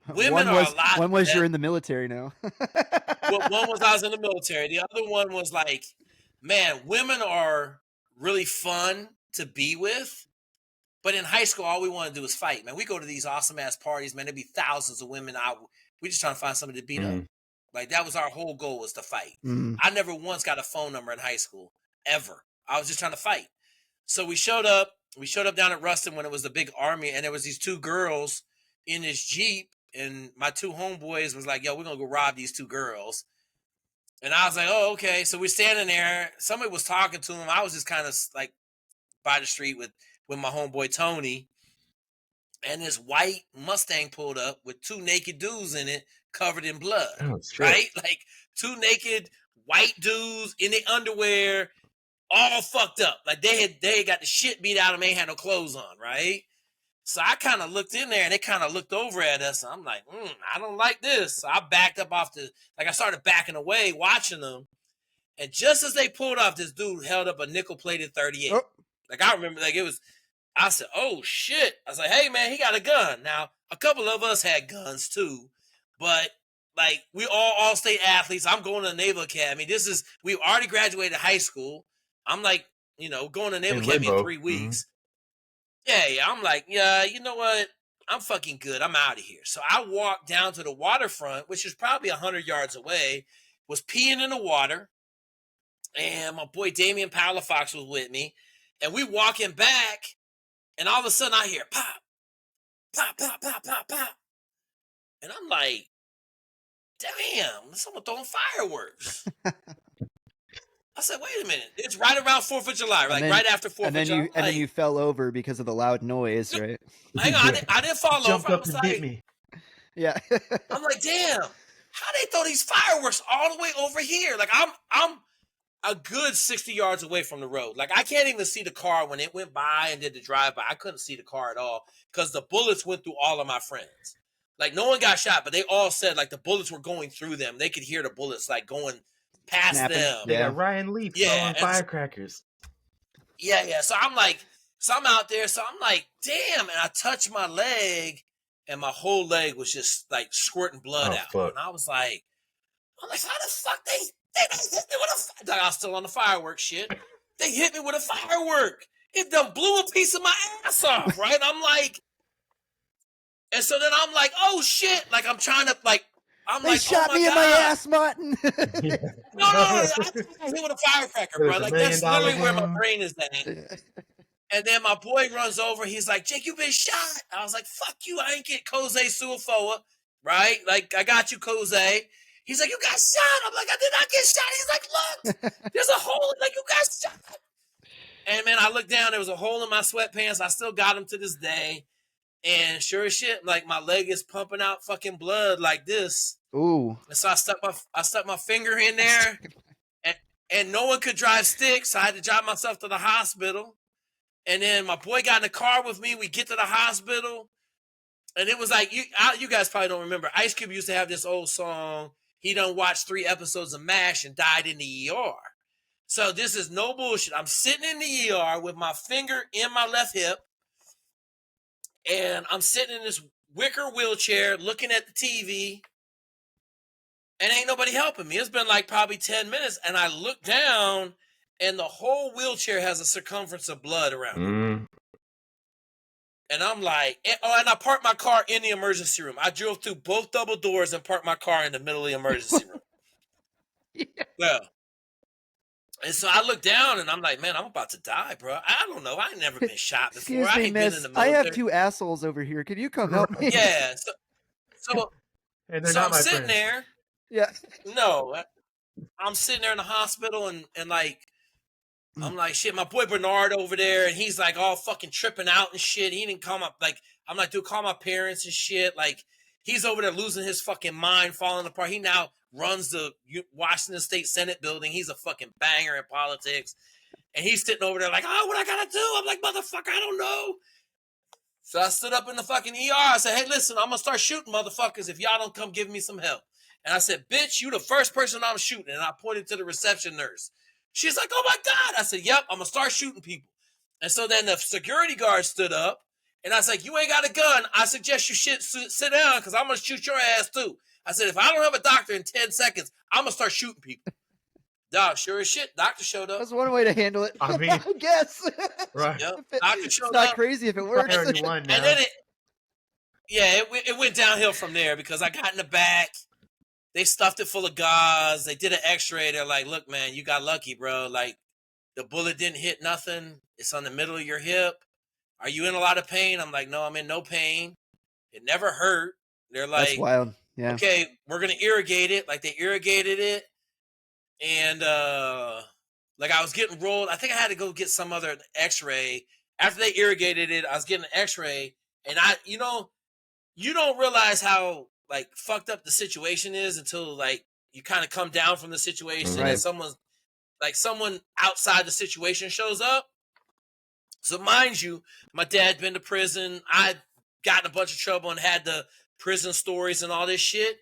Women are a lot. One was you're in the military now. Well, one was I was in the military. The other one was like, man, women are really fun to be with. But in high school, all we want to do is fight, man. We go to these awesome ass parties, man. There'd be thousands of women out. We just trying to find somebody to beat up. Like that was our whole goal, was to fight. I never once got a phone number in high school. Ever. I was just trying to fight. So we showed up down at Ruston when it was the big army, and there was these two girls in this Jeep, and my two homeboys was like, yo, we're going to go rob these two girls. And I was like, oh, okay. So we're standing there. Somebody was talking to them. I was just kind of like by the street with my homeboy Tony, and this white Mustang pulled up with two naked dudes in it covered in blood, right? Like two naked white dudes in their underwear. all fucked up. Like they had got the shit beat out of them, ain't had no clothes on, right? So I kind of looked in there and they kind of looked over at us. And I'm like, I don't like this. So I backed up I started backing away, watching them. And just as they pulled off, this dude held up a nickel-plated 38. Oh. Like I remember, I said, oh shit. I was like, hey man, he got a gun. Now, a couple of us had guns too, but like we all state athletes. I'm going to the Naval Academy. We already graduated high school. I'm like, going to Naval Academy in 3 weeks. Mm-hmm. Yeah. I'm like, yeah, you know what? I'm fucking good. I'm out of here. So I walked down to the waterfront, which is probably 100 yards away, was peeing in the water. And my boy Damian Palafox was with me. And we walking back, and all of a sudden I hear pop, pop, pop, pop, pop, pop. And I'm like, damn, someone throwing fireworks. I said, wait a minute. It's right around 4th of July, right after 4th of July. And then you fell over because of the loud noise, right? Hang on, I didn't fall Jumped over. Up and bit me. Yeah. I'm like, damn, how they throw these fireworks all the way over here? Like I'm a good 60 yards away from the road. Like I can't even see the car when it went by and did the drive-by. I couldn't see the car at all because the bullets went through all of my friends. Like no one got shot, but they all said like the bullets were going through them. They could hear the bullets like going past them. They got Ryan Leaf throwing firecrackers. Yeah. So I'm out there. So I'm like, damn. And I touched my leg and my whole leg was just like squirting blood out. Fuck. And I was like, how the fuck they hit me with I was still on the fireworks shit. They hit me with a firework. It done blew a piece of my ass off, right? I'm like, and so then I'm like, oh shit. Like I'm trying to they shot me in my ass, Martin. No. I hit with a firecracker, bro. Like that's literally where my brain is at. And then my boy runs over. He's like, Jake, you been shot. I was like, fuck you. I ain't get Kose Suafoa, right? Like I got you, Kose. He's like, you got shot. I'm like, I did not get shot. He's like, look, there's a hole. Like, you got shot. And man, I looked down. There was a hole in my sweatpants. I still got them to this day. And sure as shit, like my leg is pumping out fucking blood like this. Ooh. And so I stuck my finger in there, and no one could drive sticks. So I had to drive myself to the hospital. And then my boy got in the car with me. We get to the hospital, and it was like you guys probably don't remember. Ice Cube used to have this old song. He done watched 3 episodes of MASH and died in the ER. So this is no bullshit. I'm sitting in the ER with my finger in my left hip, and I'm sitting in this wicker wheelchair looking at the TV, and ain't nobody helping me. It's been like probably 10 minutes, and I look down, and the whole wheelchair has a circumference of blood around it. And I'm like, and I parked my car in the emergency room. I drove through both double doors and parked my car in the middle of the emergency room. Yeah. And so I look down and I'm like, man, I'm about to die, bro. I don't know. I ain't never been shot before. Excuse me, miss. I have 2 assholes over here. Can you come help me? Yeah. So I'm sitting there. Yeah. No. I'm sitting there in the hospital and like, I'm like, shit, my boy Bernard over there, and he's like all fucking tripping out and shit. He didn't call I'm like, dude, call my parents and shit. Like, he's over there losing his fucking mind, falling apart. He now runs the Washington State Senate building. He's a fucking banger in politics. And he's sitting over there like, oh, what I gotta do? I'm like, motherfucker, I don't know. So I stood up in the fucking ER. I said, hey, listen, I'm gonna start shooting motherfuckers if y'all don't come give me some help. And I said, bitch, you the first person I'm shooting. And I pointed to the reception nurse. She's like, oh my God. I said, yep, I'm going to start shooting people. And so then the security guard stood up, and I was like, you ain't got a gun. I suggest you sit down because I'm going to shoot your ass too. I said, if I don't have a doctor in 10 seconds, I'm going to start shooting people. Dog, sure as shit, doctor showed up. That's one way to handle it. I mean, I guess. Right. Yep, doctor showed it's not up. crazy if it works. And then it went downhill from there because I got in the back. They stuffed it full of gauze. They did an x-ray. They're like, look, man, you got lucky, bro. Like, the bullet didn't hit nothing. It's on the middle of your hip. Are you in a lot of pain? I'm like, no, I'm in no pain. It never hurt. They're like, that's wild. Yeah. Okay, we're going to irrigate it. Like, they irrigated it. And, like, I was getting rolled. I think I had to go get some other x-ray. After they irrigated it, I was getting an x-ray. And you don't realize how, like, fucked up the situation is until, like, you kind of come down from the situation, right. And like someone outside the situation shows up. So mind you, my dad been to prison. I'd gotten a bunch of trouble and had the prison stories and all this shit.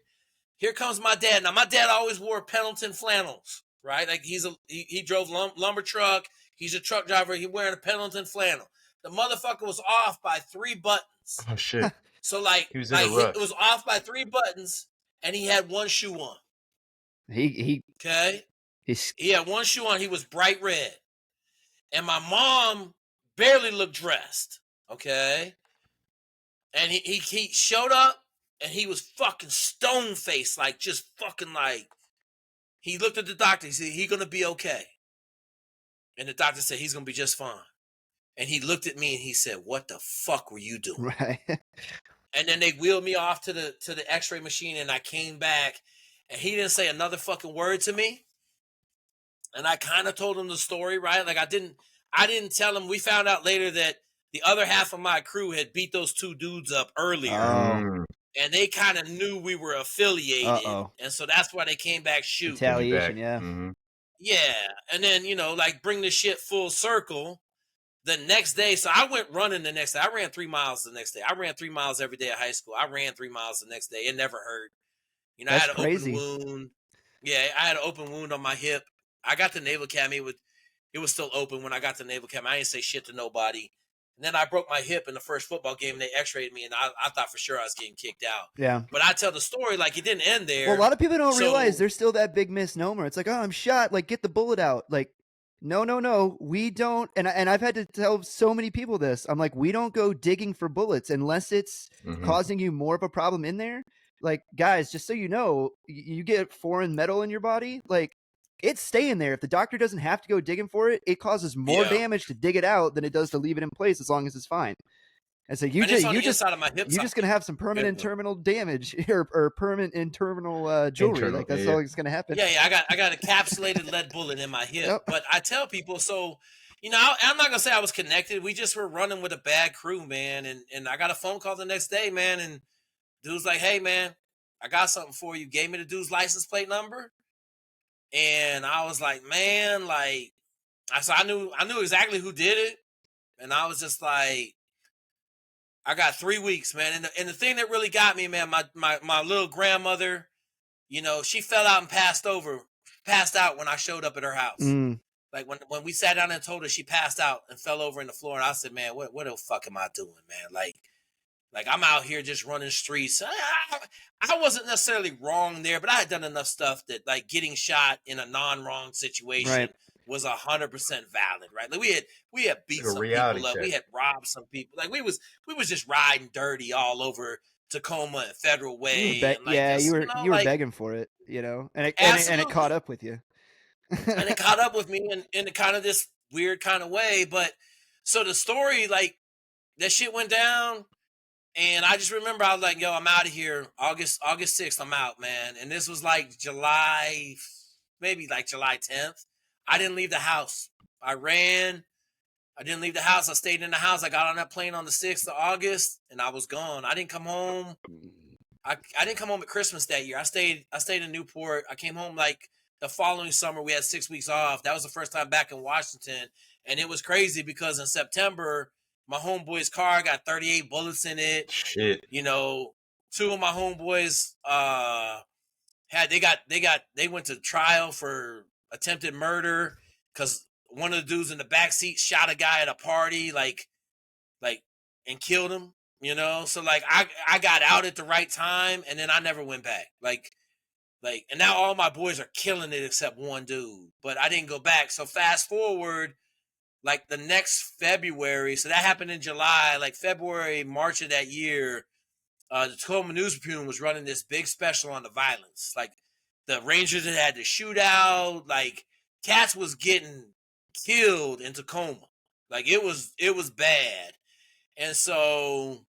Here comes my dad. Now my dad always wore Pendleton flannels, right? Like he drove lumber truck. He's a truck driver. He wearing a Pendleton flannel. The motherfucker was off by 3 buttons. Oh shit. So like, He was in a rush. it was off by 3 buttons, and he had one shoe on. Okay. He had one shoe on. He was bright red, and my mom barely looked dressed. Okay. And he showed up, and he was fucking stone faced, like just fucking like. He looked at the doctor. He said, "He's gonna be okay," and the doctor said, "He's gonna be just fine." And he looked at me and he said, "What the fuck were you doing?" Right. And then they wheeled me off to the X-ray machine, and I came back, and he didn't say another fucking word to me. And I kind of told him the story, right? Like I didn't tell him. We found out later that the other half of my crew had beat those 2 dudes up earlier. Oh. And they kind of knew we were affiliated. Uh-oh. And so that's why they came back shooting. Retaliation, yeah. Mm-hmm. Yeah. And then, like bring this shit full circle. The next day, so I went running the next day. I ran 3 miles the next day. I ran 3 miles every day at high school. I ran 3 miles the next day. It never hurt. That's I had an crazy. open wound. Yeah, I had an open wound on my hip. I got to Naval Academy. It was still open when I got to Naval Academy. I didn't say shit to nobody. And then I broke my hip in the first football game. They x-rayed me, and I thought for sure I was getting kicked out. Yeah. But I tell the story like it didn't end there. Well, a lot of people don't realize there's still that big misnomer. It's like, oh, I'm shot. Like, get the bullet out. Like, no, we don't. And I've had to tell so many people this. I'm like, we don't go digging for bullets unless it's causing you more of a problem in there. Like, guys, just so you know, you get foreign metal in your body, like, it's staying there. If the doctor doesn't have to go digging for it, it causes more damage to dig it out than it does to leave it in place as long as it's fine. And so you're just gonna have some permanent terminal damage or permanent internal jewelry. Like that's all that's gonna happen. Yeah. I got a encapsulated lead bullet in my hip. Yep. But I tell people, so I'm not gonna say I was connected. We just were running with a bad crew, man. And I got a phone call the next day, man. And dude's like, "Hey, man, I got something for you." Gave me the dude's license plate number, and I was like, "Man, like," I knew exactly who did it, and I was just like. I got 3 weeks, man. And the thing that really got me, man, my little grandmother, she fell out and passed out when I showed up at her house. Like when we sat down and told her, she passed out and fell over in the floor. And I said, man, what the fuck am I doing, man? Like I'm out here just running streets. I wasn't necessarily wrong there, but I had done enough stuff that like getting shot in a non-wrong situation was 100% valid, right? Like we had beat some people up, we had robbed some people, like we was just riding dirty all over Tacoma and Federal Way. You were begging for it, and it caught up with you, and it caught up with me in kind of this weird kind of way. But so the story, like that shit went down, and I just remember I was like, "Yo, I'm out of here." August 6th, I'm out, man. And this was like July 10th. I didn't leave the house. I ran. I didn't leave the house. I stayed in the house. I got on that plane on the 6th of August, and I was gone. I didn't come home. I didn't come home at Christmas that year. I stayed in Newport. I came home like the following summer. We had 6 weeks off. That was the first time back in Washington, and it was crazy because in September, my homeboy's car got 38 bullets in it. Shit. 2 of my homeboys they went to trial for attempted murder because one of the dudes in the back seat shot a guy at a party, like, and killed him. So like I got out at the right time, and then I never went back. Like, and now all my boys are killing it except one dude, but I didn't go back. So fast forward, like the next February, so that happened in July. Like February, March of that year, the Tacoma News Tribune was running this big special on the violence, like. The Rangers that had the shootout, like cats was getting killed in Tacoma. Like it was bad. And so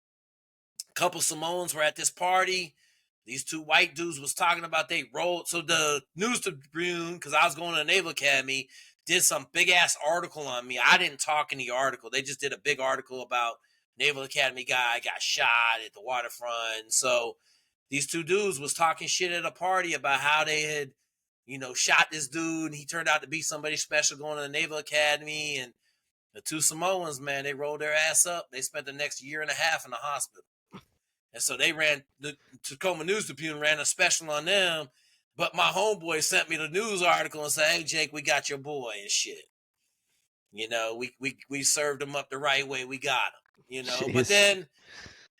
a couple Samoans were at this party. These 2 white dudes was talking about they rolled. So the News Tribune, because I was going to the Naval Academy, did some big ass article on me. I didn't talk in the article. They just did a big article about Naval Academy guy got shot at the waterfront. So these 2 dudes was talking shit at a party about how they had, shot this dude, and he turned out to be somebody special going to the Naval Academy. And the two Samoans, man, they rolled their ass up. They spent the next year and a half in the hospital. And so they ran, the Tacoma News Tribune ran a special on them. But my homeboy sent me the news article and said, hey, Jake, we got your boy and shit. We served him up the right way. We got him, Jeez. But then,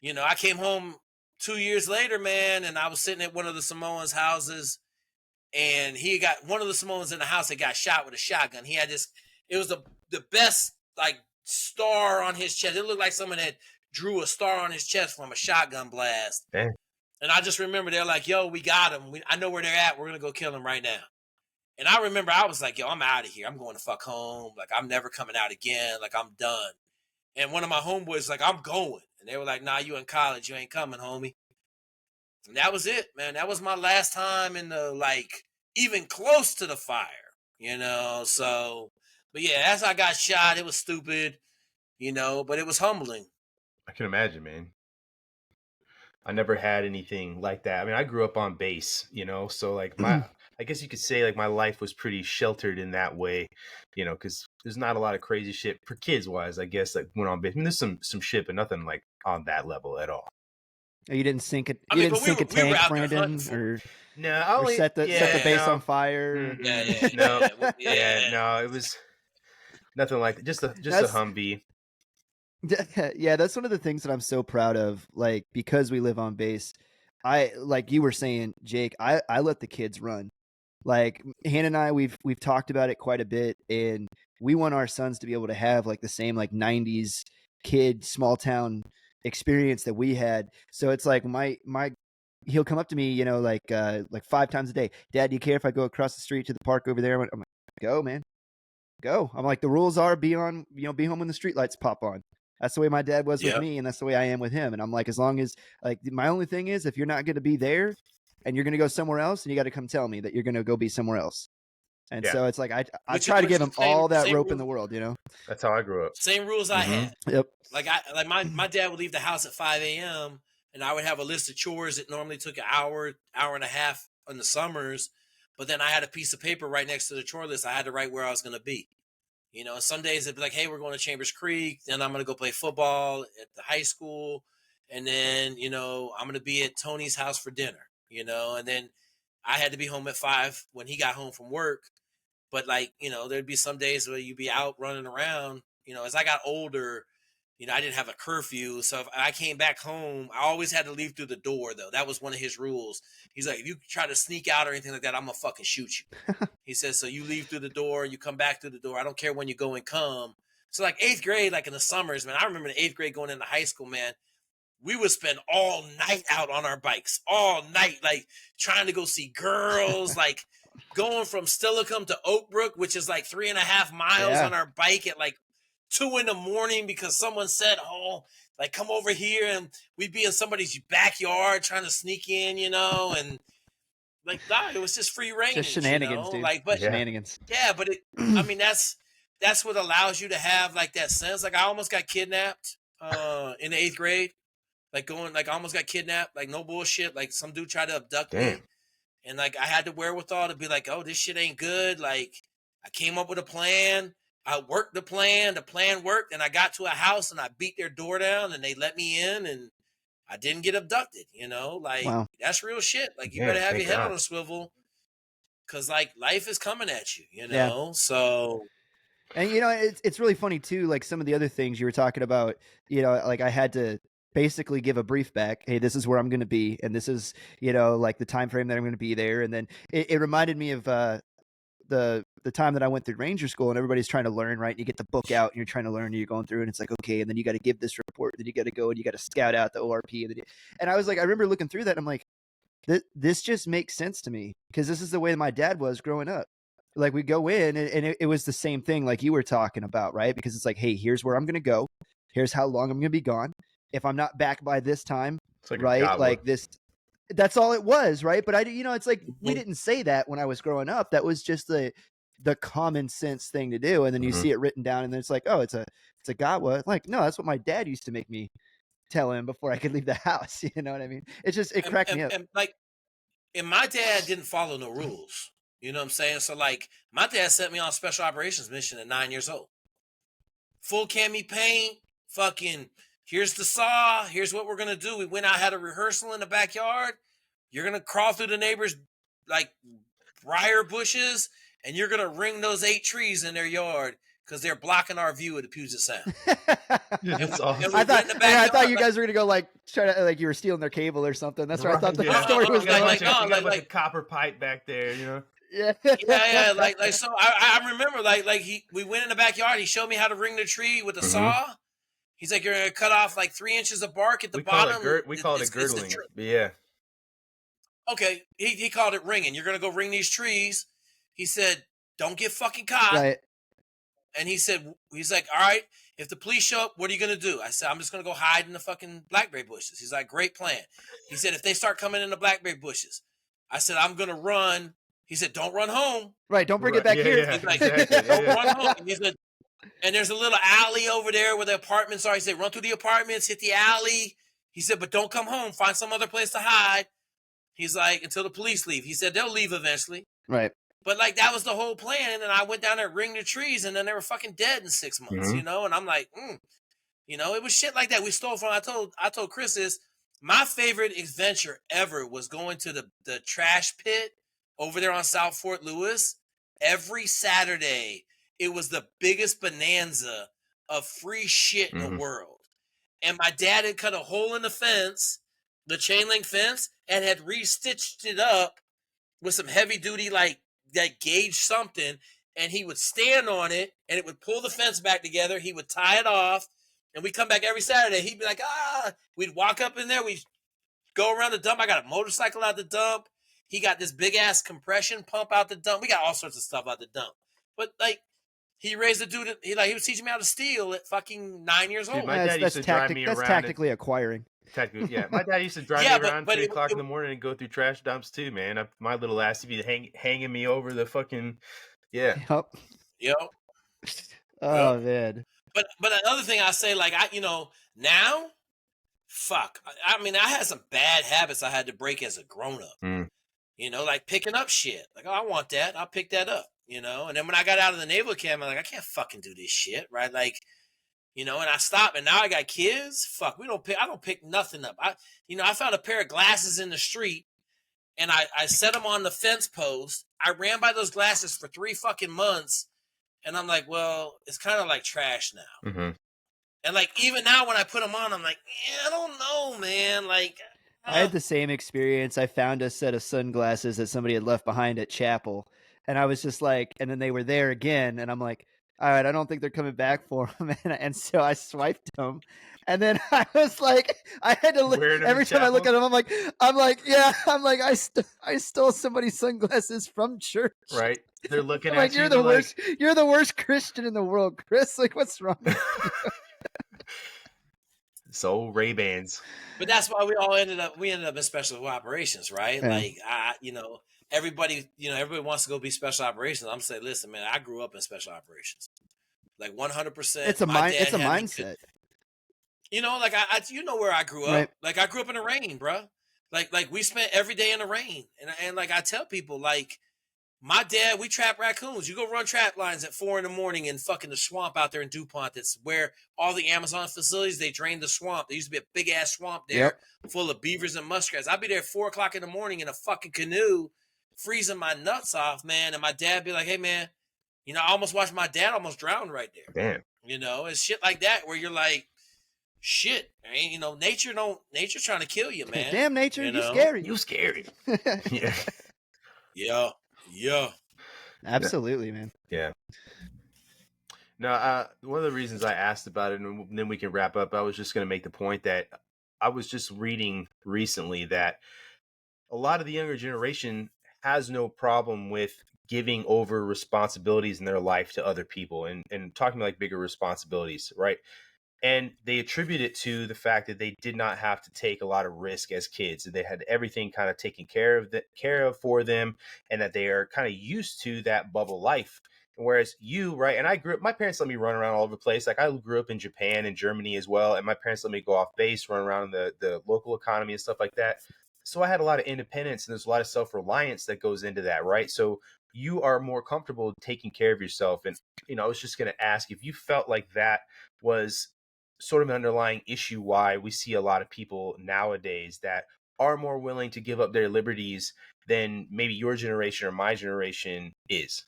I came home 2 years later, man, and I was sitting at one of the Samoans' houses, and he got one of the Samoans in the house that got shot with a shotgun. He had it was the best, like, star on his chest. It looked like someone had drew a star on his chest from a shotgun blast. Dang. And I just remember they're like, yo, we got him. I know where they're at. We're going to go kill him right now. And I remember I was like, yo, I'm out of here. I'm going to fuck home. Like, I'm never coming out again. Like, I'm done. And one of my homeboys was like, I'm going. And they were like, nah, you in college. You ain't coming, homie. And that was it, man. That was my last time in the, like, even close to the fire, So, but yeah, as I got shot, it was stupid, but it was humbling. I can imagine, man. I never had anything like that. I mean, I grew up on base, so like I guess you could say like my life was pretty sheltered in that way, because there's not a lot of crazy shit for kids wise, I guess, like went on base. I mean, there's some shit, but nothing like on that level at all. Oh, you didn't sink it. You didn't sink a tank, Brandon, or no, or set the base on fire. No, it was nothing like that. Just a Humvee. Yeah, that's one of the things that I'm so proud of. Like, because we live on base, I, like you were saying, Jake, I let the kids run. Like, Hannah and I, we've talked about it quite a bit, and we want our sons to be able to have like the same like 90s kid small town experience that we had. So it's like my he'll come up to me, like 5 times a day. Dad, do you care if I go across the street to the park over there? I'm like, go, man, go. I'm like, the rules are be home when the street lights pop on. That's the way my dad was with me, and that's the way I am with him. And I'm like, as long as, like, my only thing is, if you're not going to be there and you're going to go somewhere else, then you got to come tell me that you're going to go be somewhere else. And so it's like, I try to give him all that rope in the world, That's how I grew up. Same rules I had. Yep. Like my dad would leave the house at 5 a.m. and I would have a list of chores that normally took an hour and a half in the summers. But then I had a piece of paper right next to the chore list. I had to write where I was going to be. Some days it'd be like, hey, we're going to Chambers Creek. Then I'm going to go play football at the high school. And then, I'm going to be at Tony's house for dinner, and then I had to be home at 5 when he got home from work. But like, there'd be some days where you'd be out running around, as I got older, I didn't have a curfew. So if I came back home, I always had to leave through the door, though. That was one of his rules. He's like, if you try to sneak out or anything like that, I'm going to fucking shoot you. He says, so you leave through the door, you come back through the door. I don't care when you go and come. So like 8th grade, like in the summers, man, I remember in 8th grade going into high school, man, we would spend all night out on our bikes, all night, like trying to go see girls, like going from Stillicum to Oakbrook, which is like 3.5 miles on our bike at like 2 a.m. because someone said, oh, like, come over here, and we'd be in somebody's backyard trying to sneak in, and like, God, it was just free reign. Just shenanigans, dude. Like, but shenanigans. Yeah, but I mean, that's what allows you to have like that sense. Like, I almost got kidnapped in the 8th grade. Like I almost got kidnapped, like no bullshit. Like some dude tried to abduct me. And like I had the wherewithal to be like, oh, this shit ain't good. Like I came up with a plan. I worked the plan worked, and I got to a house and I beat their door down and they let me in and I didn't get abducted, like that's real shit. Like you better have your head on a swivel because like life is coming at you, know? So. And, it's really funny too. Like some of the other things you were talking about, like I had to basically give a brief back. Hey, this is where I'm going to be. And this is, like the time frame that I'm going to be there. And then it reminded me of, the time that I went through Ranger School and everybody's trying to learn, right? And you get the book out and you're trying to learn and you're going through and it's like, okay. And then you got to give this report, then you got to go and you got to scout out the ORP. And I was like, I remember looking through that. And I'm like, this just makes sense to me because this is the way my dad was growing up. Like we go in and it was the same thing like you were talking about, right? Because it's like, hey, here's where I'm going to go. Here's how long I'm going to be gone. If I'm not back by this time, like right? Like this, that's all it was, right? But it's like, we didn't say that when I was growing up. That was just the common sense thing to do. And then you see it written down and then it's like, oh, it's a Gawa. Like, no, that's what my dad used to make me tell him before I could leave the house. You know what I mean? It's just, it cracked me up. And my dad didn't follow no rules. You know what I'm saying? So like my dad sent me on a special operations mission at 9 years old. Full cami paint, fucking here's the saw, here's what we're gonna do. We went out, had a rehearsal in the backyard. You're gonna crawl through the neighbors like briar bushes, and you're gonna ring those 8 trees in their yard because they're blocking our view of the Puget Sound. That's awesome. I thought you guys were gonna go like try to like you were stealing their cable or something. That's where I thought the story was going. going. You got a bunch of copper pipe back there, you know. Yeah. Like so I remember like we went in the backyard. He showed me how to ring the tree with a saw. He's like, you're gonna cut off like 3 inches of bark at the bottom. We call it girdling. Yeah. Okay, he called it ringing. You're gonna go ring these trees. He said, don't get fucking caught. Right. And he's like, all right, if the police show up, what are you going to do? I said, I'm just going to go hide in the fucking blackberry bushes. He's like, great plan. He said, if they start coming in the blackberry bushes, I said, I'm going to run. He said, don't run home. Right, don't bring it back here. He's like, don't run home. He said, and there's a little alley over there where the apartments are. He said, run through the apartments, hit the alley. He said, but don't come home. Find some other place to hide. He's like, until the police leave. He said, they'll leave eventually. Right. But like that was the whole plan, and I went down there ring the trees, and then they were fucking dead in 6 months, you know. And I'm like, you know, it was shit like that. We stole from. I told Chris this. My favorite adventure ever was going to the trash pit over there on South Fort Lewis. Every Saturday, it was the biggest bonanza of free shit in the world. And my dad had cut a hole in the fence, the chain link fence, and had re-stitched it up with some heavy duty like gauge something, and he would stand on it and it would pull the fence back together. He would tie it off, and we'd come back every Saturday. He'd be like, we'd walk up in there, we'd go around the dump. I got a motorcycle out the dump. He got this big ass compression pump out the dump. We got all sorts of stuff out the dump. But like he raised a dude, he was teaching me how to steal at fucking 9 years old. Dude, my dad used to drive me around. That's tactically acquiring. Yeah, my dad used to drive me around 3 o'clock in the morning and go through trash dumps too, man. My little ass would be hanging me over the fucking, Yep. Oh man. But another thing I say, like now, fuck. I mean, I had some bad habits I had to break as a grown up. You know, like picking up shit. Like, oh, I want that. I'll pick that up. You know, and then when I got out of the Naval Academy, I'm like, I can't fucking do this shit, right? Like. You know, and I stopped, and now I got kids. Fuck, I don't pick nothing up. I found a pair of glasses in the street, and I set them on the fence post. I ran by those glasses for 3 fucking months, and I'm like, well, it's kind of like trash now. And like even now, when I put them on, I'm like, I don't know, man. Like, I had the same experience. I found a set of sunglasses that somebody had left behind at chapel, and I was just like, and then they were there again, and I'm like, all right, I don't think they're coming back for them. And so I swiped them. And then I was like, I had to look every time I look at them. I'm like, I stole somebody's sunglasses from church. Right. They're looking at like, you. You're the worst. You're the worst Christian in the world, Chris. Like, what's wrong with you? So Ray-Bans. But that's why we ended up in special operations, right? Yeah. Like everybody wants to go be special operations. I'm saying, listen, man, I grew up in special operations, like 100%. It's a mindset. You know, like you know where I grew up. Right. Like I grew up in the rain, bro. Like we spent every day in the rain, and like I tell people, like my dad, we trap raccoons. You go run trap lines at 4 a.m. in fucking the swamp out there in DuPont. That's where all the Amazon facilities, they drained the swamp. There used to be a big ass swamp there full of beavers and muskrats. I'd be there at 4 o'clock in the morning in a fucking canoe, freezing my nuts off, man. And my dad be like, hey, man, you know, I almost watched my dad almost drown right there. Damn. You know, it's shit like that where you're like, shit, man, you know, nature's trying to kill you, man. Damn nature, you know? Scary. You scary. Yeah. Yeah. Absolutely, man. Yeah. No, one of the reasons I asked about it, and then we can wrap up, I was just going to make the point that I was just reading recently that a lot of the younger generation has no problem with giving over responsibilities in their life to other people and talking like bigger responsibilities, right? And they attribute it to the fact that they did not have to take a lot of risk as kids. They had everything kind of taken care of for them, and that they are kind of used to that bubble life. Whereas you, right? And I grew up, my parents let me run around all over the place. Like I grew up in Japan and Germany as well. And my parents let me go off base, run around the local economy and stuff like that. So I had a lot of independence, and there's a lot of self-reliance that goes into that, right? So you are more comfortable taking care of yourself. And, I was just going to ask if you felt like that was sort of an underlying issue why we see a lot of people nowadays that are more willing to give up their liberties than maybe your generation or my generation is.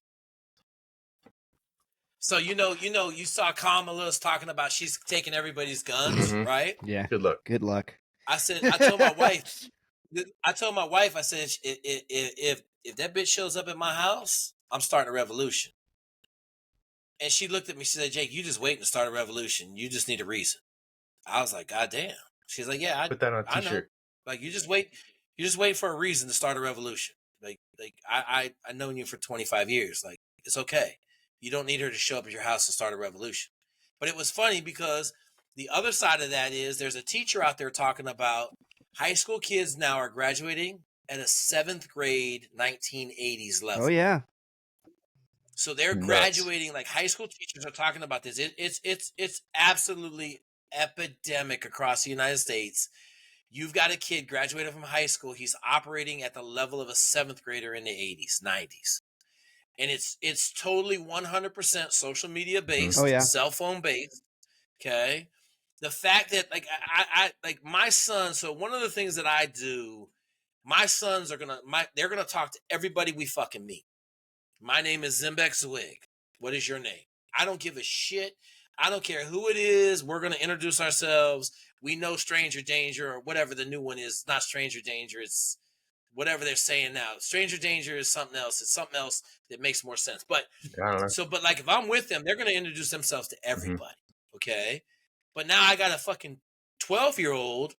So you saw Kamala's talking about she's taking everybody's guns, Mhm. right? Yeah. Good luck. Good luck. I told my wife, I said, if that bitch shows up at my house, I'm starting a revolution. And she looked at me. She said, "Jake, you just waiting to start a revolution. You just need a reason." I was like, "God damn." She's like, "Yeah, Put that on a I know. t-shirt. Like you just wait for a reason to start a revolution. Like I known you for 25 years. Like it's okay. You don't need her to show up at your house to start a revolution." But it was funny because the other side of that is there's a teacher out there talking about high school kids now are graduating at a 7th grade 1980s level. Oh yeah. So they're Nuts. graduating, like high school teachers are talking about this. It's absolutely epidemic across the United States. You've got a kid graduated from high school. He's operating at the level of a 7th grader in the 80s, 90s. And it's totally 100% social media based, Oh, yeah. cell phone based. Okay. The fact that I like my son. So one of the things that I do, my sons are they're gonna talk to everybody we fucking meet. My name is Zweig. What is your name? I don't give a shit. I don't care who it is. We're going to introduce ourselves. We know Stranger Danger or whatever the new one is. Not Stranger Danger. It's whatever they're saying now. Stranger Danger is something else. It's something else that makes more sense. But I don't know. but like if I'm with them, they're going to introduce themselves to everybody. Okay. But now I got a fucking 12-year-old.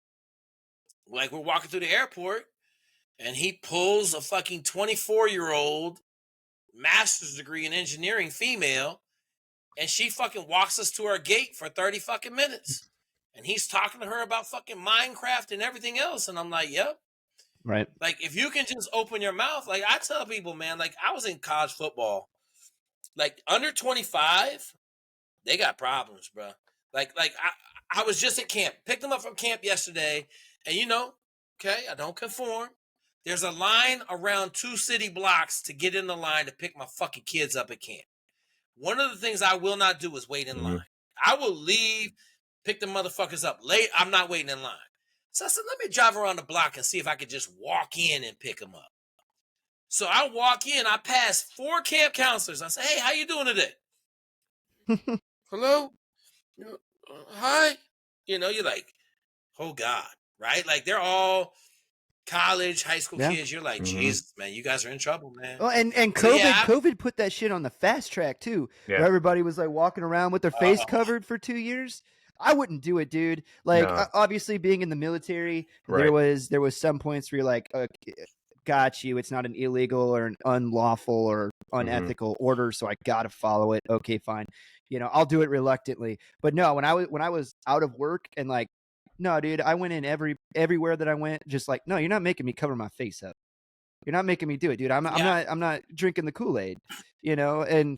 Like we're walking through the airport and he pulls a fucking 24-year-old master's degree in engineering female, and she fucking walks us to our gate for 30 fucking minutes. And he's talking to her about fucking Minecraft and everything else. And I'm like, yep. Right. Like, if you can just open your mouth, like I tell people, man, like I was in college football. Like under 25, they got problems, bro. Like I was just at camp. Picked them up from camp yesterday. And okay, I don't conform. There's a line around 2 city blocks to get in the line to pick my fucking kids up at camp. One of the things I will not do is wait in line. I will leave, pick the motherfuckers up late. I'm not waiting in line. So I said, let me drive around the block and see if I could just walk in and pick them up. So I walk in, I pass 4 camp counselors. I say, hey, how you doing today? Hello? Hi? You're like, oh God, right? Like they're all college, high school kids. You're like, Jesus, man, you guys are in trouble, man. Well, and COVID put that shit on the fast track too. Yeah. Where everybody was like walking around with their face covered for 2 years. I wouldn't do it, dude. Like obviously being in the military, there was some points where you're like, got you. It's not an illegal or an unlawful or unethical order, so I gotta follow it. Okay, fine. I'll do it reluctantly. But no, when I was out of work and like, no, dude, I went in everywhere that I went, just like, no, you're not making me cover my face up. You're not making me do it, dude. I'm not drinking the Kool-Aid, and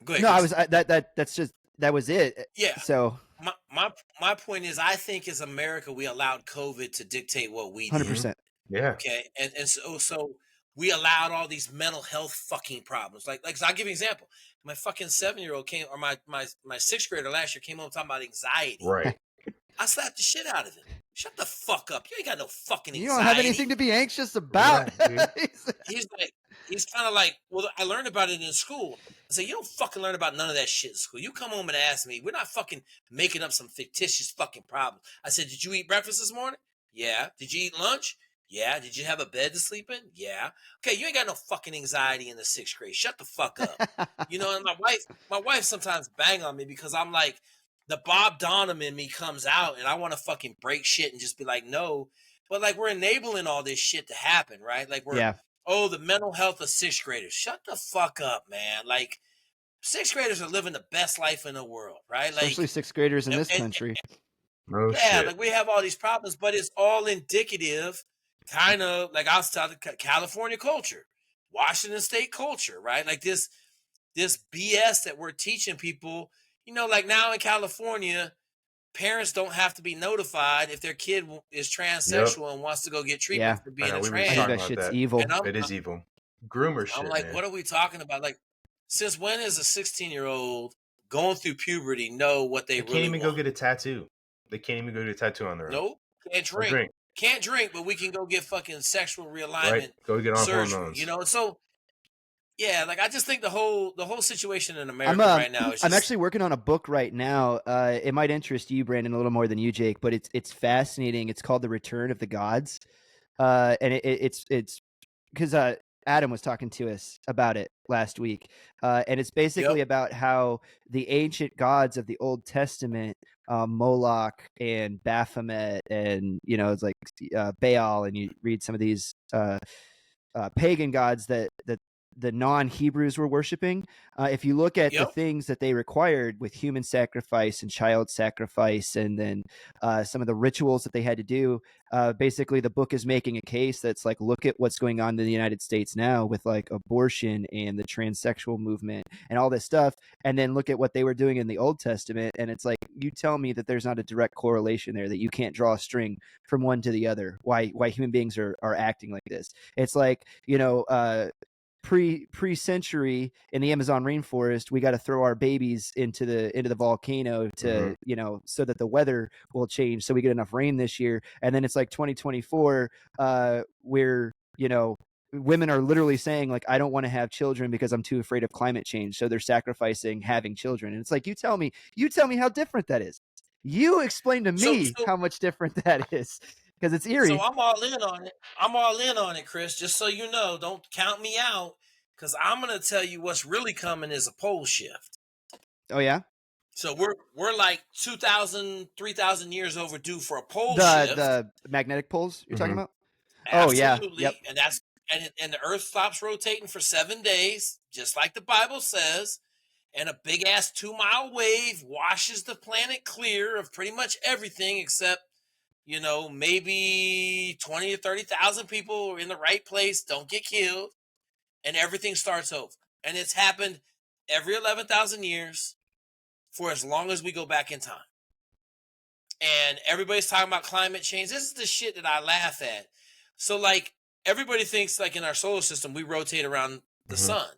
go ahead, no, I was that was it. Yeah. So my point is, I think as America, we allowed COVID to dictate what we did. 100%. Yeah. Okay. And so we allowed all these mental health fucking problems. Like so I'll give you an example. My fucking 7-year-old came, or my 6th grader last year came home talking about anxiety. Right. I slapped the shit out of him. Shut the fuck up. You ain't got no fucking anxiety. You don't have anything to be anxious about. Right, he's kind of like, well, I learned about it in school. I said, you don't fucking learn about none of that shit in school. You come home and ask me. We're not fucking making up some fictitious fucking problem. I said, did you eat breakfast this morning? Yeah. Did you eat lunch? Yeah. Did you have a bed to sleep in? Yeah. Okay, you ain't got no fucking anxiety in the 6th grade. Shut the fuck up. And my wife sometimes bang on me because I'm like, the Bob Donham in me comes out and I want to fucking break shit and just be like, no. But like we're enabling all this shit to happen, right? Like the mental health of 6th graders. Shut the fuck up, man. Like 6th graders are living the best life in the world, right? Like especially 6th graders in this country. Shit. Like we have all these problems, but it's all indicative, kind of like I was talking California culture, Washington State culture, right? Like this BS that we're teaching people. Like now in California, parents don't have to be notified if their kid is transsexual and wants to go get treatment for being a we were I just think trans. talking that about shit's that. evil. And It is evil. Groomer I'm shit, like, man. what are we talking about? Like, since when is a 16-year-old going through puberty know what they They really can't even want? go get a tattoo. They can't even go get a tattoo on their own. Nope, can't Or drink. drink. Can't drink, but we can go get fucking sexual realignment Right? Go get on surgery. hormones. You know, so yeah, like I just think the whole situation in America right now is just. I'm actually working on a book right now. It might interest you, Brandon, a little more than you, Jake, but it's fascinating. It's called The Return of the Gods, and it's because Adam was talking to us about it last week, and it's basically about how the ancient gods of the Old Testament, Moloch and Baphomet, and it's like Baal, and you read some of these pagan gods that the non-Hebrews were worshiping. If you look at the things that they required with human sacrifice and child sacrifice, and then some of the rituals that they had to do, basically the book is making a case that's like, look at what's going on in the United States now with like abortion and the transsexual movement and all this stuff, and then look at what they were doing in the Old Testament, and it's like, you tell me that there's not a direct correlation there, that you can't draw a string from one to the other, why human beings are acting like this. It's like, pre-century in the Amazon rainforest, we got to throw our babies into the volcano to so that the weather will change, so we get enough rain this year. And then it's like 2024, where women are literally saying like, I don't want to have children because I'm too afraid of climate change, so they're sacrificing having children. And it's like, you tell me how different that is. You explain to me how much different that is, because it's eerie. So I'm all in on it. I'm all in on it, Chris. Just so you know, don't count me out, because I'm gonna tell you what's really coming is a pole shift. Oh yeah. So we're like 2,000, 3,000 years overdue for a pole shift. The magnetic poles you're talking about? Absolutely. Oh yeah. Yep. And that's and the Earth stops rotating for 7 days, just like the Bible says. And a big ass 2-mile wave washes the planet clear of pretty much everything except, maybe 20 or 30,000 people are in the right place, don't get killed, and everything starts over. And it's happened every 11,000 years for as long as we go back in time. And everybody's talking about climate change. This is the shit that I laugh at. So, like, everybody thinks, like, in our solar system, we rotate around the sun.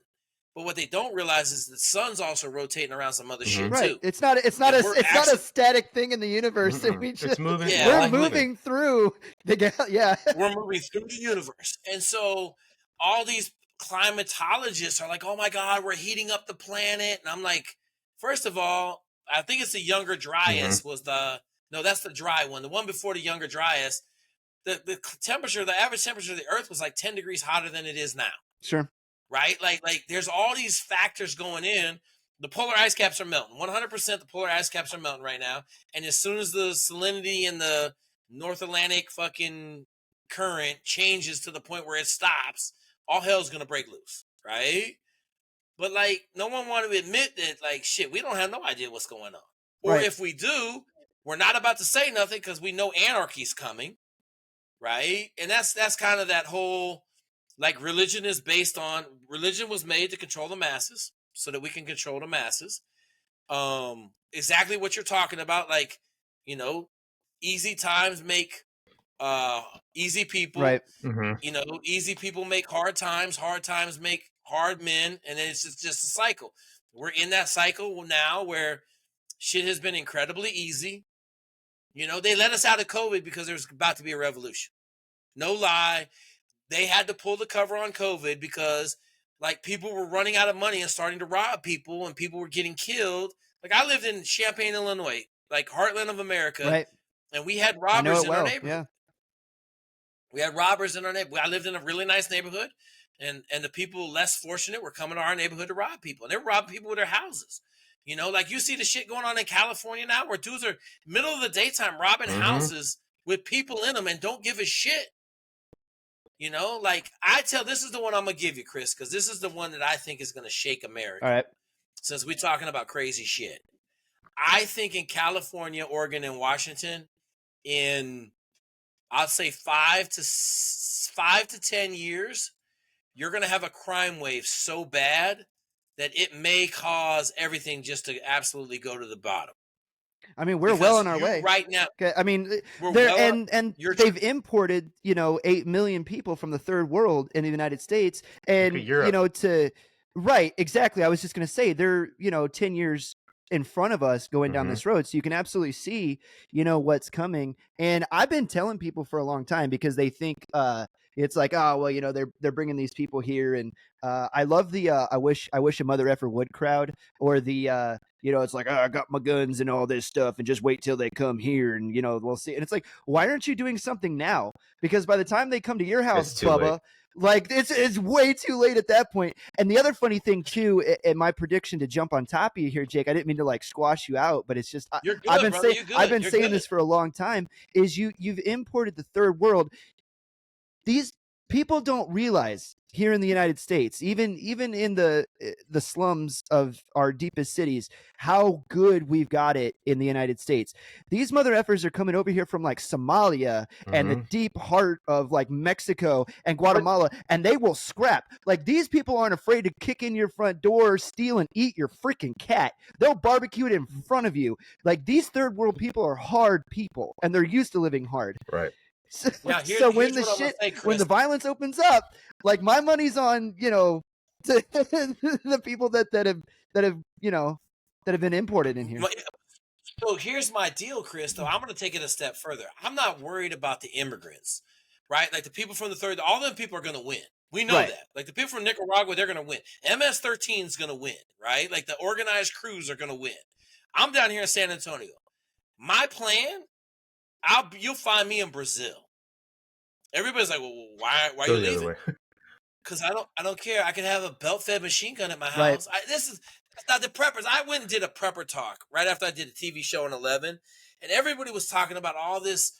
But what they don't realize is the sun's also rotating around some other shit right. too. It's not a static thing in the universe. It's moving. We're moving through the We're moving through the universe. And so all these climatologists are like, oh my God, we're heating up the planet. And I'm like, first of all, I think it's the Younger Dryas that's the dry one. The one before the Younger Dryas, the temperature, the average temperature of the Earth was like 10 degrees hotter than it is now. Sure. Right? Like there's all these factors going in. The polar ice caps are melting. 100% the polar ice caps are melting right now. And as soon as the salinity in the North Atlantic fucking current changes to the point where it stops, all hell's going to break loose. Right? But like, no one want to admit that, like, shit, we don't have no idea what's going on. Or if we do, we're not about to say nothing because we know anarchy's coming. Right? And that's kind of that whole, like, religion was made to control the masses so that we can control the masses. Exactly what you're talking about. Like, easy times make easy people. Right. Easy people make hard times make hard men. And then it's just a cycle. We're in that cycle now where shit has been incredibly easy. They let us out of COVID because there was about to be a revolution. No lie. They had to pull the cover on COVID because, like, people were running out of money and starting to rob people, and people were getting killed. Like, I lived in Champaign, Illinois, like heartland of America, right? And we had robbers in our neighborhood. Yeah. We had robbers in our neighborhood. I lived in a really nice neighborhood, and the people less fortunate were coming to our neighborhood to rob people, and they were robbing people with their houses. Like, you see the shit going on in California now where dudes are middle of the daytime robbing houses with people in them and don't give a shit. Like, this is the one I'm going to give you, Chris, because this is the one that I think is going to shake America. All right. Since we're talking about crazy shit. I think in California, Oregon, and Washington, in, I'll say 5 to 10 years, you're going to have a crime wave so bad that it may cause everything just to absolutely go to the bottom. I mean, we're well on our way right now. Okay, I mean, and You're they've imported 8 million people from the third world in the United States, and right, exactly. I was just gonna say they're 10 years in front of us going down this road, so you can absolutely see what's coming. And I've been telling people for a long time because they think it's like, oh well, they're bringing these people here, and I love the I wish a mother effer would crowd, or the it's like, oh, I got my guns and all this stuff, and just wait till they come here, and we'll see. And it's like, why aren't you doing something now? Because by the time they come to your house, Bubba, late. like it's way too late at that point. And the other funny thing too, and my prediction to jump on top of you here, Jake, I didn't mean to like squash you out, but it's just I've been saying this for a long time. Is you've imported the third world. These people don't realize here in the United States, even in the slums of our deepest cities, how good we've got it in the United States. These mother effers are coming over here from like Somalia and the deep heart of like Mexico and Guatemala, and they will scrap. Like, these people aren't afraid to kick in your front door, steal and eat your freaking cat. They'll barbecue it in front of you. Like, these third world people are hard people, and they're used to living hard. Right. So when the violence opens up, like, my money's on the people that have been imported in here. So here's my deal, Chris. Though I'm going to take it a step further. I'm not worried about the immigrants, right? Like, the people from the third, all them people are going to win. We know that. Like, the people from Nicaragua, they're going to win. MS-13 is going to win, right? Like, the organized crews are going to win. I'm down here in San Antonio. My plan, you'll find me in Brazil. Everybody's like, well, why are you leaving? Because I don't care. I can have a belt-fed machine gun at my house. Right. That's not the preppers. I went and did a prepper talk right after I did a TV show in 11, and everybody was talking about all this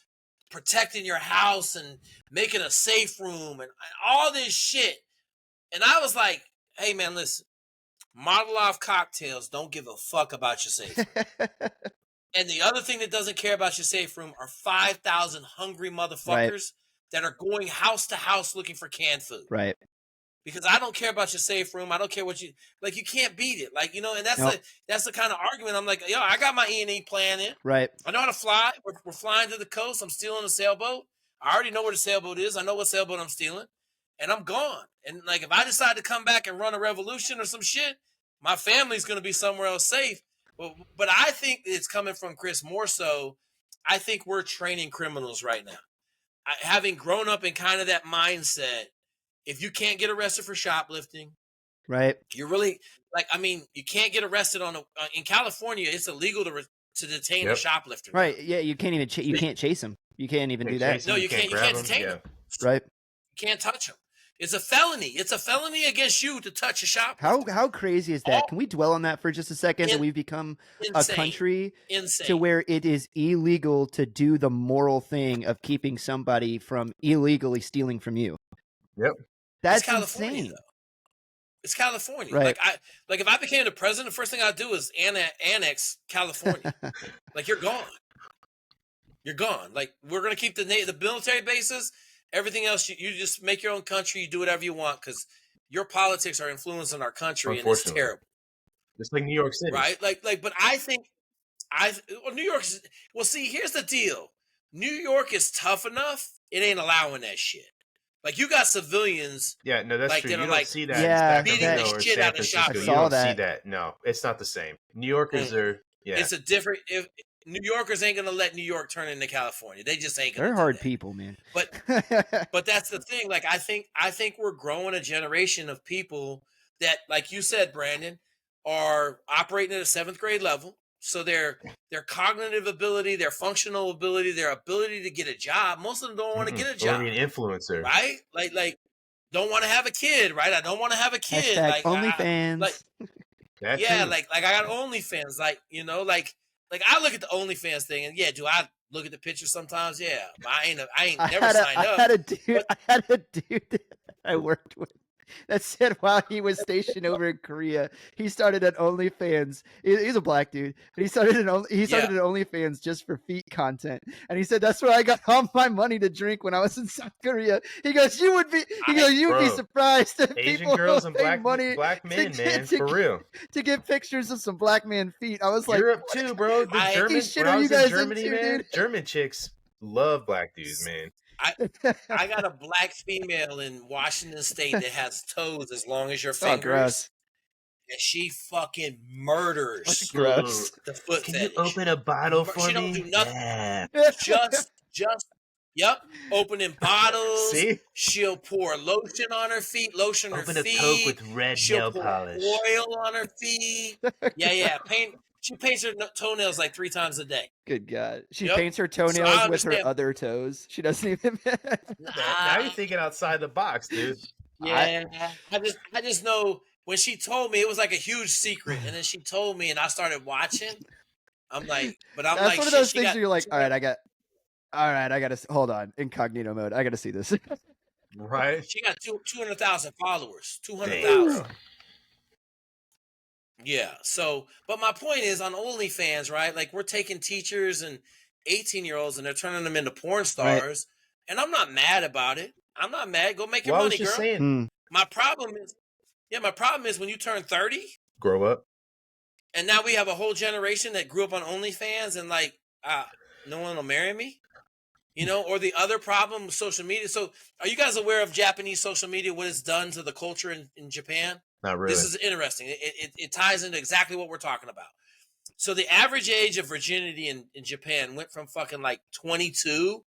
protecting your house and making a safe room and all this shit. And I was like, hey, man, listen. Molotov cocktails don't give a fuck about your safe room. And the other thing that doesn't care about your safe room are 5,000 hungry motherfuckers that are going house to house looking for canned food. Right. Because I don't care about your safe room. I don't care what you like. You can't beat it. Like, and that's the kind of argument. I'm like, yo, I got my E&E plan in. Right. I know how to fly. We're flying to the coast. I'm stealing a sailboat. I already know where the sailboat is. I know what sailboat I'm stealing, and I'm gone. And like, if I decide to come back and run a revolution or some shit, my family's going to be somewhere else safe. But I think it's coming from Chris more so. I think we're training criminals right now. Having grown up in kind of that mindset, if you can't get arrested for shoplifting, right, you're really like, I mean, you can't get arrested in California. It's illegal to detain a shoplifter. Right. Yeah. You can't even you can't chase him. You can't even do that. No, you can't detain him. Right. You can't touch him. It's a felony. It's a felony against you to touch a shoplifter. How crazy is that? Can we dwell on that for just a second? That we've become a country to where it is illegal to do the moral thing of keeping somebody from illegally stealing from you. Yep. That's insane. Though. It's California. Right. Like if I became the president, the first thing I'd do is annex California. Like, you're gone. You're gone. Like, we're gonna keep the military bases. Everything else, you just make your own country. You do whatever you want because your politics are influencing our country, and it's terrible. Just like New York City, right? Like, but I think New York. Well, see, here's the deal. New York is tough enough. It ain't allowing that shit. Like, you got civilians. Yeah, no, that's like, true. You don't see that in Sacramento or San Francisco. You don't see that. No, it's not the same. New Yorkers are. Yeah, it's a different. New Yorkers ain't gonna let New York turn into California. They just ain't gonna. They're hard people, man. But that's the thing. Like, I think we're growing a generation of people that, like you said, Brandon, are operating at a 7th grade level. So their cognitive ability, their functional ability, their ability to get a job. Most of them don't want to get a job. Or be an influencer, right? Like don't want to have a kid, right? I don't want to have a kid. Hashtag like OnlyFans. Like I got OnlyFans. Like, like I look at the OnlyFans thing, and do I look at the pictures sometimes? Yeah, but I ain't never signed up. I had a dude I worked with. that said while he was stationed over in Korea, he started an OnlyFans. He's a black dude, but he started an OnlyFans just for feet content. And he said that's where I got all my money to drink when I was in South Korea. He goes, you would be surprised if Asian people girls and pay black money men, man, for real. to get pictures of some black man feet. I was like, Europe too, bro. The German shit when are I you was in guys Germany, into, man, dude? German chicks love black dudes, man. I got a black female in Washington State that has toes as long as your Oh, fingers, gross. and she fucking murders Gross. the foot Can fetish. you open a bottle for me? She don't do nothing. Yeah. Just opening bottles. See? She'll pour lotion on her feet, lotion Open her a feet. Coke with red She'll nail pour polish. oil on her feet. Yeah. She paints her toenails like 3 times a day. Good God. She Yep. paints her So I toenails with her understand. other toes. She doesn't even. Now you're thinking outside the box, dude. Yeah, I just know when she told me, it was like a huge secret, and then she told me, and I started watching. I'm like, That's like, one of those things where you're like, all right, I got to hold on, incognito mode. I got to see this. Right? She got 200,000 followers. 200,000. Damn. Yeah. So, but my point is on OnlyFans, right? Like we're taking teachers and 18-year-olds and they're turning them into porn stars, and I'm not mad about it. I'm not mad. Go make your money, girl. Saying. My problem is when you turn 30, grow up. And now we have a whole generation that grew up on OnlyFans and like, no one will marry me, you know, or the other problem with social media. So are you guys aware of Japanese social media, what it's done to the culture in Japan? Not really. This is interesting. It ties into exactly what we're talking about. So the average age of virginity in Japan went from fucking like 22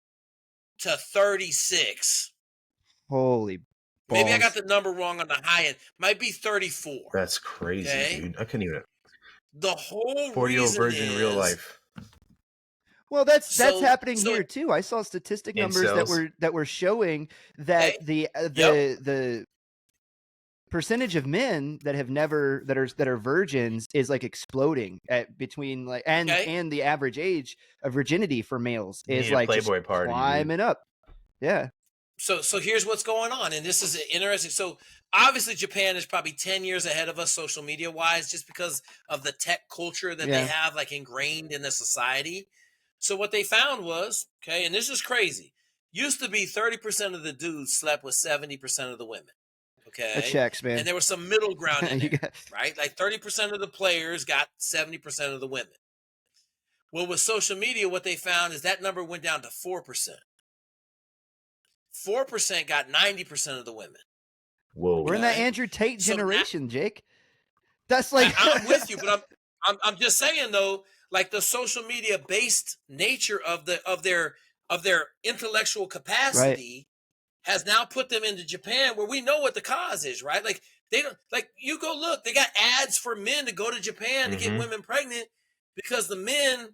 to 36. Holy balls. Maybe I got the number wrong on the high end. Might be 34. That's crazy, dude. I couldn't even. The whole 40-year-old virgin in real life. Well, that's happening here too. I saw statistic numbers cells. that were showing that the percentage of men that have never that are virgins is like exploding at between like and the average age of virginity for males is like Playboy party, climbing up. Yeah. So here's what's going on, and this is interesting. So obviously Japan is probably 10 years ahead of us social media wise, just because of the tech culture that they have like ingrained in the society. So what they found was, okay, and this is crazy. Used to be 30% of the dudes slept with 70% of the women. Okay. That checks, man. And there was some middle ground in there, right? Like 30% of the players got 70% of the women. Well, with social media, what they found is that number went down to 4%. 4% got 90% of the women. Whoa. We're in that Andrew Tate generation, Jake. That's like I'm with you, but I'm just saying though, like the social media based nature of their intellectual capacity has now put them into Japan where we know what the cause is, right? Like they don't, like you go look, they got ads for men to go to Japan to get women pregnant because the men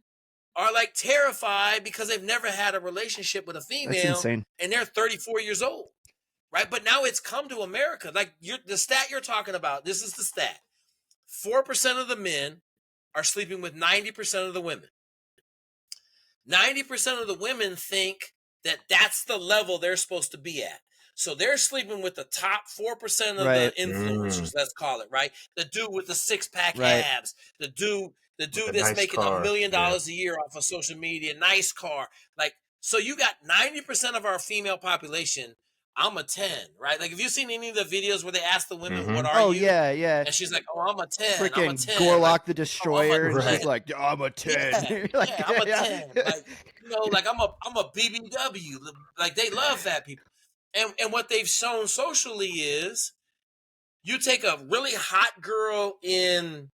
are like terrified because they've never had a relationship with a female. That's insane. And they're 34 years old, right? But now it's come to America. Like the stat you're talking about, this is the stat. 4% of the men are sleeping with 90% of the women. 90% of the women think that that's the level they're supposed to be at. So they're sleeping with the top 4% of the influencers, let's call it, right? The dude with the six-pack abs, the dude that's nice making car. $1 million a year off of social media, nice car. Like, so you got 90% of our female population. I'm a 10, right? Like, have you seen any of the videos where they ask the women, what are you? Yeah, yeah. And she's like, oh, I'm a 10. Freaking I'm a 10. Gorlock like, the Destroyer. And she's like, I'm a 10. I'm a 10. Like, you know, like I'm a BBW. Like, they love fat people. And what they've shown socially is you take a really hot girl in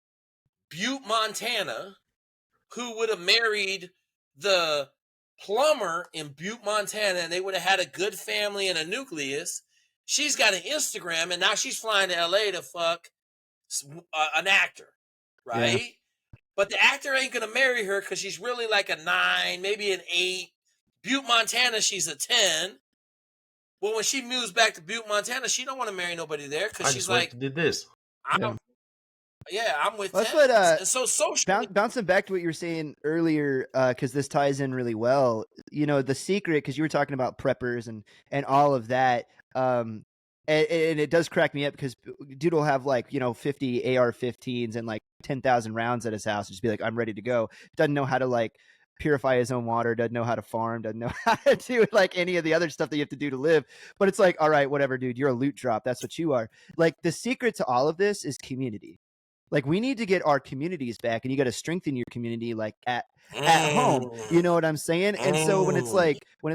Butte, Montana, who would have married the plumber in Butte, Montana, and they would have had a good family and a nucleus. She's got an Instagram, and now she's flying to LA to fuck an actor, right? Yeah. But the actor ain't going to marry her because she's really like a 9, maybe an 8. Butte, Montana, she's a 10. Well, when she moves back to Butte, Montana, she don't want to marry nobody there because she's like, did this. I'm with that's what, and so social. Bouncing back to what you were saying earlier, because this ties in really well. You know, the secret, because you were talking about preppers and all of that. And it does crack me up because dude will have like, 50 AR-15s and like 10,000 rounds at his house and just be like, I'm ready to go. Doesn't know how to like purify his own water, doesn't know how to farm, doesn't know how to do like any of the other stuff that you have to do to live. But it's like, all right, whatever, dude, you're a loot drop. That's what you are. Like the secret to all of this is community. Like we need to get our communities back, and you got to strengthen your community like at home. You know what I'm saying? And so when it's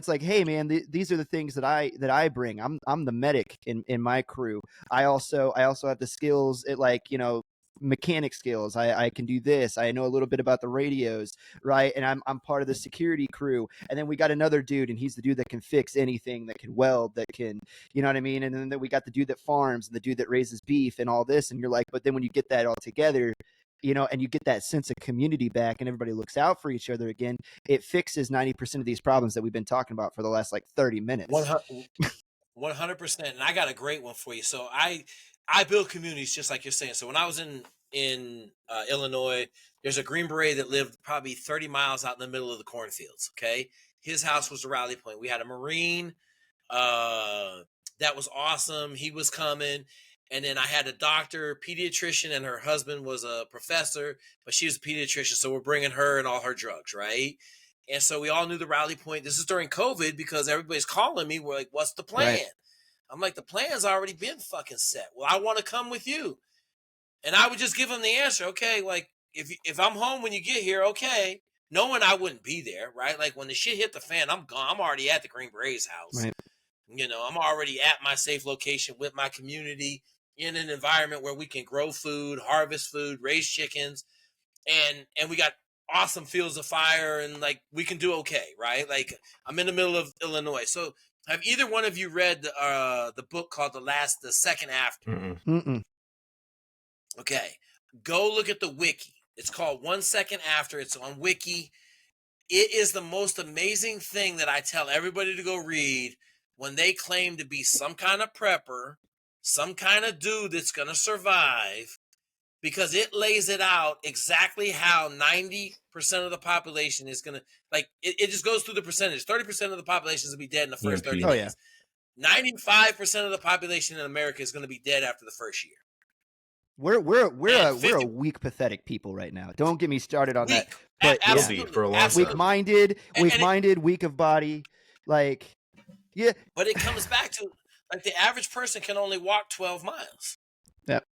like, hey man, these are the things that I bring. I'm the medic in my crew. I also have the skills at like, mechanic skills. I can do this. I know a little bit about the radios, right? And I'm part of the security crew. And then we got another dude, and he's the dude that can fix anything, that can weld, that can, you know what I mean? And then we got the dude that farms and the dude that raises beef and all this. And you're like, but then when you get that all together, and you get that sense of community back and everybody looks out for each other again, it fixes 90% of these problems that we've been talking about for the last like 30 minutes. 100%. And I got a great one for you. So I build communities just like you're saying. So when I was in Illinois, there's a Green Beret that lived probably 30 miles out in the middle of the cornfields. Okay. His house was the rally point. We had a Marine that was awesome. He was coming. And then I had a doctor, pediatrician, and her husband was a professor, but she was a pediatrician. So we're bringing her and all her drugs, right? And so we all knew the rally point. This is during COVID because everybody's calling me. We're like, what's the plan? Right. I'm like, the plan's already been fucking set. Well, I want to come with you. And I would just give them the answer. Okay, like if I'm home when you get here, okay. Knowing I wouldn't be there, right? Like when the shit hit the fan, I'm gone. I'm already at the Green Beret's house. Right. I'm already at my safe location with my community in an environment where we can grow food, harvest food, raise chickens, and we got awesome fields of fire, and like we can do okay, right? Like I'm in the middle of Illinois. So have either one of you read the book called The Second After? Mm-mm. Okay, go look at the wiki. It's called 1 Second After. It's on wiki. It is the most amazing thing that I tell everybody to go read when they claim to be some kind of prepper, some kind of dude that's going to survive, because it lays it out exactly how 90% of the population is going to, like, it just goes through the percentage. 30% of the population is going to be dead in the first 30 days. 95% of the population in America is going to be dead after the first year. We're a weak, pathetic people right now. Don't get me started on that. But will be for a long time. Weak-minded, weak of body, like, yeah. But it comes back to, like, the average person can only walk 12 miles. Yep.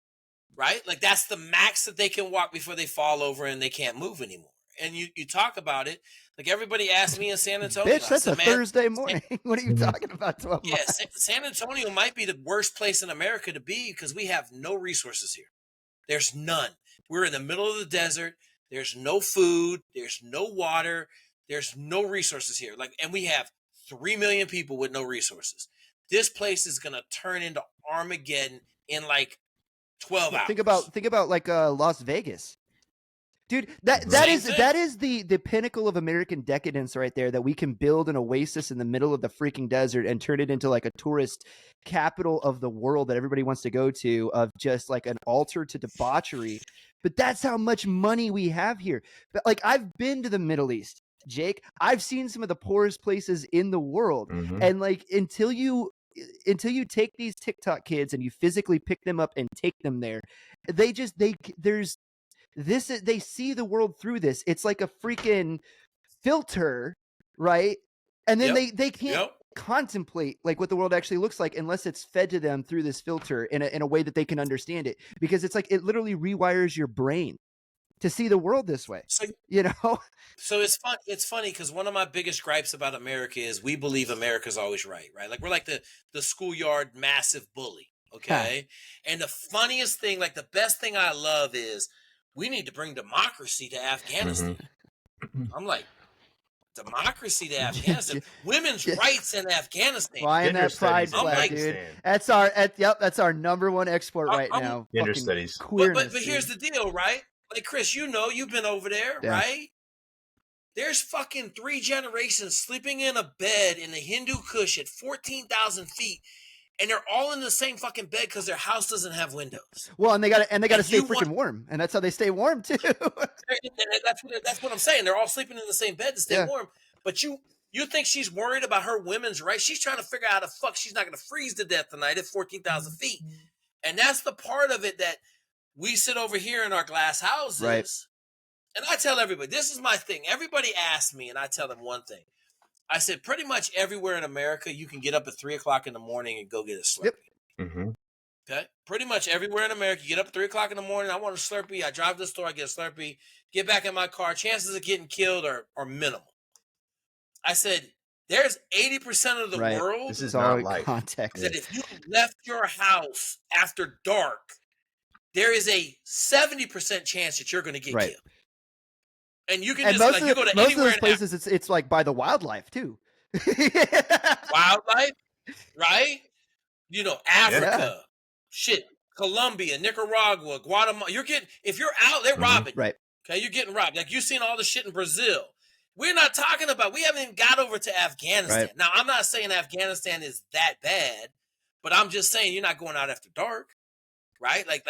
Right? Like, that's the max that they can walk before they fall over and they can't move anymore. And you talk about it. Like, everybody asked me in San Antonio. Bitch, that's a Thursday morning. What are you talking about, 12 miles? Yeah, San Antonio might be the worst place in America to be because we have no resources here. There's none. We're in the middle of the desert. There's no food. There's no water. There's no resources here. Like, and we have 3 million people with no resources. This place is going to turn into Armageddon in like 12 hours. Think about like Las Vegas. Dude, that is the pinnacle of American decadence right there, that we can build an oasis in the middle of the freaking desert and turn it into like a tourist capital of the world that everybody wants to go to, of just like an altar to debauchery. But that's how much money we have here. But like, I've been to the Middle East, Jake. I've seen some of the poorest places in the world. Mm-hmm. And like, until you take these TikTok kids and you physically pick them up and take them there, they see the world through this. It's like a freaking filter, right? And then they can't contemplate like what the world actually looks like unless it's fed to them through this filter in a way that they can understand it, because it's like it literally rewires your brain to see the world this way. So, So it's funny because one of my biggest gripes about America is we believe America's always right? Like we're like the schoolyard massive bully, okay? Huh. And the funniest thing, like the best thing I love is we need to bring democracy to Afghanistan. Mm-hmm. I'm like, democracy to Afghanistan, women's rights in Afghanistan. Flying that pride flag, dude. That's our number one export right now. Gender studies. But here's the deal, right? Like, Chris, you've been over there, right? There's fucking 3 generations sleeping in a bed in the Hindu Kush at 14,000 feet. And they're all in the same fucking bed because their house doesn't have windows. Well, and they got to stay freaking warm, and that's how they stay warm too. That's what I'm saying. They're all sleeping in the same bed to stay warm. But you You think she's worried about her women's rights? She's trying to figure out how the fuck she's not going to freeze to death tonight at 14,000 feet. And that's the part of it that we sit over here in our glass houses. Right. And I tell everybody, this is my thing. Everybody asks me, and I tell them one thing. I said, pretty much everywhere in America, you can get up at 3 o'clock in the morning and go get a Slurpee. Yep. Mm-hmm. Okay? Pretty much everywhere in America, you get up at 3 o'clock in the morning, I want a Slurpee, I drive to the store, I get a Slurpee, get back in my car, chances of getting killed are minimal. I said, there's 80% of the Right. world This is all not life. context. that if you left your house after dark, there is a 70% chance that you're going to get Right. killed. And you can And just most, like, you go to most of anywhere those in places, it's like by the wildlife too. wildlife, right? You know, Africa, shit, Colombia, Nicaragua, Guatemala. If you're out, they're robbing you. Right. Okay, you're getting robbed. Like you've seen all the shit in Brazil. We're not talking about, we haven't even got over to Afghanistan. Right. Now, I'm not saying Afghanistan is that bad, but I'm just saying you're not going out after dark, right? Like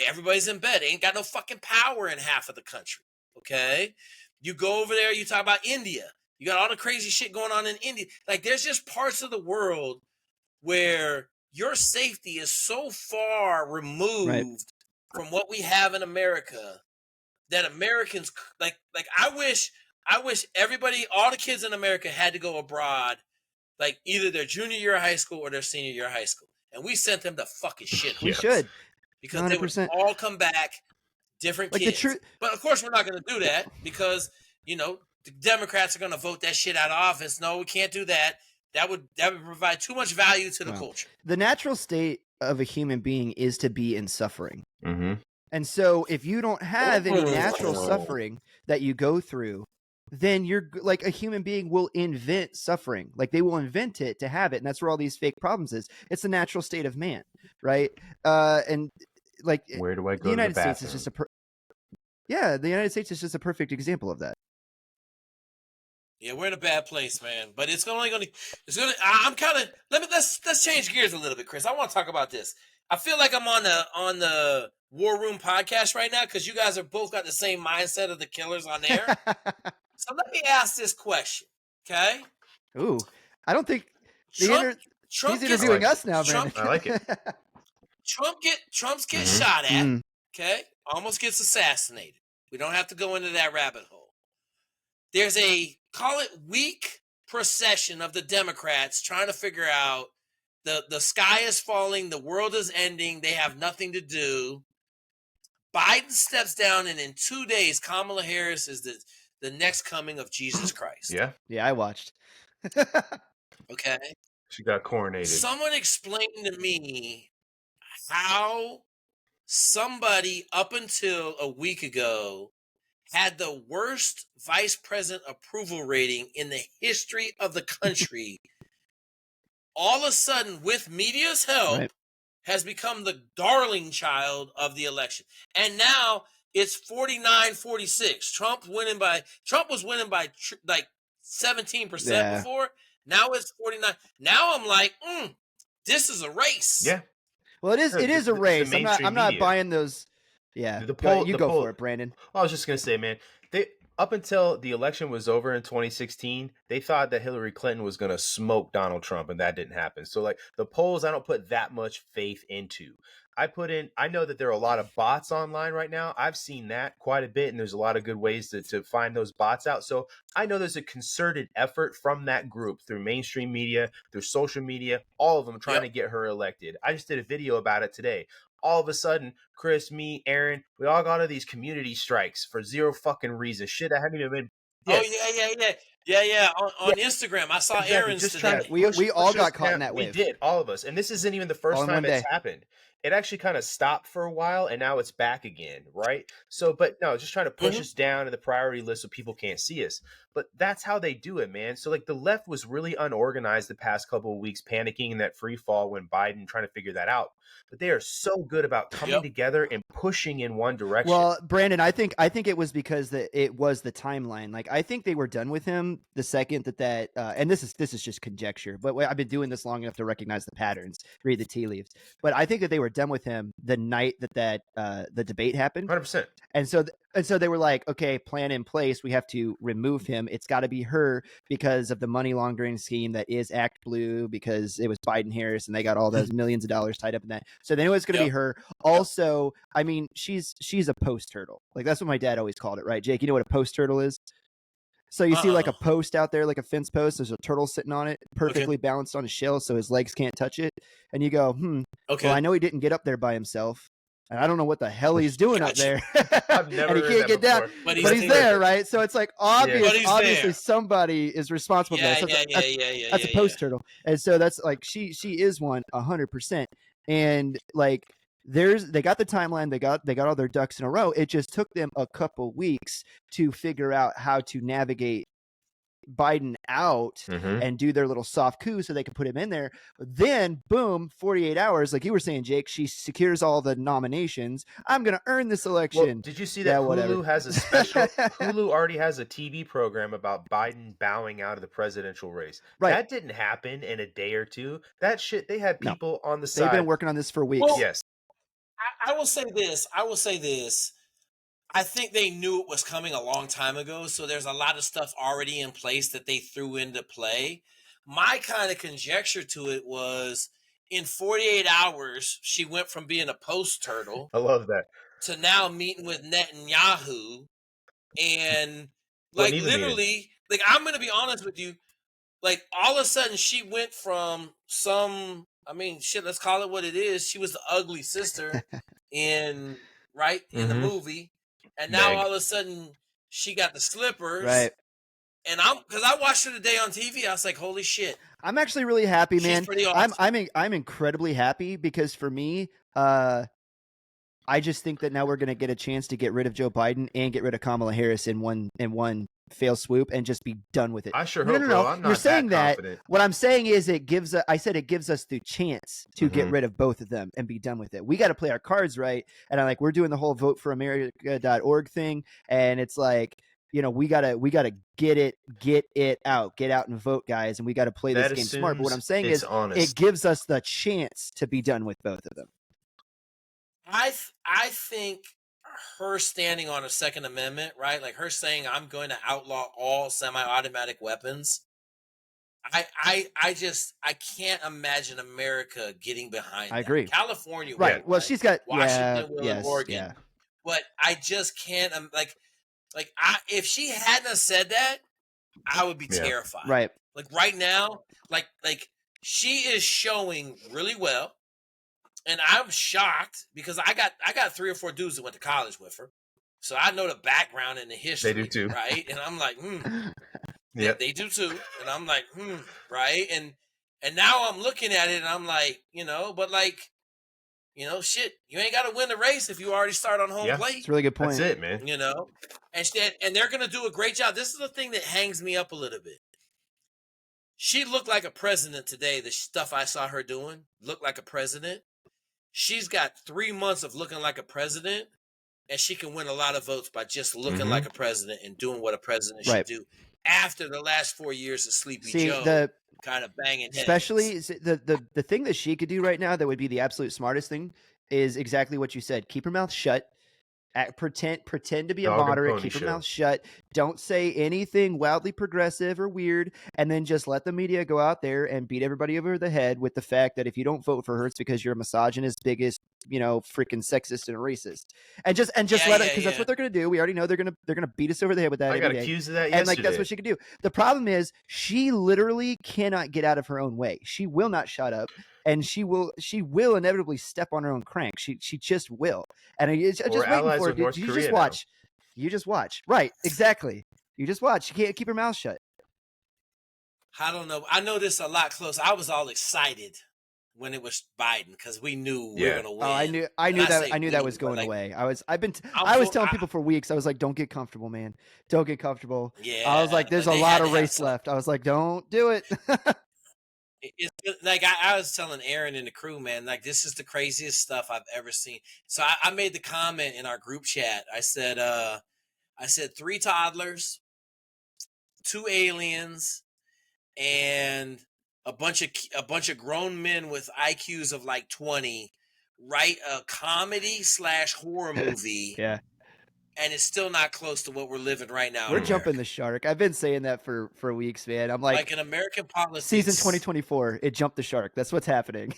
everybody's in bed. They ain't got no fucking power in half of the country, okay? You go over there, you talk about India. You got all the crazy shit going on in India. Like there's just parts of the world where your safety is so far removed from what we have in America that Americans like I wish everybody, all the kids in America had to go abroad, like either their junior year of high school or their senior year of high school. And we sent them to fucking shit. We should. Because 100%. they would all come back different Like kids. But of course we're not going to do that because, you know, the Democrats are going to vote that shit out of office. No, we can't do that. That would provide too much value to the culture. The natural state of a human being is to be in suffering. Mm-hmm. And so if you don't have any natural suffering that you go through, then you're like a human being will invent suffering. Like they will invent it to have it. And that's where all these fake problems is. It's the natural state of man. Right. And like where do I go? The United to the States is just the United States is just a perfect example of that. Yeah, we're in a bad place, man. But it's gonna. I'm kind of. Let's change gears a little bit, Chris. I want to talk about this. I feel like I'm on the War Room podcast right now because you guys are both got the same mindset of the killers on there. So let me ask this question, okay? Ooh, I don't think Trump he's interviewing us now, man. I like it. Trump's get shot at. Okay, almost gets assassinated. We don't have to go into that rabbit hole. There's a, call it weak procession of the Democrats trying to figure out the sky is falling, the world is ending, they have nothing to do. Biden steps down, and in 2 days, Kamala Harris is the next coming of Jesus Christ. Yeah. Yeah, I watched. Okay. She got coronated. Someone explain to me how somebody up until a week ago had the worst vice president approval rating in the history of the country, all of a sudden, with media's help, has become the darling child of the election. And now it's 49-46. Trump was winning by like 17% before. Now it's 49. Now I'm like, this is a race. Yeah. Well, it is a race. I'm not buying those. Yeah. You go for it, Brandon. Well, I was just going to say, man, up until the election was over in 2016, they thought that Hillary Clinton was going to smoke Donald Trump, and that didn't happen. So, like, the polls, I don't put that much faith into. I know that there are a lot of bots online right now. I've seen that quite a bit, and there's a lot of good ways to find those bots out. So I know there's a concerted effort from that group through mainstream media, through social media, all of them trying to get her elected. I just did a video about it today. All of a sudden, Chris, me, Aaron, we all got to these community strikes for zero fucking reason. Shit, I haven't even been. Yeah. Oh, yeah. On Instagram, I saw Aaron's just today. We all got caught in that wave. We did, all of us. And this isn't even the first time it's happened. It actually kind of stopped for a while, and now it's back again, right? So, but no, just trying to push us down in the priority list so people can't see us. But that's how they do it, man. So, like, the left was really unorganized the past couple of weeks, panicking in that free fall when Biden trying to figure that out. But they are so good about coming together and pushing in one direction. Well, Brandon, I think it was because it was the timeline. Like, I think they were done with him him the second that and this is just conjecture, but I've been doing this long enough to recognize the patterns, read the tea leaves. But I think that they were done with him the night that the debate happened. 100%. And so they were like, okay, plan in place. We have to remove him. It's got to be her because of the money laundering scheme that is Act Blue, because it was Biden Harris and they got all those millions of dollars tied up in that. So they knew it was going to be her. Also, I mean, she's a post turtle. Like that's what my dad always called it, right? Jake, you know what a post turtle is? So you see like a post out there, like a fence post. There's a turtle sitting on it, perfectly balanced on a shell, so his legs can't touch it. And you go, well, I know he didn't get up there by himself. And I don't know what the hell he's doing up there. I've never and he can't get down. But he's there, right? So it's like obviously somebody is responsible for that. So that's a post turtle. And so that's like she is one 100%. And like they got the timeline, they got all their ducks in a row. It just took them a couple weeks to figure out how to navigate Biden out and do their little soft coup so they could put him in there. Then boom, 48 hours, like you were saying, Jake, she secures all the nominations. I'm gonna earn this election. Well, did you see that Hulu has a special Hulu already has a TV program about Biden bowing out of the presidential race? Right. That didn't happen in a day or two. That shit, they had people on the side. They've been working on this for weeks. Well, yes. I will say this. I think they knew it was coming a long time ago, so there's a lot of stuff already in place that they threw into play. My kind of conjecture to it was in 48 hours, she went from being a post turtle. I love that. To now meeting with Netanyahu. And like literally, like I'm going to be honest with you, like all of a sudden she went from let's call it what it is. She was the ugly sister in the movie. And now all of a sudden she got the slippers. Right. And because I watched her today on TV, I was like, holy shit. I'm actually really happy, man. She's pretty awesome. I'm incredibly happy because for me, I just think that now we're going to get a chance to get rid of Joe Biden and get rid of Kamala Harris in one fail swoop and just be done with it. I sure hope. No. I'm not. You're saying that. What I'm saying is it gives us the chance to get rid of both of them and be done with it. We got to play our cards right. And we're doing the whole voteforamerica.org thing. And it's like, you know, we gotta get it out and vote, guys. And we got to play this game smart. But what I'm saying is it gives us the chance to be done with both of them. I think her standing on a Second Amendment, right? Like her saying, I'm going to outlaw all semi-automatic weapons. I can't imagine America getting behind that. I agree. California, right? Well, she's got Washington, and Oregon, but I just can't. If she hadn't said that, I would be terrified. Right? Like right now, like she is showing really well. And I'm shocked because I got 3 or 4 dudes that went to college with her. So I know the background and the history. They do too. Right? And I'm like, Yeah, they do too. And I'm like, right? And now I'm looking at it and I'm like, shit, you ain't got to win the race if you already start on home plate. That's a really good point. That's it, man. And they're going to do a great job. This is the thing that hangs me up a little bit. She looked like a president today. The stuff I saw her doing looked like a president. She's got 3 months of looking like a president, and she can win a lot of votes by just looking like a president and doing what a president should do. After the last 4 years of Sleepy Joe kind of banging heads. Especially the thing that she could do right now that would be the absolute smartest thing is exactly what you said. Keep her mouth shut. Pretend to be a moderate. Keep her mouth shut. Don't say anything wildly progressive or weird, and then just let the media go out there and beat everybody over the head with the fact that if you don't vote for her, it's because you're a misogynist, biggest, freaking sexist and racist. And just let it, because that's what they're gonna do. We already know they're gonna beat us over the head with that. I got accused of that yesterday. And that's what she could do. The problem is she literally cannot get out of her own way. She will not shut up. And she will inevitably step on her own crank. She just will. And it's just waiting for it. You just watch. You just watch. Right. Exactly. You just watch. She can't keep her mouth shut. I don't know. I know this a lot closer. I was all excited when it was Biden because we knew we were gonna win. Oh, I knew that was going away. I was telling people for weeks. I was like, don't get comfortable, man. Don't get comfortable. Yeah. I was like, there's a lot of race left. I was like, don't do it. It's like I was telling Aaron and the crew, man, like this is the craziest stuff I've ever seen. So I made the comment in our group chat. I said 3 toddlers, two aliens and a bunch of grown men with IQs of like 20 write a comedy / horror movie, Yeah. and it's still not close to what we're living right now. We're in jumping America. the shark. I've been saying that for weeks, man. I'm like in American politics, season 2024, it jumped the shark. That's what's happening.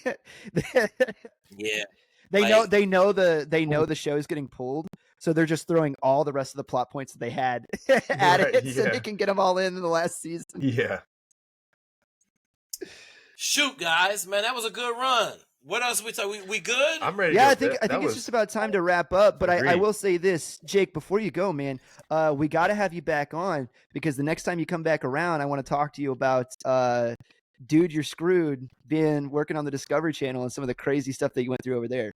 Yeah, They like- know the show's getting pulled, so they're just throwing all the rest of the plot points that they had at Right, it, so yeah. they can get them all in the last season. Yeah. shoot, guys, man, that was a good run. What else we talk? We good? I'm ready. Yeah, to go. I think it's just about time to wrap up. But I Agreed. will say this, Jake, before you go, man, we got to have you back on, because the next time you come back around, I want to talk to you about Dude, You're Screwed, being working on the Discovery Channel and some of the crazy stuff that you went through over there.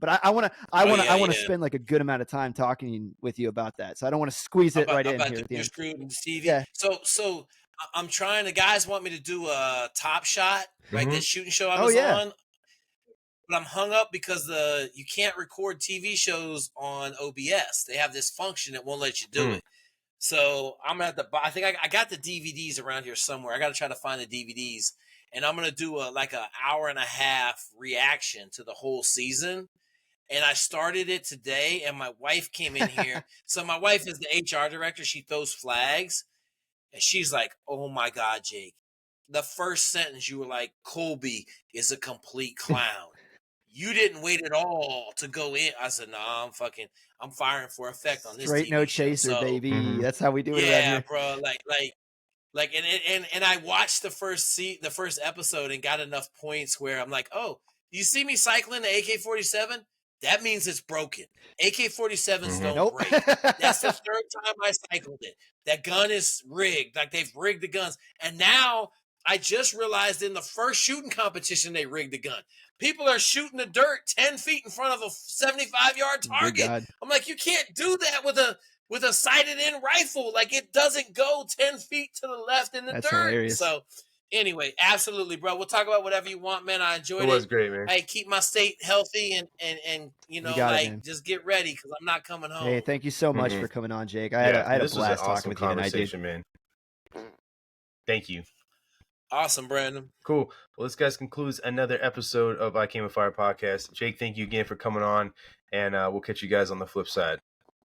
But I want to spend like a good amount of time talking with you about that. So I don't want to squeeze it right in here at the You're end. Screwed and TV. Yeah. So I'm trying. The guys want me to do a Top Shot, right? Mhm. That shooting show I was yeah. on. But I'm hung up because you can't record TV shows on OBS. They have this function that won't let you do it. So I'm at the. I think I got the DVDs around here somewhere. I got to try to find the DVDs, and I'm gonna do a hour and a half reaction to the whole season. And I started it today, and my wife came in here. So my wife is the HR director. She throws flags, and she's like, "Oh my God, Jake! The first sentence you were like, Colby is a complete clown. You didn't wait at all to go in." I said, "Nah, I'm firing for effect on this Straight TV no show." chaser, So, baby. Mhm. That's how we do it around yeah, here. bro. And I watched the first episode and got enough points where I'm like, "Oh, you see me cycling the AK-47? That means it's broken. AK-47s don't Nope. break. That's the third time I cycled it. That gun is rigged. Like, they've rigged the guns. And now I just realized in the first shooting competition they rigged the gun. People are shooting the dirt 10 feet in front of a 75-yard Good target. God. I'm like, you can't do that with a sighted-in rifle. Like, it doesn't go 10 feet to the left in the That's dirt. hilarious. So, anyway, absolutely, bro. We'll talk about whatever you want, man. I enjoyed It it. was great, man. Hey, keep my state healthy and you know, got it, man. just get ready because I'm not coming home. Hey, thank you so much Mhm. for coming on, Jake. I had a this was an blast talking awesome with you tonight, dude. conversation, man. Thank you. Awesome, Brandon. Cool. Well, this guys concludes another episode of I Came with Fire podcast. Jake, thank you again for coming on, and we'll catch you guys on the flip side.